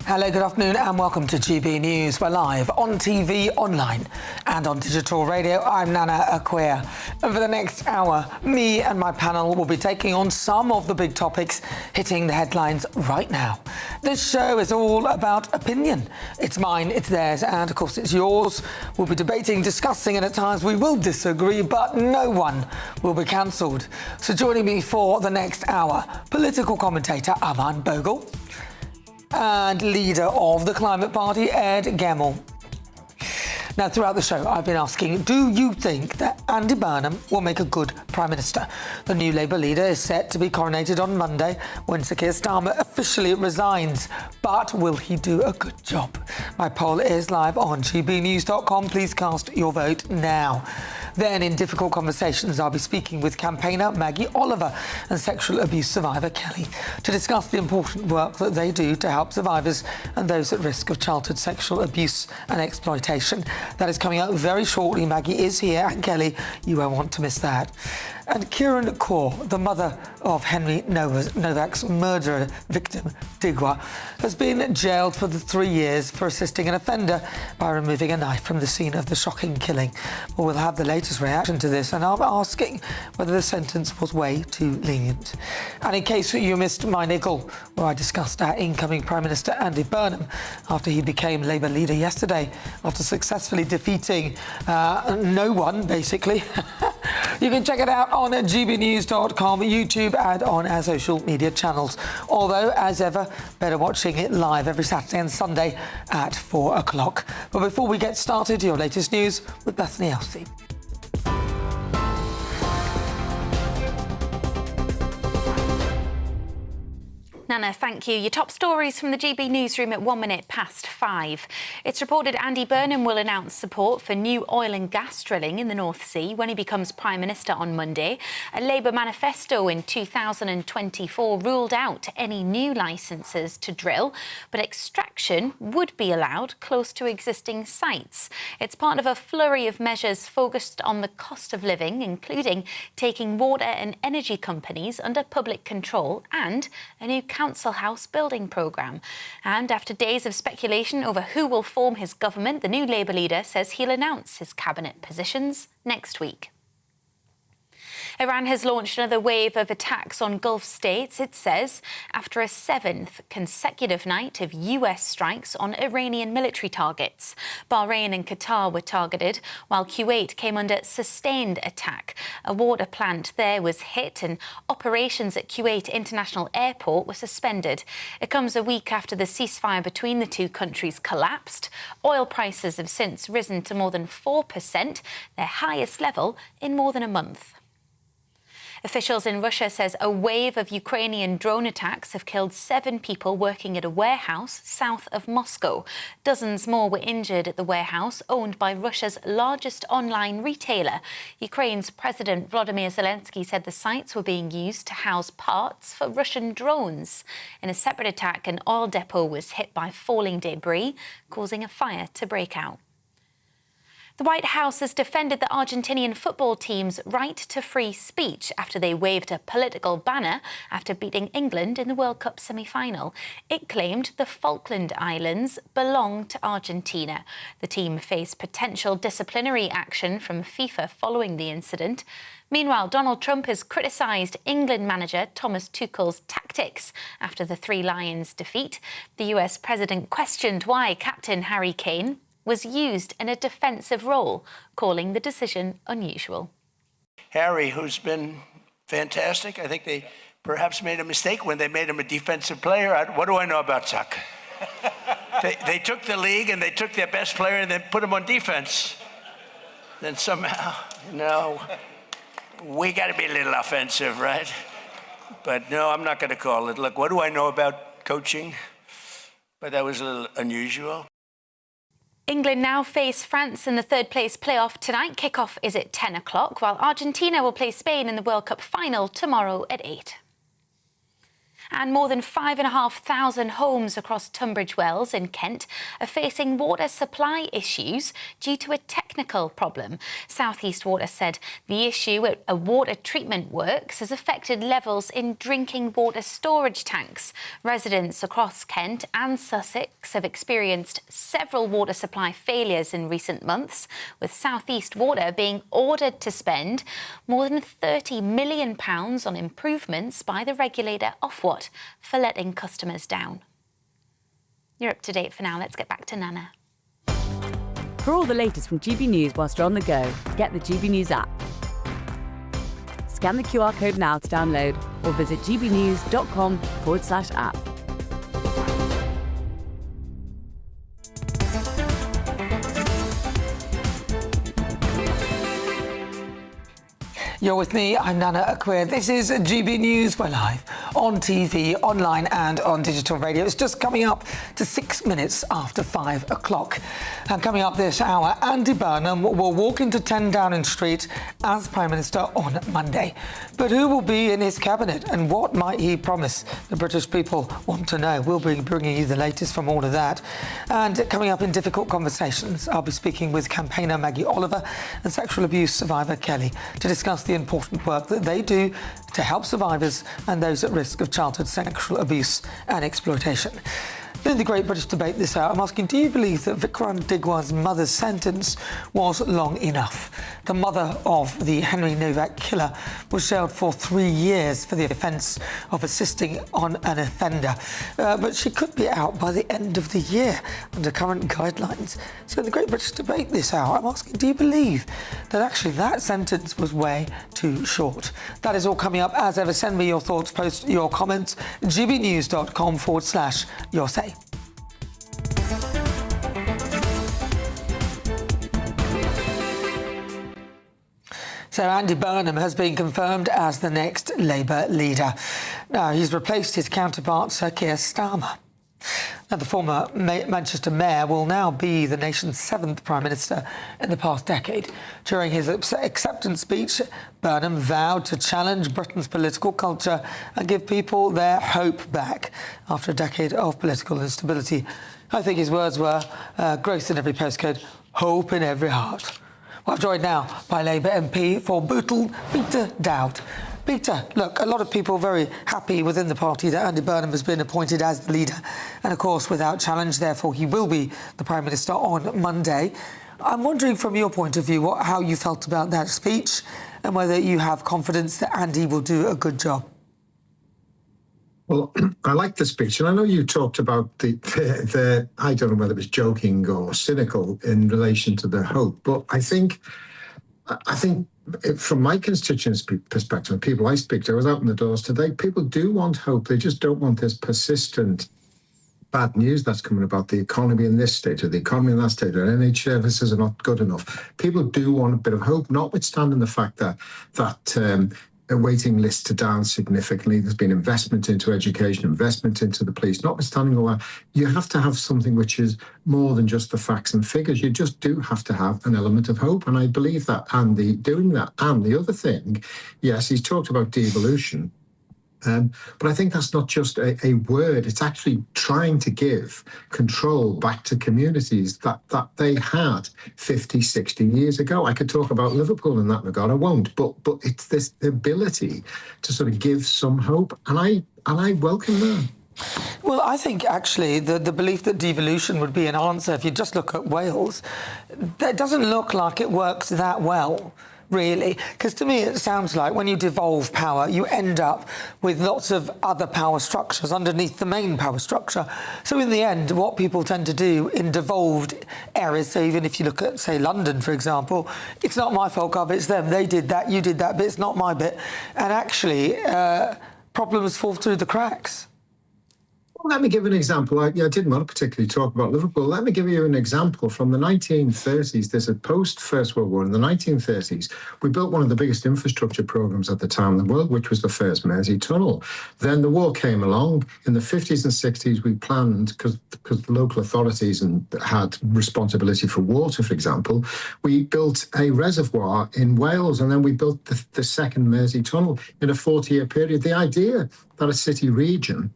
Hello, good afternoon and welcome to GB News. We're live on TV, online and on digital radio. I'm Nana Akua. And for the next hour, me and my panel will be taking on some of the big topics hitting the headlines right now. This show is all about opinion. It's mine, it's theirs, and of course it's yours. We'll be debating, discussing, and at times we will disagree, but no one will be cancelled. So joining me for the next hour, political commentator Aman Bogle, and leader of the Climate Party, Ed Gemmell. Now, throughout the show, I've been asking, do you think that Andy Burnham will make a good Prime Minister? The new Labour leader is set to be coronated on Monday when Sir Keir Starmer officially resigns. But will he do a good job? My poll is live on gbnews.com. Please cast your vote now. Then, in Difficult Conversations, I'll be speaking with campaigner Maggie Oliver and sexual abuse survivor Kelly to discuss the important work that they do to help survivors and those at risk of childhood sexual abuse and exploitation. That is coming up very shortly. Maggie is here, and Kelly, you won't want to miss that. And Kieran Kaur, the mother of Henry Novak's murderer victim, Digwa, has been jailed for 3 years for assisting an offender by removing a knife from the scene of the shocking killing. Well, we'll have the latest reaction to this, and I'm asking whether the sentence was way too lenient. And in case you missed my niggle, where I discussed our incoming Prime Minister Andy Burnham after he became Labour leader yesterday, after successfully defeating no one, basically. You can check it out on gbnews.com, YouTube and on our social media channels. Although, as ever, better watching it live every Saturday and Sunday at 4 o'clock. But before we get started, your latest news with Bethany Elsey. Nana, thank you. Your top stories from the GB newsroom at 5:01. It's reported Andy Burnham will announce support for new oil and gas drilling in the North Sea when he becomes Prime Minister on Monday. A Labour manifesto in 2024 ruled out any new licences to drill, but extraction would be allowed close to existing sites. It's part of a flurry of measures focused on the cost of living, including taking water and energy companies under public control and a new council house building programme. And after days of speculation over who will form his government, the new Labour leader says he'll announce his cabinet positions next week. Iran has launched another wave of attacks on Gulf states, it says, after a 7th consecutive night of US strikes on Iranian military targets. Bahrain and Qatar were targeted, while Kuwait came under sustained attack. A water plant there was hit and operations at Kuwait International Airport were suspended. It comes a week after the ceasefire between the two countries collapsed. Oil prices have since risen to more than 4%, their highest level in more than a month. Officials in Russia says a wave of Ukrainian drone attacks have killed 7 people working at a warehouse south of Moscow. Dozens more were injured at the warehouse, owned by Russia's largest online retailer. Ukraine's President Volodymyr Zelensky said the sites were being used to house parts for Russian drones. In a separate attack, an oil depot was hit by falling debris, causing a fire to break out. The White House has defended the Argentinian football team's right to free speech after they waved a political banner after beating England in the World Cup semi-final. It claimed the Falkland Islands belong to Argentina. The team faced potential disciplinary action from FIFA following the incident. Meanwhile, Donald Trump has criticised England manager Thomas Tuchel's tactics after the Three Lions defeat. The US president questioned why captain Harry Kane was used in a defensive role, calling the decision unusual. Harry, who's been fantastic, I think they perhaps made a mistake when they made him a defensive player. What do I know about soccer? They took the league and they took their best player and then put him on defense. Then somehow, we got to be a little offensive, right? But no, I'm not going to call it. Look, what do I know about coaching? But that was a little unusual. England now face France in the third-place playoff tonight. Kickoff is at 10 o'clock, while Argentina will play Spain in the World Cup final tomorrow at 8. And more than 5,500 homes across Tunbridge Wells in Kent are facing water supply issues due to a technical problem. South East Water said the issue at a water treatment works has affected levels in drinking water storage tanks. Residents across Kent and Sussex have experienced several water supply failures in recent months, with South East Water being ordered to spend more than £30 million on improvements by the regulator Ofwat for letting customers down. You're up to date for now. Let's get back to Nana. For all the latest from GB News whilst you're on the go, get the GB News app. Scan the QR code now to download or visit gbnews.com/app. You're with me, I'm Nana Akua. This is GB News. We're live on TV, online and on digital radio. It's just coming up to 6 minutes after 5 o'clock. And coming up this hour, Andy Burnham will walk into 10 Downing Street as Prime Minister on Monday. But who will be in his cabinet and what might he promise? The British people want to know. We'll be bringing you the latest from all of that. And coming up in Difficult Conversations, I'll be speaking with campaigner Maggie Oliver and sexual abuse survivor Kelly to discuss the important work that they do to help survivors and those at risk of childhood sexual abuse and exploitation. In the Great British Debate this hour, I'm asking, do you believe that Vikram Digwa's mother's sentence was long enough? The mother of the Henry Novak killer was jailed for 3 years for the offence of assisting on an offender. But she could be out by the end of the year under current guidelines. So in the Great British Debate this hour, I'm asking, do you believe that actually that sentence was way too short? That is all coming up. As ever, send me your thoughts, post your comments, gbnews.com/your say. So Andy Burnham has been confirmed as the next Labour leader. Now, he's replaced his counterpart, Sir Keir Starmer. Now, the former Manchester mayor will now be the nation's 7th Prime Minister in the past decade. During his acceptance speech, Burnham vowed to challenge Britain's political culture and give people their hope back after a decade of political instability. I think his words were, growth in every postcode, hope in every heart. Well, I'm joined now by Labour MP for Bootle, Peter Dowd. Peter, look, a lot of people are very happy within the party that Andy Burnham has been appointed as the leader. And, of course, without challenge, therefore, he will be the Prime Minister on Monday. I'm wondering, from your point of view, how you felt about that speech and whether you have confidence that Andy will do a good job. Well, I like the speech, and I know you talked about the I don't know whether it was joking or cynical in relation to the hope, but I think from my constituents' perspective, people I speak to, I was out in the doors today, people do want hope. They just don't want this persistent bad news that's coming about the economy in this state or the economy in that state, or NH services are not good enough. People do want a bit of hope, notwithstanding the fact that waiting lists are down significantly. There's been investment into education, investment into the police. Notwithstanding all that, you have to have something which is more than just the facts and figures. You just do have to have an element of hope. And I believe that Andy doing that. And the other thing, yes, he's talked about devolution. But I think that's not just a word. It's actually trying to give control back to communities that they had 50, 60 years ago. I could talk about Liverpool in that regard. I won't. But it's this ability to sort of give some hope. And I welcome that. Well, I think actually the belief that devolution would be an answer, if you just look at Wales, that doesn't look like it works that well. Really, because to me it sounds like when you devolve power, you end up with lots of other power structures underneath the main power structure. So in the end, what people tend to do in devolved areas, so even if you look at, say, London, for example, it's not my fault, it's them. They did that, you did that bit, it's not my bit. And actually, problems fall through the cracks. Well, let me give an example. I didn't want to particularly talk about Liverpool. Let me give you an example from the 1930s. There's a post-First World War. In the 1930s, we built one of the biggest infrastructure programs at the time in the world, which was the first Mersey Tunnel. Then the war came along. In the 50s and 60s, we planned, because the local authorities had responsibility for water, for example, we built a reservoir in Wales, and then we built the second Mersey Tunnel in a 40-year period. The idea that a city region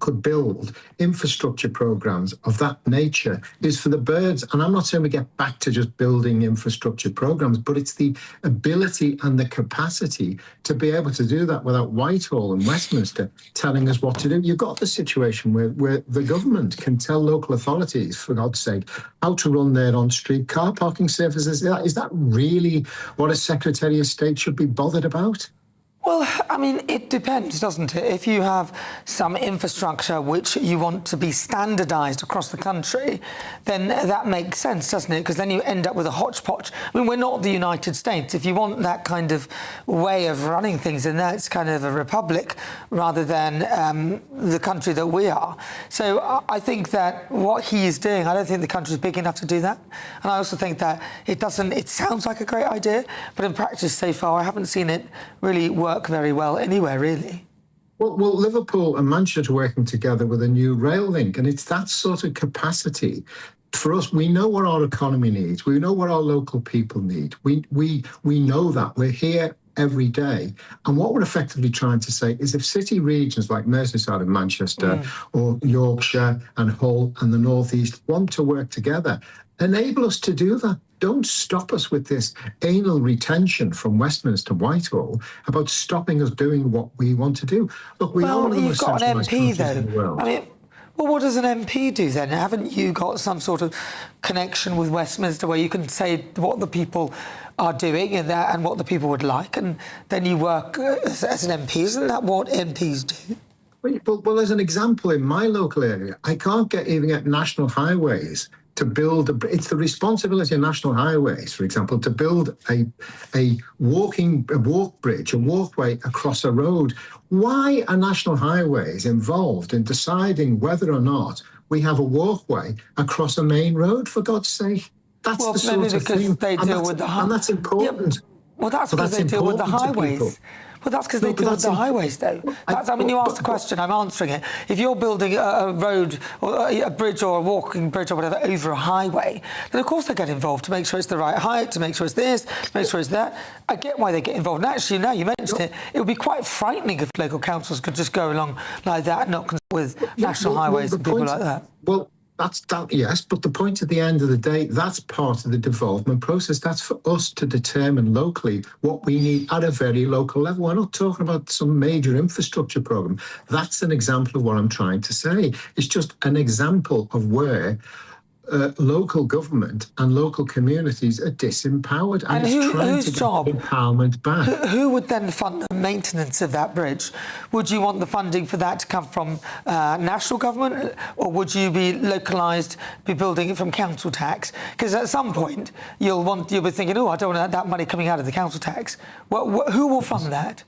could build infrastructure programs of that nature is for the birds. And I'm not saying we get back to just building infrastructure programs, but it's the ability and the capacity to be able to do that without Whitehall and Westminster telling us what to do. You've got the situation where the government can tell local authorities, for God's sake, how to run their on-street car parking services. Is that really what a Secretary of State should be bothered about? Well, Well, I mean, it depends, doesn't it? If you have some infrastructure which you want to be standardised across the country, then that makes sense, doesn't it? Because then you end up with a hodgepodge. I mean, we're not the United States. If you want that kind of way of running things, then that's kind of a republic rather than the country that we are. So I think that what he is doing, I don't think the country is big enough to do that. And I also think that it sounds like a great idea, but in practice so far, I haven't seen it really work very well anywhere, really. Well, Liverpool and Manchester are working together with a new rail link, and it's that sort of capacity. For us, we know what our economy needs. We know what our local people need. We know that. We're here every day. And what we're effectively trying to say is if city regions like Merseyside and Manchester or Yorkshire and Hull and the North East want to work together, enable us to do that. Don't stop us with this anal retention from Westminster Whitehall about stopping us doing what we want to do. Look, we all you've got an MP, though. I mean, well, what does an MP do then? Haven't you got some sort of connection with Westminster where you can say what the people are doing and what the people would like, and then you work as an MP? Isn't that what MPs do? Well, as an example, in my local area, I can't even get national highways to build it's the responsibility of national highways, for example, to build a walkway across a road. Why are national highways involved in deciding whether or not we have a walkway across a main road, for God's sake? That's the sort of thing. They deal with the and that's important. Well, that's because they deal with the highways. Well, that's because they deal with the highways, though. I mean, you asked the question, I'm answering it. If you're building a road or a bridge or a walking bridge or whatever over a highway, then of course they get involved to make sure it's the right height, to make sure it's this, to make sure it's that. I get why they get involved. And actually, now you mentioned it, it would be quite frightening if local councils could just go along like that and not concerned with national highways and people like that. Well, yes, but the point at the end of the day, that's part of the development process. That's for us to determine locally what we need at a very local level. We're not talking about some major infrastructure program. That's an example of what I'm trying to say. It's just an example of where local government and local communities are disempowered, and it's trying to get empowerment back. Who would then fund the maintenance of that bridge? Would you want the funding for that to come from national government, or would you be localised, be building it from council tax? Because at some point you'll be thinking, oh, I don't want that money coming out of the council tax. Well, who will fund that?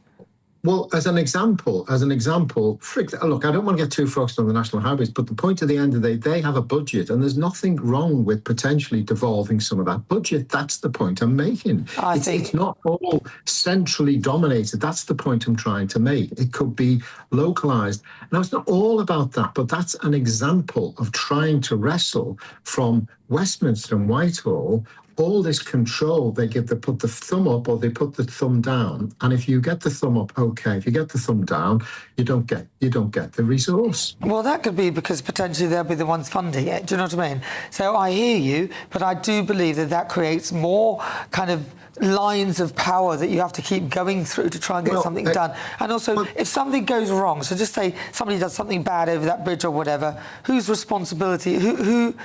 Well, as an example, look, I don't want to get too focused on the national highways, but the point at the end of the day, they have a budget, and there's nothing wrong with potentially devolving some of that budget. That's the point I'm making. It's not all centrally dominated. That's the point I'm trying to make. It could be localised. Now, it's not all about that, but that's an example of trying to wrestle from Westminster and Whitehall all this control. They put the thumb up or they put the thumb down. And if you get the thumb up, okay. If you get the thumb down, you don't get the resource. Well, that could be because potentially they'll be the ones funding it. Do you know what I mean? So I hear you, but I do believe that creates more kind of lines of power that you have to keep going through to try and get something done. And also, if something goes wrong, so just say somebody does something bad over that bridge or whatever, whose responsibility? Who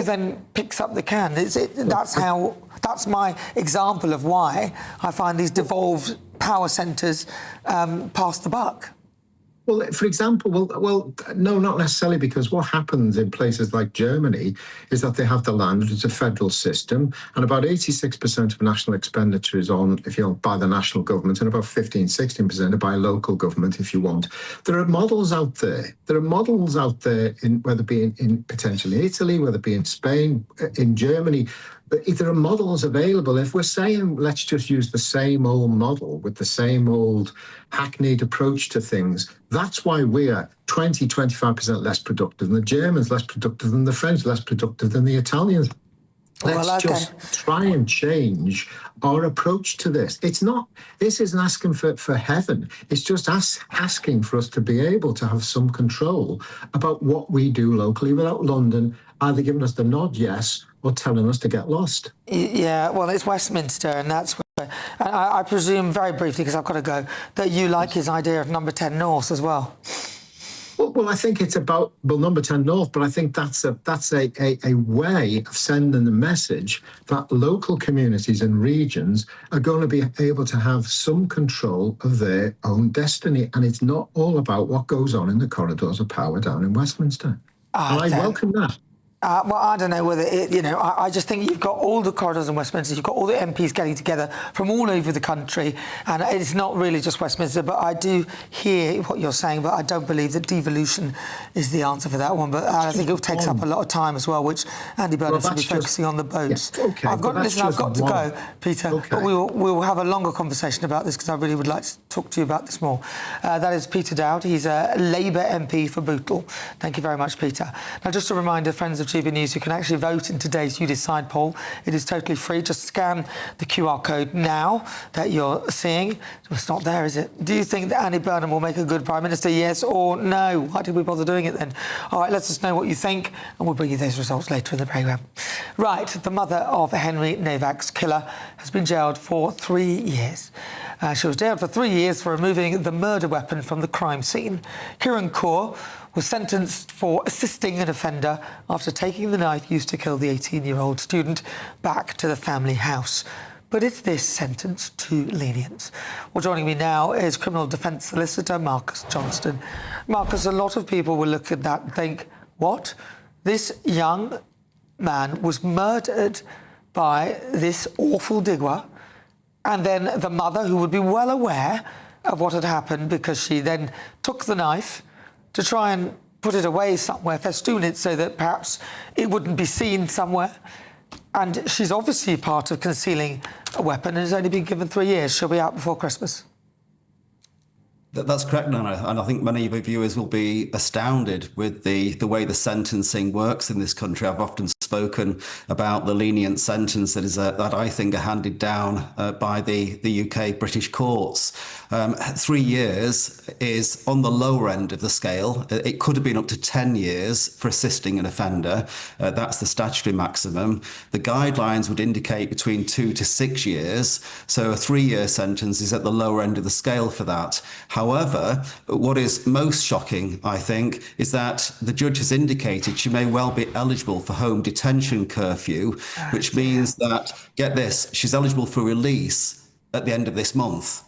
then picks up the can? That's my example of why I find these devolved power centres pass the buck. Well, for example, no, not necessarily, because what happens in places like Germany is that they have the land, it's a federal system, and about 86% of national expenditure is by the national government, and about 15-16% are by local government, if you want. There are models out there. Whether it be in potentially Italy, whether it be in Spain, in Germany. If there are models available, if we're saying let's just use the same old model with the same old hackneyed approach to things, that's why we're 20-25% less productive than the Germans, less productive than the French, less productive than the Italians. Let's just try and change our approach to this. This isn't asking for heaven. It's just asking for us to be able to have some control about what we do locally without London either giving us the nod yes or telling us to get lost. Yeah, well, it's Westminster, and that's where... And I presume, very briefly, because I've got to go, that you like his idea of number 10 North as well. Well, I think it's about number 10 North, but I think that's a way of sending the message that local communities and regions are going to be able to have some control of their own destiny, and it's not all about what goes on in the corridors of power down in Westminster. And I welcome that. Well, I don't know whether I just think you've got all the corridors in Westminster, you've got all the MPs getting together from all over the country, and it's not really just Westminster, but I do hear what you're saying, but I don't believe that devolution is the answer for that one, but I think it takes up a lot of time as well, which Andy Burnham should be focusing on the boats. Yeah, okay, I've got to go, Peter, but we'll have a longer conversation about this because I really would like to talk to you about this more. That is Peter Dowd. He's a Labour MP for Bootle. Thank you very much, Peter. Now, just a reminder, friends of GB News, you can actually vote in today's You Decide poll. It is totally free. Just scan the QR code now that you're seeing. It's not there, is it? Do you think that Andy Burnham will make a good Prime Minister? Yes or no? Why did we bother doing it then? All right, let us know what you think, and we'll bring you those results later in the programme. Right, the mother of Henry Nowak's killer has been jailed for 3 years. She was jailed for 3 years for removing the murder weapon from the crime scene. Kieran Kaur was sentenced for assisting an offender after taking the knife used to kill the 18-year-old student back to the family house. But is this sentence too lenient? Well, joining me now is criminal defence solicitor Marcus Johnston. Marcus, a lot of people will look at that and think, what? This young man was murdered by this awful Digwa, and then the mother, who would be well aware of what had happened because she then took the knife to try and put it away somewhere, festoon it so that perhaps it wouldn't be seen somewhere. And she's obviously part of concealing a weapon and has only been given 3 years. She'll be out before Christmas. That's correct, Nana, and I think many of your viewers will be astounded with the way the sentencing works in this country. I've often spoken about the lenient sentence that I think are handed down by the UK British courts. 3 years is on the lower end of the scale. It could have been up to 10 years for assisting an offender. That's the statutory maximum. The guidelines would indicate between 2 to 6 years. So a 3-year sentence is at the lower end of the scale for that. However, what is most shocking, I think, is that the judge has indicated she may well be eligible for home detention curfew, which means that, get this, she's eligible for release at the end of this month.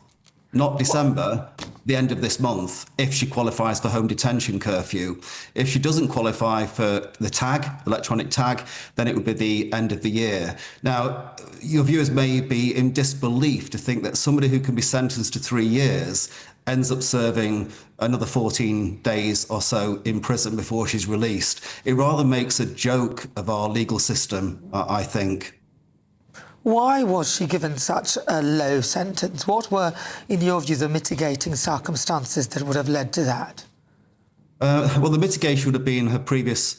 Not December, the end of this month, if she qualifies for home detention curfew. If she doesn't qualify for the tag, electronic tag, then it would be the end of the year. Now, your viewers may be in disbelief to think that somebody who can be sentenced to 3 years ends up serving another 14 days or so in prison before she's released. It rather makes a joke of our legal system, I think. Why was she given such a low sentence? What were, in your view, the mitigating circumstances that would have led to that? Well, the mitigation would have been her previous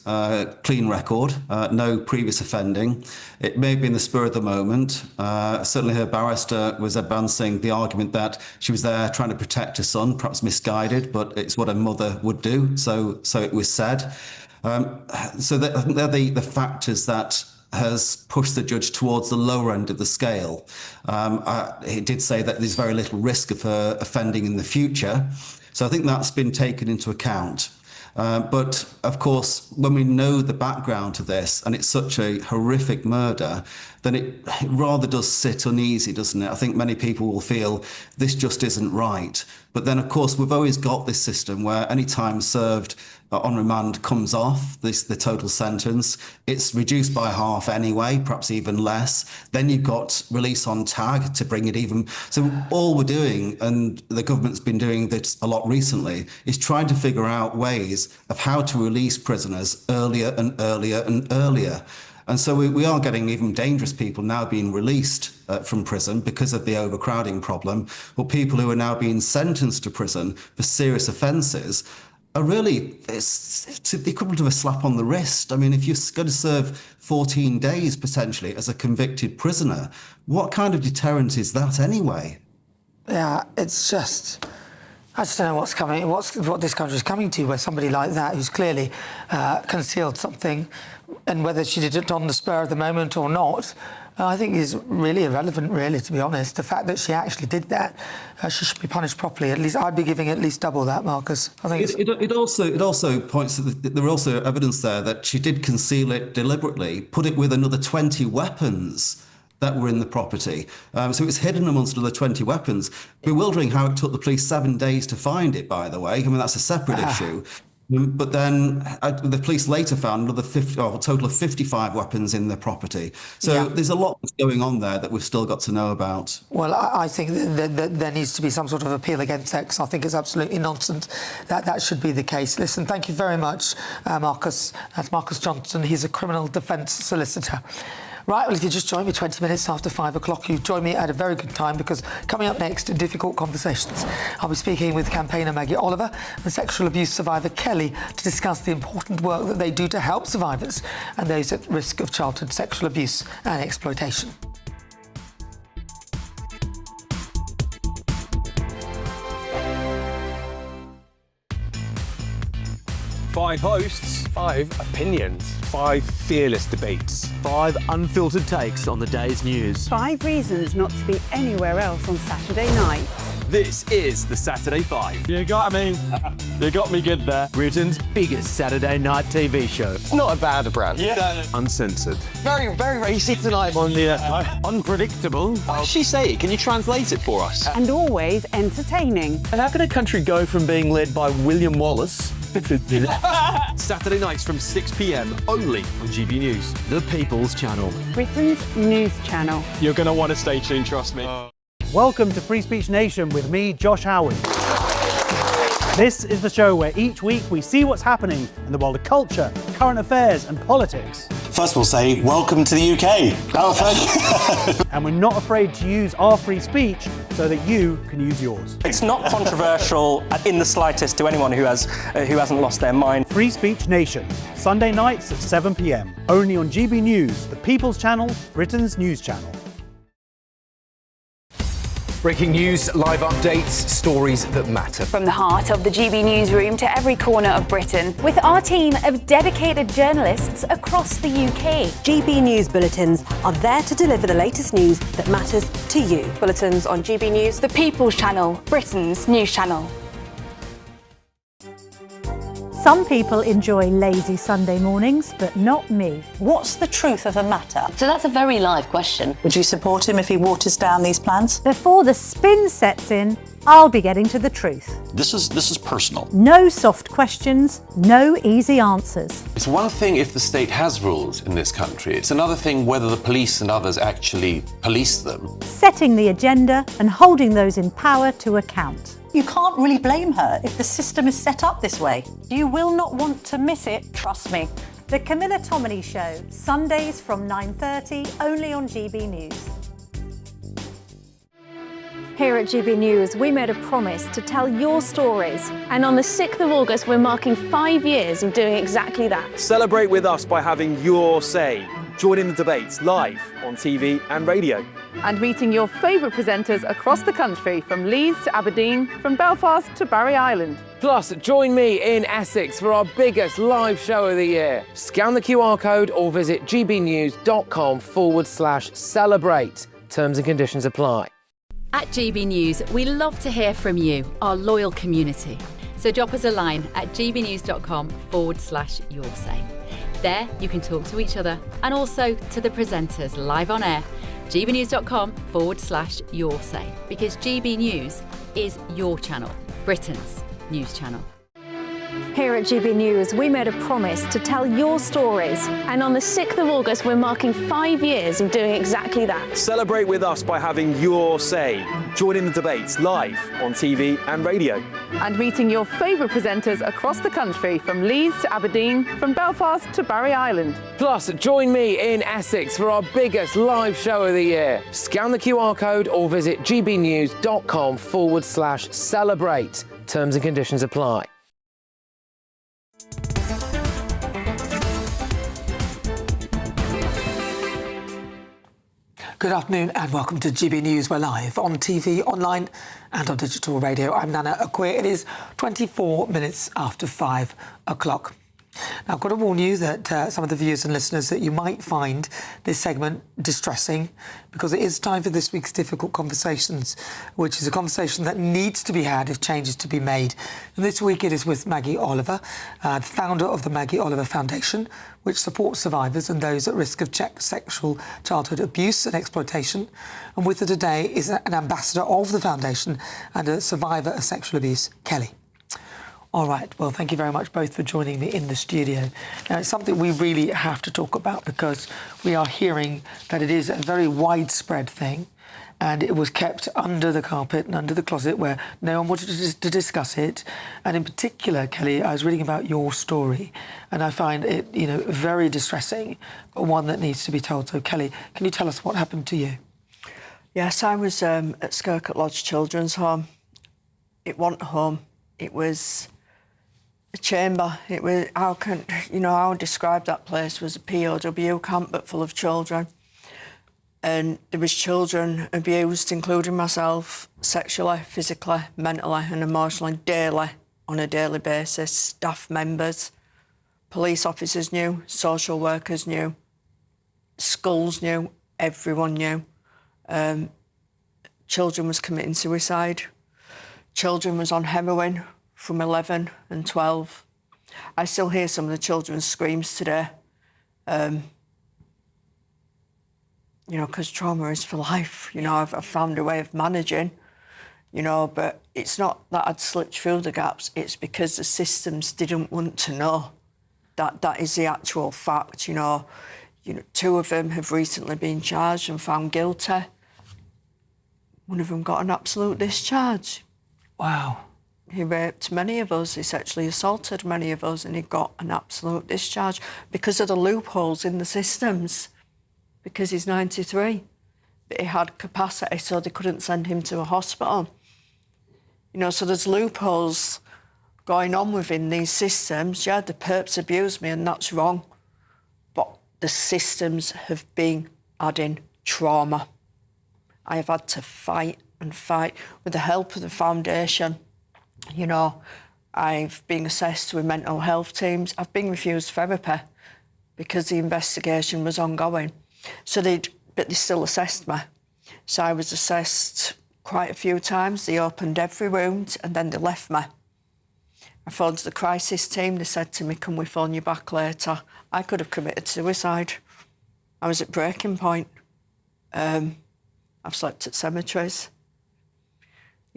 clean record, no previous offending. It may have been the spur of the moment. Certainly her barrister was advancing the argument that she was there trying to protect her son, perhaps misguided, but it's what a mother would do, so it was said. So I think they're the factors that has pushed the judge towards the lower end of the scale. He did say that there's very little risk of her offending in the future. So I think that's been taken into account. But of course, when we know the background to this, and it's such a horrific murder, then it rather does sit uneasy, doesn't it? I think many people will feel this just isn't right. But then, of course, we've always got this system where any time served on remand comes off the total sentence. It's reduced by half anyway, perhaps even less. Then you've got release on tag to bring it even. So all we're doing, and the government's been doing this a lot recently, is trying to figure out ways of how to release prisoners earlier and earlier and earlier. And so we are getting even dangerous people now being released from prison because of the overcrowding problem, or people who are now being sentenced to prison for serious offences are really, it's the equivalent of a slap on the wrist. I mean, if you're going to serve 14 days potentially as a convicted prisoner, what kind of deterrent is that anyway? Yeah, it's just, I just don't know what's coming, what this country is coming to, where somebody like that, who's clearly concealed something, and whether she did it on the spur of the moment or not, I think is really irrelevant, really, to be honest. The fact that she actually did that, she should be punished properly. At least I'd be giving at least double that, Marcus. I think it also points to there were also evidence there that she did conceal it deliberately, put it with another 20 weapons that were in the property. So it was hidden amongst another 20 weapons. Bewildering how it took the police 7 days to find it, by the way. I mean, that's a separate issue. But then the police later found another a total of 55 weapons in the property. So there's a lot that's going on there that we've still got to know about. Well, I think that there needs to be some sort of appeal against sex. I think it's absolutely nonsense that should be the case. Listen, thank you very much, Marcus. That's Marcus Johnson. He's a criminal defence solicitor. Right, well, if you just joined me 20 minutes after 5 o'clock, you've joined me at a very good time, because coming up next, Difficult Conversations. I'll be speaking with campaigner Maggie Oliver and sexual abuse survivor Kelly to discuss the important work that they do to help survivors and those at risk of childhood sexual abuse and exploitation. Five hosts, 5 opinions, 5 fearless debates, 5 unfiltered takes on the day's news. 5 reasons not to be anywhere else on Saturday night. This is the Saturday 5. You got me good there. Britain's biggest Saturday night TV show. It's not a bad brand. Yeah. Uncensored. Very, very racy tonight. On the unpredictable. What did she say? Can you translate it for us? And always entertaining. And how can a country go from being led by William Wallace Saturday nights from 6 p.m. only on GB News, the People's Channel. Britain's news channel. You're going to want to stay tuned, trust me. Welcome to Free Speech Nation with me, Josh Howard. This is the show where each week we see what's happening in the world of culture, current affairs and politics. First we'll say, welcome to the UK. Oh, thank you. And we're not afraid to use our free speech so that you can use yours. It's not controversial in the slightest to anyone who hasn't lost their mind. Free Speech Nation, Sunday nights at 7 p.m. Only on GB News, the People's Channel, Britain's news channel. Breaking news, live updates, stories that matter. From the heart of the GB newsroom to every corner of Britain, with our team of dedicated journalists across the UK. GB News bulletins are there to deliver the latest news that matters to you. Bulletins on GB News, the People's Channel, Britain's news channel. Some people enjoy lazy Sunday mornings, but not me. What's the truth of the matter? So that's a very live question. Would you support him if he waters down these plans? Before the spin sets in, I'll be getting to the truth. This is personal. No soft questions, no easy answers. It's one thing if the state has rules in this country. It's another thing whether the police and others actually police them. Setting the agenda and holding those in power to account. You can't really blame her if the system is set up this way. You will not want to miss it, trust me. The Camilla Tominey Show, Sundays from 9:30, only on GB News. Here at GB News, we made a promise to tell your stories. And on the 6th of August, we're marking 5 years of doing exactly that. Celebrate with us by having your say. Join in the debates live on TV and radio. And meeting your favourite presenters across the country, from Leeds to Aberdeen, from Belfast to Barry Island. Plus, join me in Essex for our biggest live show of the year. Scan the QR code or visit gbnews.com/celebrate. Terms and conditions apply. At GB News, we love to hear from you, our loyal community. So drop us a line at gbnews.com/yoursay. There, you can talk to each other and also to the presenters live on air. gbnews.com/yoursay, because GB News is your channel, Britain's news channel. Here at GB News, we made a promise to tell your stories. And on the 6th of August, we're marking 5 years of doing exactly that. Celebrate with us by having your say. Join in the debates live on TV and radio. And meeting your favourite presenters across the country, from Leeds to Aberdeen, from Belfast to Barry Island. Plus, join me in Essex for our biggest live show of the year. Scan the QR code or visit gbnews.com/celebrate. Terms and conditions apply. Good afternoon and welcome to GB News. We're live on TV, online and on digital radio. I'm Nana Akua. It is 24 minutes after 5 o'clock. Now, I've got to warn you that some of the viewers and listeners that you might find this segment distressing, because it is time for this week's Difficult Conversations, which is a conversation that needs to be had if change is to be made. And this week it is with Maggie Oliver, the founder of the Maggie Oliver Foundation, which supports survivors and those at risk of sexual childhood abuse and exploitation. And with her today is an ambassador of the foundation and a survivor of sexual abuse, Kelly. All right, well, thank you very much both for joining me in the studio. Now, it's something we really have to talk about because we are hearing that it is a very widespread thing and it was kept under the carpet and under the closet where no one wanted to discuss it. And in particular, Kelly, I was reading about your story and I find it, very distressing, but one that needs to be told. So, Kelly, can you tell us what happened to you? Yes, I was at Skircutt Lodge Children's Home. It wasn't a home. It was a chamber. It was, I would describe that place was a POW camp, but full of children. And there was children abused, including myself, sexually, physically, mentally and emotionally, daily, on a daily basis. Staff members, police officers knew, social workers knew, schools knew, everyone knew. Children was committing suicide. Children was on heroin from 11 and 12. I still hear some of the children's screams today. Because trauma is for life. I've found a way of managing, but it's not that I'd slipped through the gaps. It's because the systems didn't want to know. That is the actual fact, Two of them have recently been charged and found guilty. One of them got an absolute discharge. Wow. He raped many of us, he sexually assaulted many of us, and he got an absolute discharge because of the loopholes in the systems. Because he's 93, but he had capacity, so they couldn't send him to a hospital. So there's loopholes going on within these systems. Yeah, the perps abuse me, and that's wrong. But the systems have been adding trauma. I have had to fight and fight with the help of the foundation. I've been assessed with mental health teams. I've been refused therapy because the investigation was ongoing. But they still assessed me. So I was assessed quite a few times. They opened every wound and then they left me. I phoned the crisis team. They said to me, "Can we phone you back later?" I could have committed suicide. I was at breaking point. I've slept at cemeteries.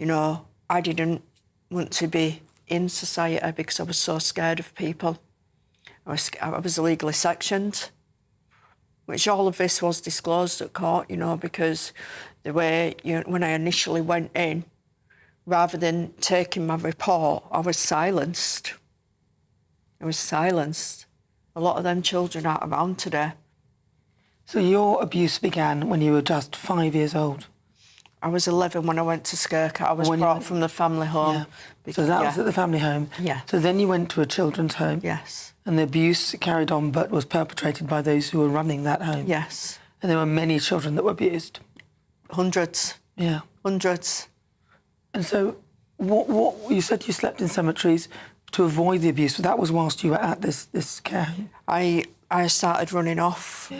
I didn't want to be in society because I was so scared of people. I was illegally sectioned, which all of this was disclosed at court, because the way, when I initially went in, rather than taking my report, I was silenced. A lot of them children aren't around today. So your abuse began when you were just 5 years old? I was 11 when I went to Skircutt. I was brought from the family home. Yeah. So that was at the family home? Yeah. So then you went to a children's home? Yes. And the abuse carried on but was perpetrated by those who were running that home? Yes. And there were many children that were abused? Hundreds. Yeah. Hundreds. And so what you said you slept in cemeteries to avoid the abuse, but that was whilst you were at this care home? I started running off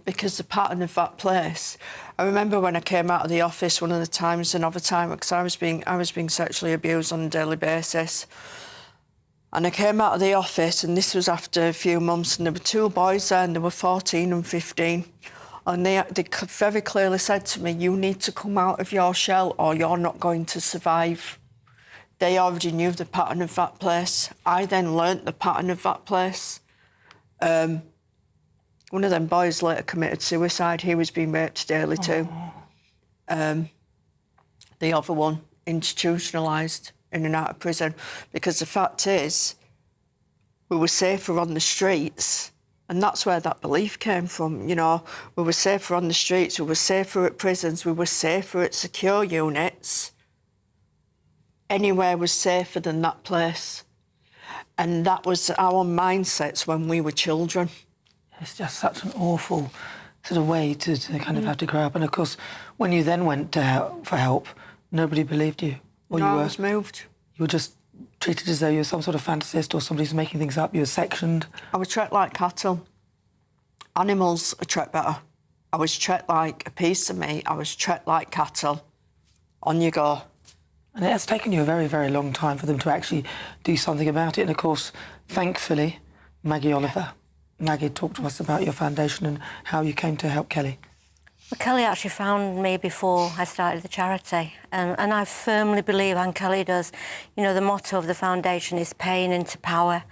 because the pattern of that place. I remember when I came out of the office one of the times, another time, because I was being sexually abused on a daily basis. And I came out of the office, and this was after a few months, and there were two boys there, and they were 14 and 15. And they very clearly said to me, "You need to come out of your shell or you're not going to survive." They already knew the pattern of that place. I then learnt the pattern of that place. One of them boys later committed suicide. He was being raped daily too. The other one institutionalised in and out of prison, because the fact is we were safer on the streets, and that's where that belief came from. We were safer on the streets, we were safer at prisons, we were safer at secure units. Anywhere was safer than that place. And that was our mindsets when we were children. It's just such an awful sort of way to kind of have to grow up. And of course, when you then went for help, nobody believed you. I was moved. You were just treated as though you're some sort of fantasist or somebody who's making things up. You were sectioned. I was treated like cattle. Animals are treated better. I was treated like a piece of me. I was treated like cattle. On you go. And it has taken you a very, very long time for them to actually do something about it. And of course, thankfully, Maggie talked to us about your foundation and how you came to help Kelly. Well, Kelly actually found me before I started the charity, and I firmly believe, and Kelly does, you know, the motto of the foundation is pain into power,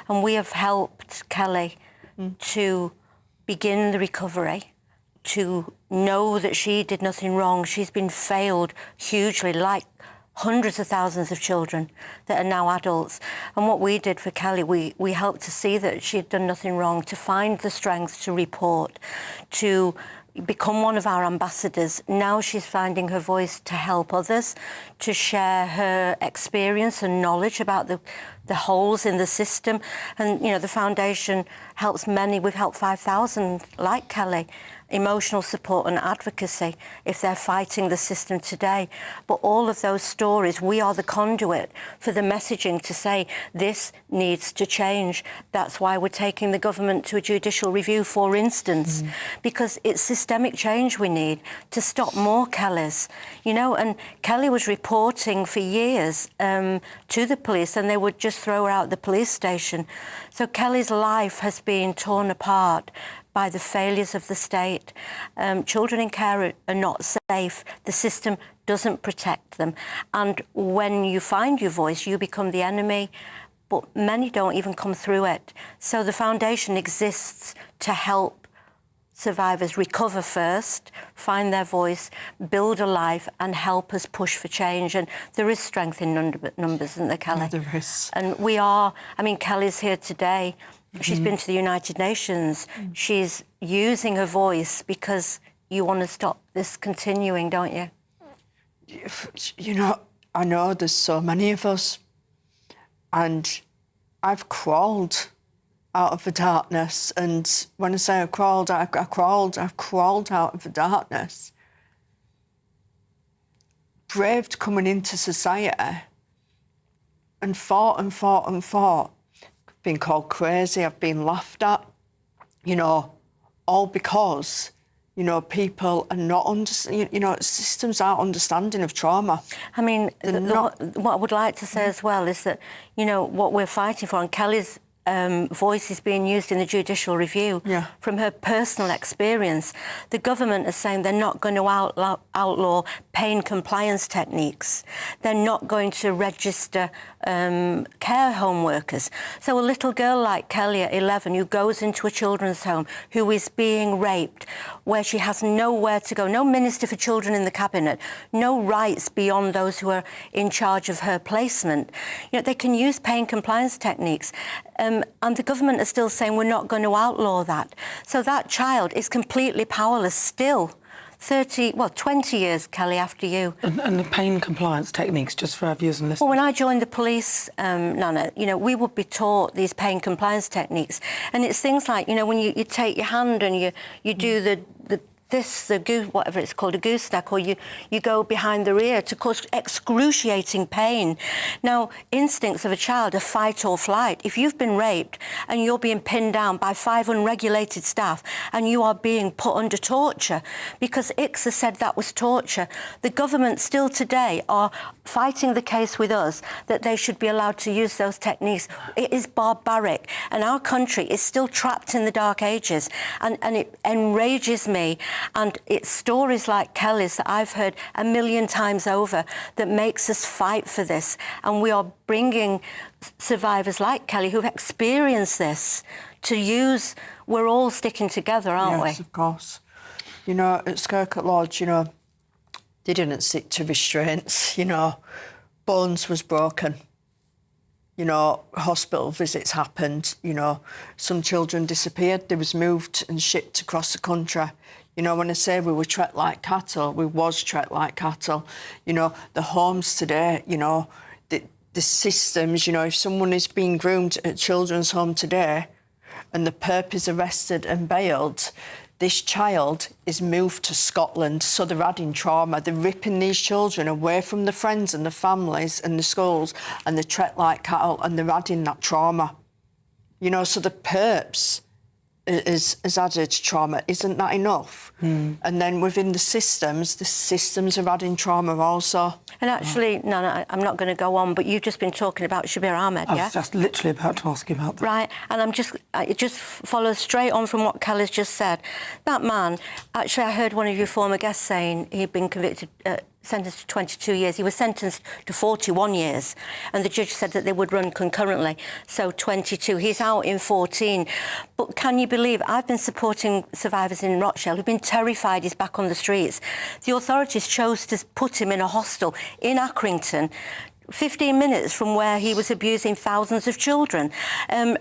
and we have helped Kelly to begin the recovery, to know that she did nothing wrong. She's been failed hugely, like hundreds of thousands of children that are now adults. And what we did for Kelly, we helped to see that she had done nothing wrong, to find the strength to report, to become one of our ambassadors. Now she's finding her voice to help others, to share her experience and knowledge about the holes in the system. And, you know, the foundation helps many. We've helped 5,000 like Kelly. Emotional support and advocacy if they're fighting the system today. But all of those stories, we are the conduit for the messaging to say this needs to change. That's why we're taking the government to a judicial review, for instance, because it's systemic change we need to stop more Kellys. You know, and Kelly was reporting for years to the police, and they would just throw her out the police station. So Kelly's life has been torn apart by the failures of the state. Children in care are not safe. The system doesn't protect them. And when you find your voice, you become the enemy, but many don't even come through it. So the foundation exists to help survivors recover first, find their voice, build a life, and help us push for change. And there is strength in numbers, isn't there, Kelly? Yeah, there is. And we are, I mean, Kelly's here today. She's been to the United Nations. She's using her voice because you want to stop this continuing, don't you? You know, I know there's so many of us, and I've crawled out of the darkness. And when I say I crawled, I've crawled out of the darkness. Braved coming into society and fought and fought and fought. Been called crazy, I've been laughed at, you know, all because, you know, people are not systems aren't understanding of trauma. I mean, what I would like to say as well is that, you know, what we're fighting for, and Kelly's voice is being used in the judicial review from her personal experience. The government is saying they're not going to outlaw pain compliance techniques. They're not going to register care home workers. So a little girl like Kelly at 11 who goes into a children's home, who is being raped, where she has nowhere to go, no minister for children in the cabinet, no rights beyond those who are in charge of her placement. You know, they can use pain compliance techniques. And the government is still saying we're not going to outlaw that. So that child is completely powerless still. 20 years, Kelly, after you. And the pain compliance techniques, just for our viewers and listeners. Well, when I joined the police, Nana, you know, we would be taught these pain compliance techniques. And it's things like, you know, when you take your hand and you do the goose, whatever it's called, a goose stack, or you go behind the ear to cause excruciating pain. Now, instincts of a child are fight or flight. If you've been raped and you're being pinned down by 5 unregulated staff and you are being put under torture, because ICSA said that was torture, the government still today are fighting the case with us that they should be allowed to use those techniques. It is barbaric, and our country is still trapped in the dark ages, and it enrages me. And it's stories like Kelly's that I've heard a million times over that makes us fight for this. And we are bringing survivors like Kelly who've experienced this to use. We're all sticking together, aren't we? Yes, of course. You know, at Skircutt Lodge, you know, they didn't stick to restraints, you know. Bones was broken. You know, hospital visits happened, you know. Some children disappeared. They was moved and shipped across the country. You know, when I say we were treated like cattle, we was treated like cattle. You know, the homes today, you know, the systems, you know, if someone is being groomed at children's home today and the perp is arrested and bailed, This child is moved to Scotland, so they're adding trauma. They're ripping these children away from the friends and the families and the schools, and they treat like cattle, and they're adding that trauma. You know, so the perps is added trauma. Isn't that enough? And then within the systems are adding trauma also. And actually, no, I'm not going to go on, but you've just been talking about Shabir Ahmed, yeah? I was just literally about to ask you about that. Right, and it just follows straight on from what Kelly's just said. That man, actually, I heard one of your former guests saying he'd been convicted, sentenced to 22 years. He was sentenced to 41 years, and the judge said that they would run concurrently, so 22. He's out in 14. But can you believe, I've been supporting survivors in Rochdale who've been terrified he's back on the streets. The authorities chose to put him in a hostel in Accrington, 15 minutes from where he was abusing thousands of children,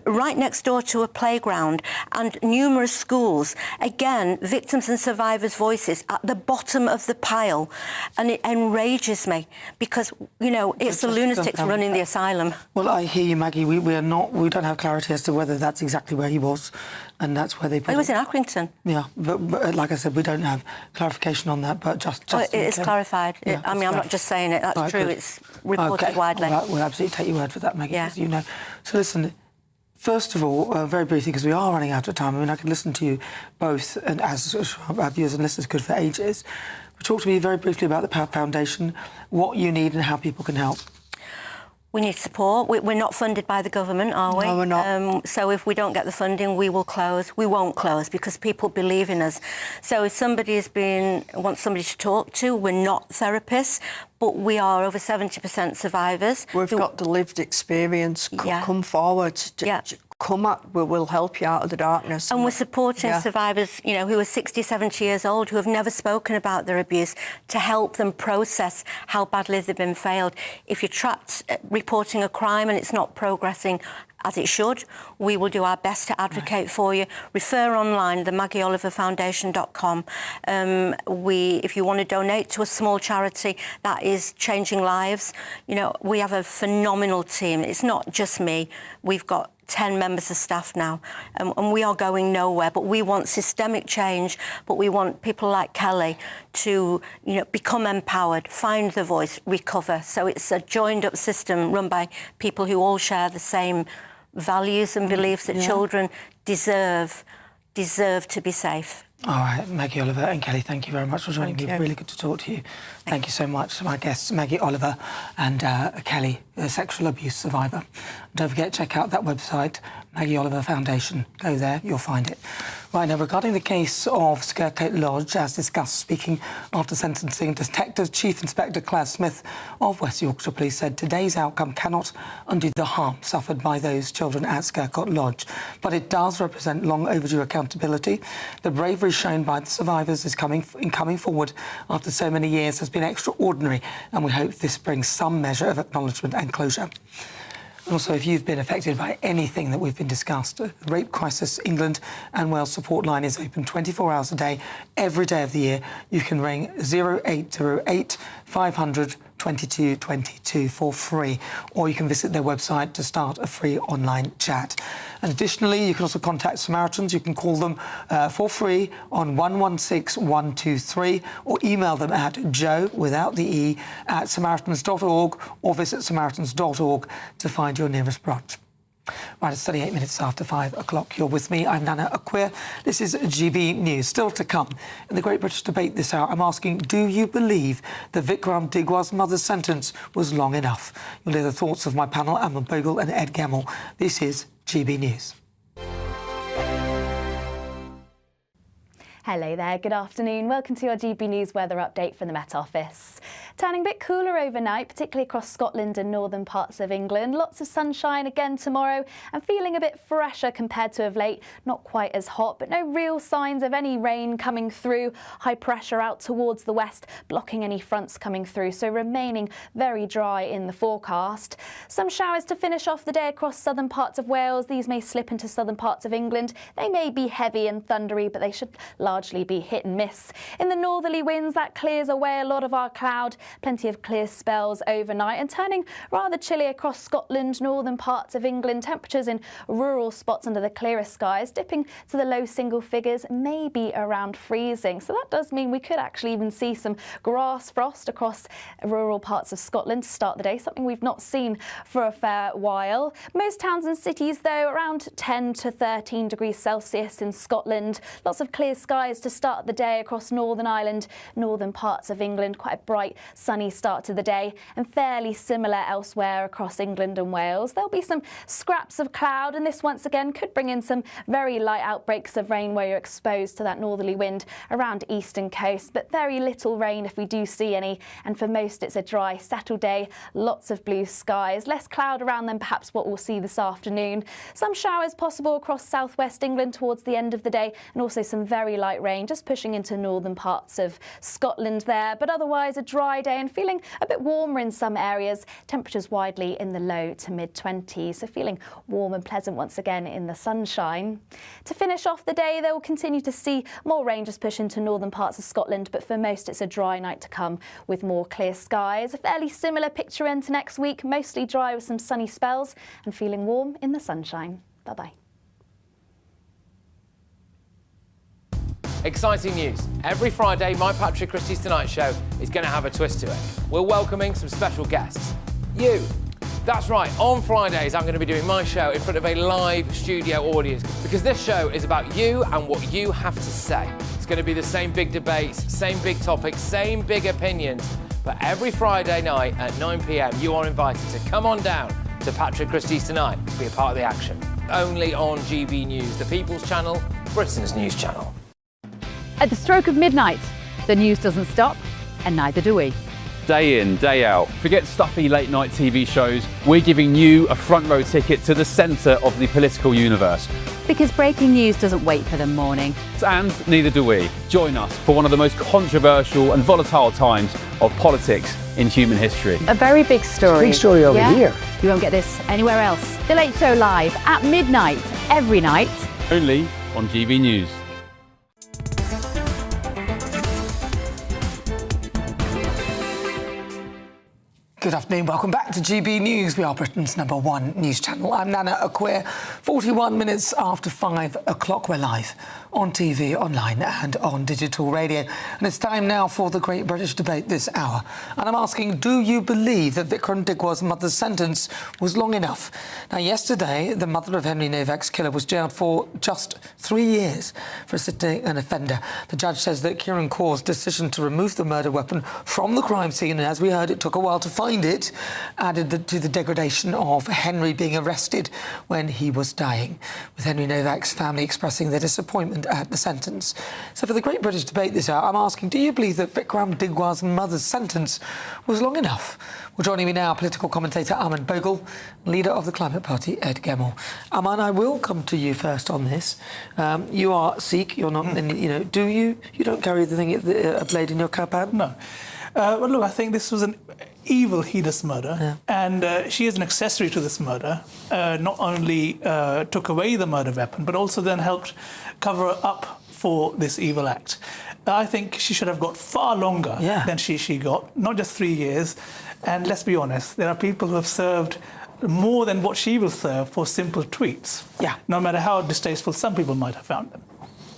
right next door to a playground and numerous schools. Again, victims and survivors' voices at the bottom of the pile. And it enrages me because, you know, it's the lunatics running the asylum. Well, I hear you, Maggie. We don't have clarity as to whether that's exactly where he was, and that's where they put him. He was in Accrington. Yeah, but like I said, we don't have clarification on that, but just it is clarified. Yeah, I mean, I'm not just saying it, that's true. Good. It's reported widely. All right, we'll absolutely take your word for that, Maggie, Yeah. as you know. So listen, first of all, very briefly, because we are running out of time, I mean, I could listen to you both, and as our viewers and listeners could for ages. But talk to me very briefly about the Foundation, what you need and how people can help. We need support. We're not funded by the government, are we? No, we're not. So if we don't get the funding, we will close. We won't close because people believe in us. So if somebody wants somebody to talk to, we're not therapists, but we are over 70% survivors. We've got the lived experience. Come forward. Come up, we'll help you out of the darkness. And we're supporting survivors, you know, who are 60, 70 years old, who have never spoken about their abuse, to help them process how badly they've been failed. If you're trapped reporting a crime and it's not progressing as it should, we will do our best to advocate for you. Refer online, the MaggieOliverFoundation.com. If you want to donate to a small charity that is changing lives, you know, we have a phenomenal team. It's not just me. We've got 10 members of staff now, and we are going nowhere. But we want systemic change, but we want people like Kelly to, you know, become empowered, find their voice, recover. So it's a joined-up system run by people who all share the same values and beliefs that children deserve to be safe. All right, Maggie Oliver and Kelly, thank you very much for joining me. Really good to talk to you. Thank you so much to my guests, Maggie Oliver and Kelly, a sexual abuse survivor. Don't forget to check out that website, Maggie Oliver Foundation. Go there, you'll find it. Right, now, regarding the case of Scarecoat Lodge, as discussed, speaking after sentencing, Detective Chief Inspector Claire Smith of West Yorkshire Police said today's outcome cannot undo the harm suffered by those children at Scarecoat Lodge, but it does represent long overdue accountability. The bravery shown by the survivors in coming forward after so many years has been extraordinary, and we hope this brings some measure of acknowledgement and closure. And also, if you've been affected by anything that we've been discussed, the Rape Crisis England and Wales support line is open 24 hours a day, every day of the year. You can ring 0808 500 2222 for free, or you can visit their website to start a free online chat. And additionally, you can also contact Samaritans. You can call them for free on 116123, or email them at joe, without the E, at samaritans.org, or visit samaritans.org to find your nearest branch. Right, it's 38 minutes after 5 o'clock. You're with me. I'm Nana Akua. This is GB News. Still to come. In the Great British Debate this hour, I'm asking, do you believe that Vikram Digwa's mother's sentence was long enough? You'll hear the thoughts of my panel, Emma Bogle and Ed Gemmell. This is GB News. Hello there, good afternoon. Welcome to your GB News weather update from the Met Office. Turning a bit cooler overnight, particularly across Scotland and northern parts of England. Lots of sunshine again tomorrow and feeling a bit fresher compared to of late. Not quite as hot, but no real signs of any rain coming through. High pressure out towards the west, blocking any fronts coming through, so remaining very dry in the forecast. Some showers to finish off the day across southern parts of Wales. These may slip into southern parts of England. They may be heavy and thundery, but they should largely largely be hit and miss. In the northerly winds, that clears away a lot of our cloud. Plenty of clear spells overnight and turning rather chilly across Scotland, northern parts of England. Temperatures in rural spots under the clearest skies dipping to the low single figures, maybe around freezing. So that does mean we could actually even see some grass frost across rural parts of Scotland to start the day, something we've not seen for a fair while. Most towns and cities, though, around 10 to 13 degrees Celsius in Scotland. Lots of clear skies to start the day across Northern Ireland, northern parts of England. Quite a bright, sunny start to the day, and fairly similar elsewhere across England and Wales. There'll be some scraps of cloud, and this once again could bring in some very light outbreaks of rain where you're exposed to that northerly wind around eastern coast, but very little rain if we do see any. And for most, it's a dry, settled day. Lots of blue skies, less cloud around than perhaps what we'll see this afternoon. Some showers possible across southwest England towards the end of the day, and also some very light rain just pushing into northern parts of Scotland there. But otherwise, a dry day and feeling a bit warmer in some areas. Temperatures widely in the low to mid-20s, so feeling warm and pleasant once again in the sunshine. To finish off the day, they will continue to see more rain just push into northern parts of Scotland, but for most it's a dry night to come with more clear skies. A fairly similar picture into next week, mostly dry with some sunny spells and feeling warm in the sunshine. Bye-bye. Exciting news. Every Friday, my Patrick Christie's Tonight Show is going to have a twist to it. We're welcoming some special guests. You. That's right, on Fridays I'm going to be doing my show in front of a live studio audience, because this show is about you and what you have to say. It's going to be the same big debates, same big topics, same big opinions, but every Friday night at 9 p.m. you are invited to come on down to Patrick Christie's Tonight to be a part of the action. Only on GB News, the People's Channel, Britain's news channel. At the stroke of midnight, the news doesn't stop, and neither do we. Day in, day out. Forget stuffy late night TV shows. We're giving you a front row ticket to the centre of the political universe. Because breaking news doesn't wait for the morning. And neither do we. Join us for one of the most controversial and volatile times of politics in human history. A very big story. Big story over here. You won't get this anywhere else. The Late Show live at midnight, every night. Only on GB News. Good afternoon, welcome back to GB News. We are Britain's #1 news channel. I'm Nana Akua. 41 minutes after 5 o'clock, we're live on TV, online and on digital radio. And it's time now for the Great British Debate this hour. And I'm asking, do you believe that Vikram Digwar's mother's sentence was long enough? Now, yesterday, the mother of Henry Novak's killer was jailed for just 3 years for assisting an offender. The judge says that Kieran Kaur's decision to remove the murder weapon from the crime scene, and as we heard, it took a while to find it, added to the degradation of Henry being arrested when he was dying, with Henry Novak's family expressing their disappointment at the sentence. So for the Great British Debate this hour, I'm asking, do you believe that Vikram Digwar's mother's sentence was long enough? Well, joining me now, political commentator Aman Bogle, leader of the Climate Party, Ed Gemmill. Aman, I will come to you first on this. You are Sikh, you're not, do you don't carry the thing, a blade in your kabad? No. Well, look, I think this was an evil, heinous murder, and she is an accessory to this murder. Not only took away the murder weapon, but also then helped cover up for this evil act. I think she should have got far longer than she got, not just 3 years. And let's be honest, there are people who have served more than what she will serve for simple tweets. No matter how distasteful some people might have found them.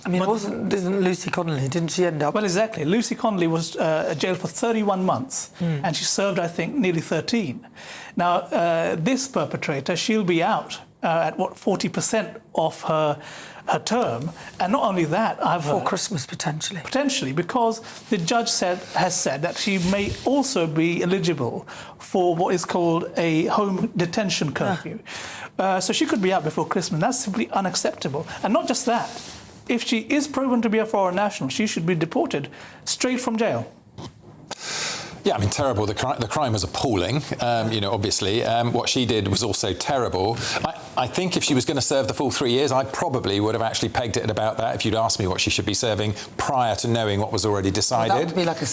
I mean, didn't Lucy Connolly, didn't she end up? Well, exactly. Lucy Connolly was jailed for 31 months, and she served, I think, nearly 13. Now, this perpetrator, she'll be out at, 40% of her term. And not only that, for Christmas, potentially. Potentially, because the judge has said that she may also be eligible for what is called a home detention curfew. So she could be out before Christmas. That's simply unacceptable. And not just that. If she is proven to be a foreign national, she should be deported straight from jail. Yeah, I mean, terrible. The crime was appalling, obviously. What she did was also terrible. I think if she was going to serve the full 3 years, I probably would have actually pegged it at about that if you'd asked me what she should be serving prior to knowing what was already decided. Well, that would be like a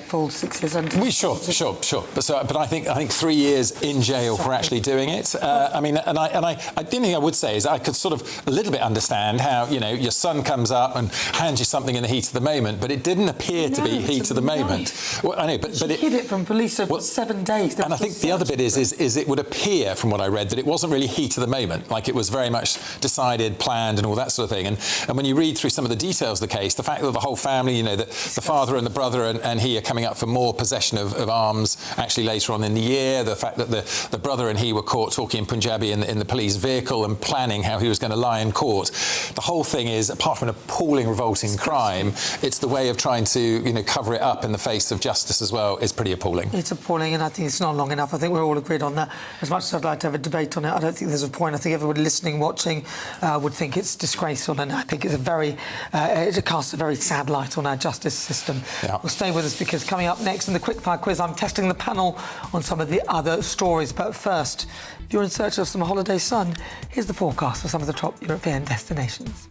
full 6 year sentence. Sure. But I think 3 years in jail for actually doing it. I mean, and the thing I would say is I could sort of a little bit understand how, your son comes up and hands you something in the heat of the moment, but it didn't appear to be heat of the moment. Well, I know, but she hid it from police for 7 days. And I think the other bit is it would appear from what I read that it wasn't really heat of the moment, like it was very much decided, planned and all that sort of thing. And when you read through some of the details of the case, the fact that the whole family, the father and the brother and he are coming up for more possession of arms actually later on in the year, the fact that the brother and he were caught talking in Punjabi in the police vehicle and planning how he was going to lie in court. The whole thing is, apart from an appalling, revolting crime, it's the way of trying to, cover it up in the face of justice as well is pretty appalling. It's appalling, and I think it's not long enough. I think we're all agreed on that. As much as I'd like to have a debate on it, I don't think there's a point. I think everybody listening, watching, would think it's disgraceful, and I think it's it casts a very sad light on our justice system. Yeah. We'll stay with us because coming up next in the quickfire quiz, I'm testing the panel on some of the other stories. But first, if you're in search of some holiday sun, here's the forecast for some of the top European destinations.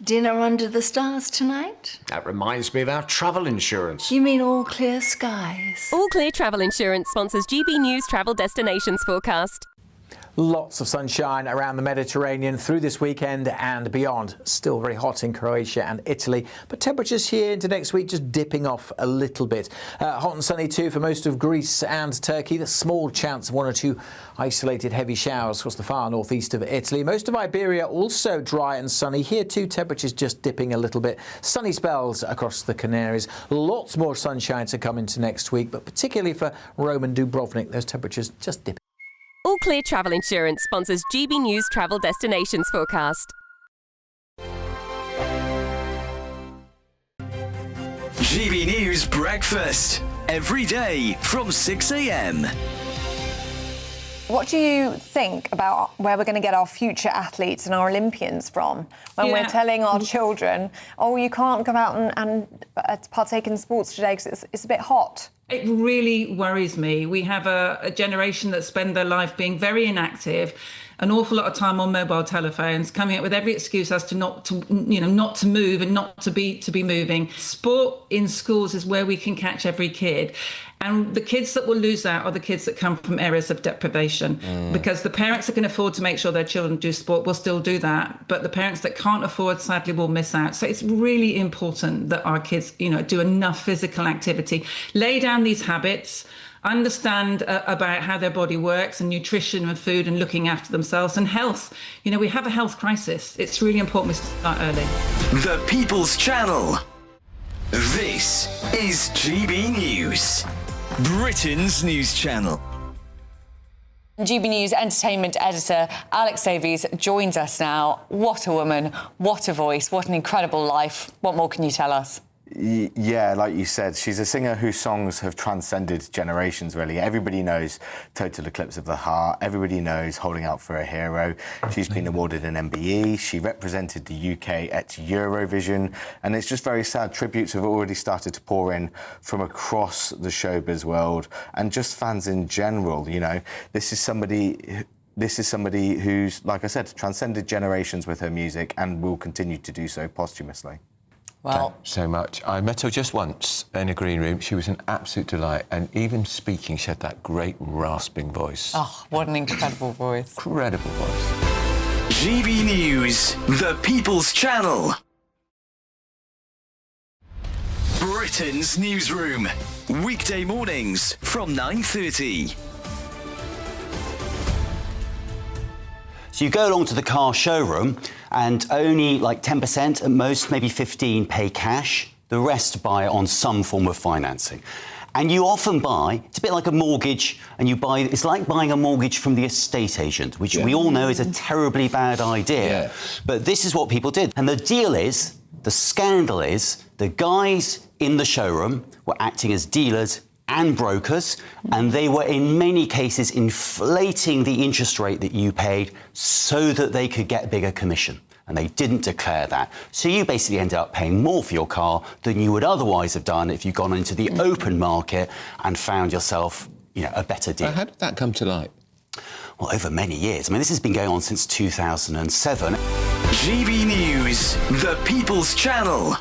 Dinner under the stars tonight? That reminds me of our travel insurance. You mean all clear skies? All Clear Travel Insurance sponsors GB News travel destinations forecast. Lots of sunshine around the Mediterranean through this weekend and beyond. Still very hot in Croatia and Italy, but temperatures here into next week just dipping off a little bit. Hot and sunny too for most of Greece and Turkey. There's small chance of 1 or 2 isolated heavy showers across the far northeast of Italy. Most of Iberia also dry and sunny. Here too, temperatures just dipping a little bit. Sunny spells across the Canaries. Lots more sunshine to come into next week, but particularly for Rome and Dubrovnik, those temperatures just dipping. All Clear Travel Insurance sponsors GB News travel destinations forecast. GB News Breakfast. Every day from 6 a.m. What do you think about where we're going to get our future athletes and our Olympians from when we're telling our children, oh, you can't go out and partake in sports today because it's a bit hot? It really worries me. We have a generation that spend their life being very inactive, an awful lot of time on mobile telephones, coming up with every excuse as to not to move and not to be moving. Sport in schools is where we can catch every kid. And the kids that will lose out are the kids that come from areas of deprivation, because the parents that can afford to make sure their children do sport will still do that. But the parents that can't afford, sadly, will miss out. So it's really important that our kids, do enough physical activity, lay down these habits, understand about how their body works and nutrition and food and looking after themselves and health. We have a health crisis. It's really important we start early. The People's Channel. This is GB News, Britain's news channel. GB News entertainment editor Alex Davies joins us now. What a woman, what a voice, what an incredible life. What more can you tell us? Yeah, like you said, she's a singer whose songs have transcended generations, really. Everybody knows Total Eclipse of the Heart. Everybody knows Holding Out for a Hero. She's been awarded an MBE. She represented the UK at Eurovision. And it's just very sad. Tributes have already started to pour in from across the showbiz world and just fans in general. This is somebody who's, like I said, transcended generations with her music and will continue to do so posthumously. Well, thanks so much. I met her just once in a green room. She was an absolute delight, and even speaking, she had that great rasping voice. Oh, what an incredible voice. Incredible voice. GB News, the People's Channel. Britain's newsroom. Weekday mornings from 9:30. So you go along to the car showroom and only like 10%, at most maybe 15%, pay cash. The rest buy on some form of financing. And you often buy, it's a bit like a mortgage, and it's like buying a mortgage from the estate agent, which we all know is a terribly bad idea. Yeah. But this is what people did. And the scandal is, the guys in the showroom were acting as dealers and brokers, and they were in many cases inflating the interest rate that you paid so that they could get bigger commission. and they didn't declare that. So you basically ended up paying more for your car than you would otherwise have done if you'd gone into the open market and found yourself, a better deal. How did that come to light? Well, over many years. I mean, this has been going on since 2007. GB News, the People's Channel.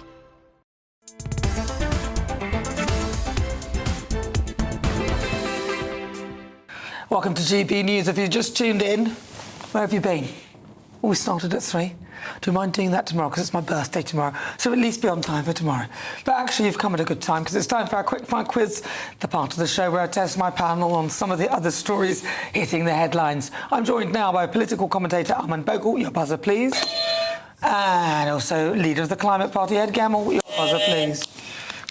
Welcome to GB News. If you just tuned in, where have you been? Well, we started at 3. Do you mind doing that tomorrow? Because it's my birthday tomorrow. So at least be on time for tomorrow. But actually, you've come at a good time because it's time for our Quick Fire Quiz, the part of the show where I test my panel on some of the other stories hitting the headlines. I'm joined now by political commentator Armand Bogle. Your buzzer, please. And also leader of the Climate Party, Ed Gamble. Your buzzer, please.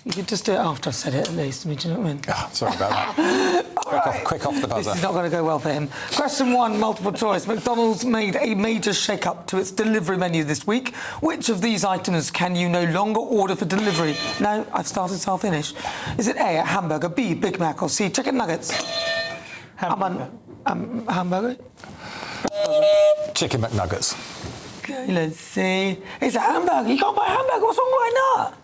You could just do it after I've said it, at least. I mean, do you know what I mean? Oh, sorry about that. Quick off the buzzer. This is not going to go well for him. Question 1, multiple choice. McDonald's made a major shake-up to its delivery menu this week. Which of these items can you no longer order for delivery? No, I've started, so I'll finish. Is it A, a hamburger, B, Big Mac, or C, chicken nuggets? Hamburger. Hamburger? Chicken McNuggets. Okay, let's see. It's a hamburger. You can't buy a hamburger. What's wrong? Why not?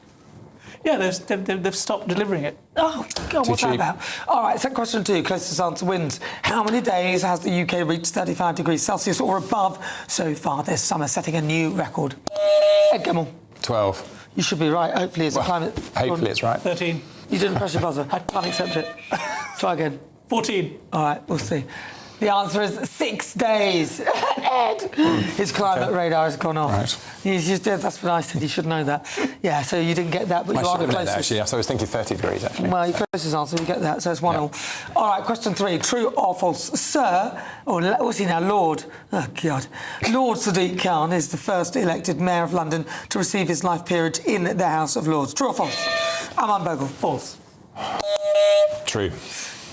Yeah, they've stopped delivering it. Oh, God, what's that about? All right, so question 2, closest answer wins. How many days has the UK reached 35 degrees Celsius or above so far this summer, setting a new record? Ed Gamble. 12. You should be right. Hopefully it's a climate... Hopefully it's right. 13. You didn't press your buzzer. I can't accept it. Try again. 14. All right, we'll see. The answer is 6 days. Ed! His climate radar has gone off. Right. That's what I said. You should know that. Yeah, so you didn't get that, but I you are should the have known that, closest. actually. Yes, I was thinking 30 degrees, actually. Well, your closest answer, you get that, so it's 1-1. All right, question 3. True or false? Sir, or what's he now? Lord. Oh, God. Lord Sadiq Khan is the first elected mayor of London to receive his life peerage in the House of Lords. True or false? Armand Bogle. False. True.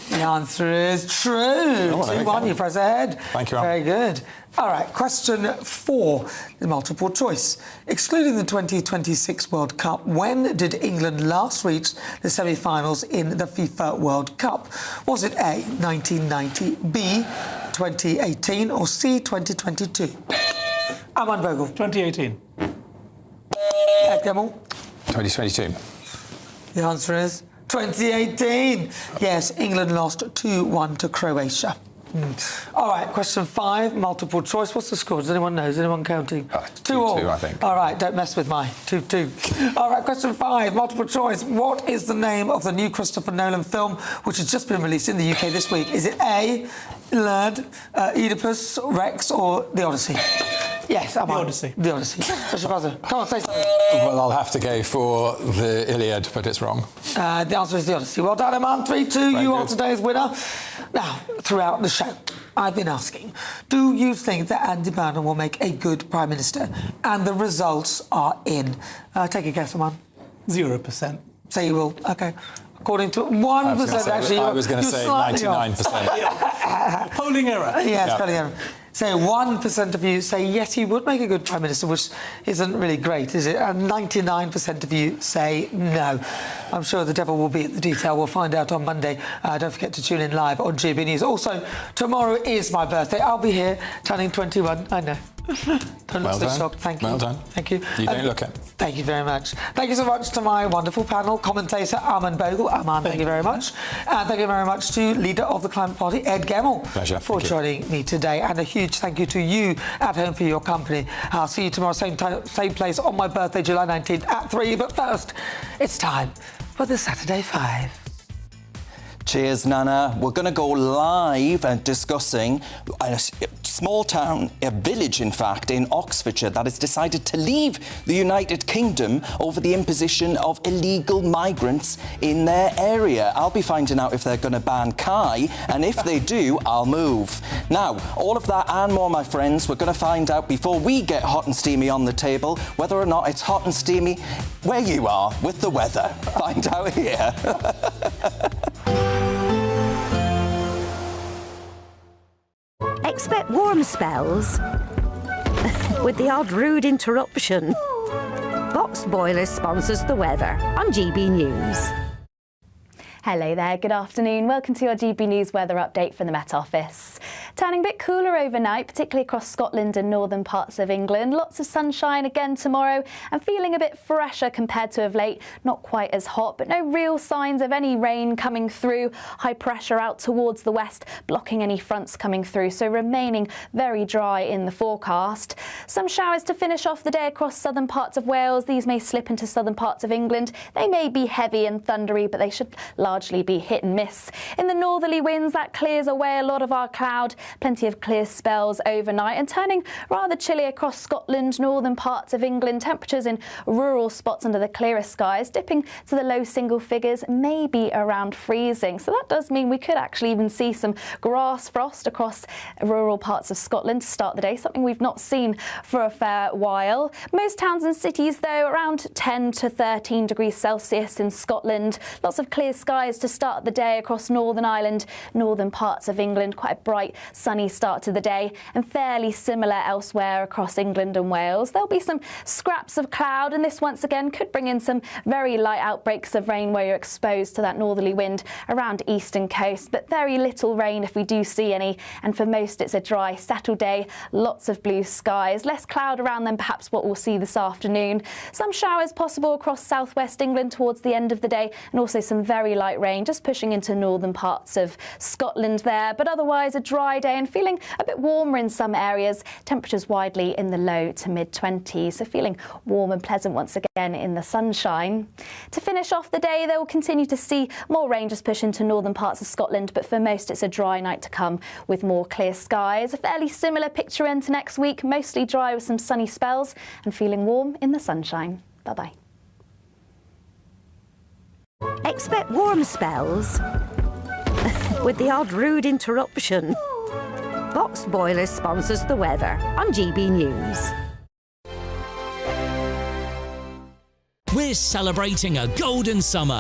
The answer is true. Oh, 2-1, you press ahead. Thank you, Al. Very good. All right, question 4, the multiple choice. Excluding the 2026 World Cup, when did England last reach the semi-finals in the FIFA World Cup? Was it A, 1990, B, 2018, or C, 2022? Armand Bogle. 2018. Ed Gamble. 2022. The answer is 2018. Yes, England lost 2-1 to Croatia. All right, question 5, multiple choice. What's the score? Does anyone know? Is anyone counting? 2-2, I think. All right, don't mess with my 2-2. All right, question 5, multiple choice. What is the name of the new Christopher Nolan film which has just been released in the UK this week? Is it A, Lad, Oedipus Rex, or The Odyssey? Yes, The Odyssey. The Odyssey. That's your buzzer. Come on, say something. Well, I'll have to go for the Iliad, but it's wrong. The answer is The Odyssey. Well done, Aman. 3-2. You are today's winner. Now, throughout the show, I've been asking, do you think that Andy Burnham will make a good Prime Minister? And the results are in. Take a guess, Aman. 0%. Say you will. OK. According to 1%, actually. I was going to say 99%. Polling error. Yes, polling error. So 1% of you say yes, he would make a good Prime Minister, which isn't really great, is it? And 99% of you say no. I'm sure the devil will be at the detail. We'll find out on Monday. Don't forget to tune in live on GB News. Also, tomorrow is my birthday. I'll be here turning 21. I know. Don't look so shocked. Thank you. Well done. Thank you. You don't look it. Thank you very much. Thank you so much to my wonderful panel, commentator Armand Bogle. Armand, thank you very much. And thank you very much to leader of the Climate Party, Ed Gamble, Pleasure. for joining me today. And a huge thank you to you at home for your company. I'll see you tomorrow, same time, same place on my birthday, July 19th at 3. But first, it's time for the Saturday 5. Cheers, Nana. We're going to go live and discussing a small town, a village, in fact, in Oxfordshire that has decided to leave the United Kingdom over the imposition of illegal migrants in their area. I'll be finding out if they're going to ban Kai, and if they do, I'll move. Now, all of that and more, my friends, we're going to find out before we get hot and steamy on the table whether or not it's hot and steamy where you are with the weather. Find out here. Expect warm spells with the odd rude interruption. Box Boilers sponsors the weather on GB News. Hello there, good afternoon. Welcome to your GB News weather update from the Met Office. Turning a bit cooler overnight, particularly across Scotland and northern parts of England. Lots of sunshine again tomorrow and feeling a bit fresher compared to of late. Not quite as hot, but no real signs of any rain coming through. High pressure out towards the west, blocking any fronts coming through, so remaining very dry in the forecast. Some showers to finish off the day across southern parts of Wales. These may slip into southern parts of England. They may be heavy and thundery, but they should largely be hit and miss. In the northerly winds, that clears away a lot of our cloud. Plenty of clear spells overnight and turning rather chilly across Scotland, northern parts of England. Temperatures in rural spots under the clearest skies dipping to the low single figures, maybe around freezing. So that does mean we could actually even see some grass frost across rural parts of Scotland to start the day, something we've not seen for a fair while. Most towns and cities, though, around 10 to 13 degrees Celsius in Scotland. Lots of clear skies to start the day across Northern Ireland, northern parts of England. Quite a bright, sunny start to the day, and fairly similar elsewhere across England and Wales. There'll be some scraps of cloud, and this once again could bring in some very light outbreaks of rain where you're exposed to that northerly wind around eastern coast, but very little rain if we do see any. And for most, it's a dry, settled day. Lots of blue skies, less cloud around than perhaps what we'll see this afternoon. Some showers possible across southwest England towards the end of the day, and also some very light rain just pushing into northern parts of Scotland there. But otherwise, a dry day and feeling a bit warmer in some areas. Temperatures widely in the low to mid-20s, so feeling warm and pleasant once again in the sunshine. To finish off the day, they will continue to see more rain just push into northern parts of Scotland, but for most it's a dry night to come with more clear skies. A fairly similar picture into next week, mostly dry with some sunny spells and feeling warm in the sunshine. Bye-bye. Expect warm spells with the odd rude interruption. Box Boilers sponsors the weather on GB News. We're celebrating a golden summer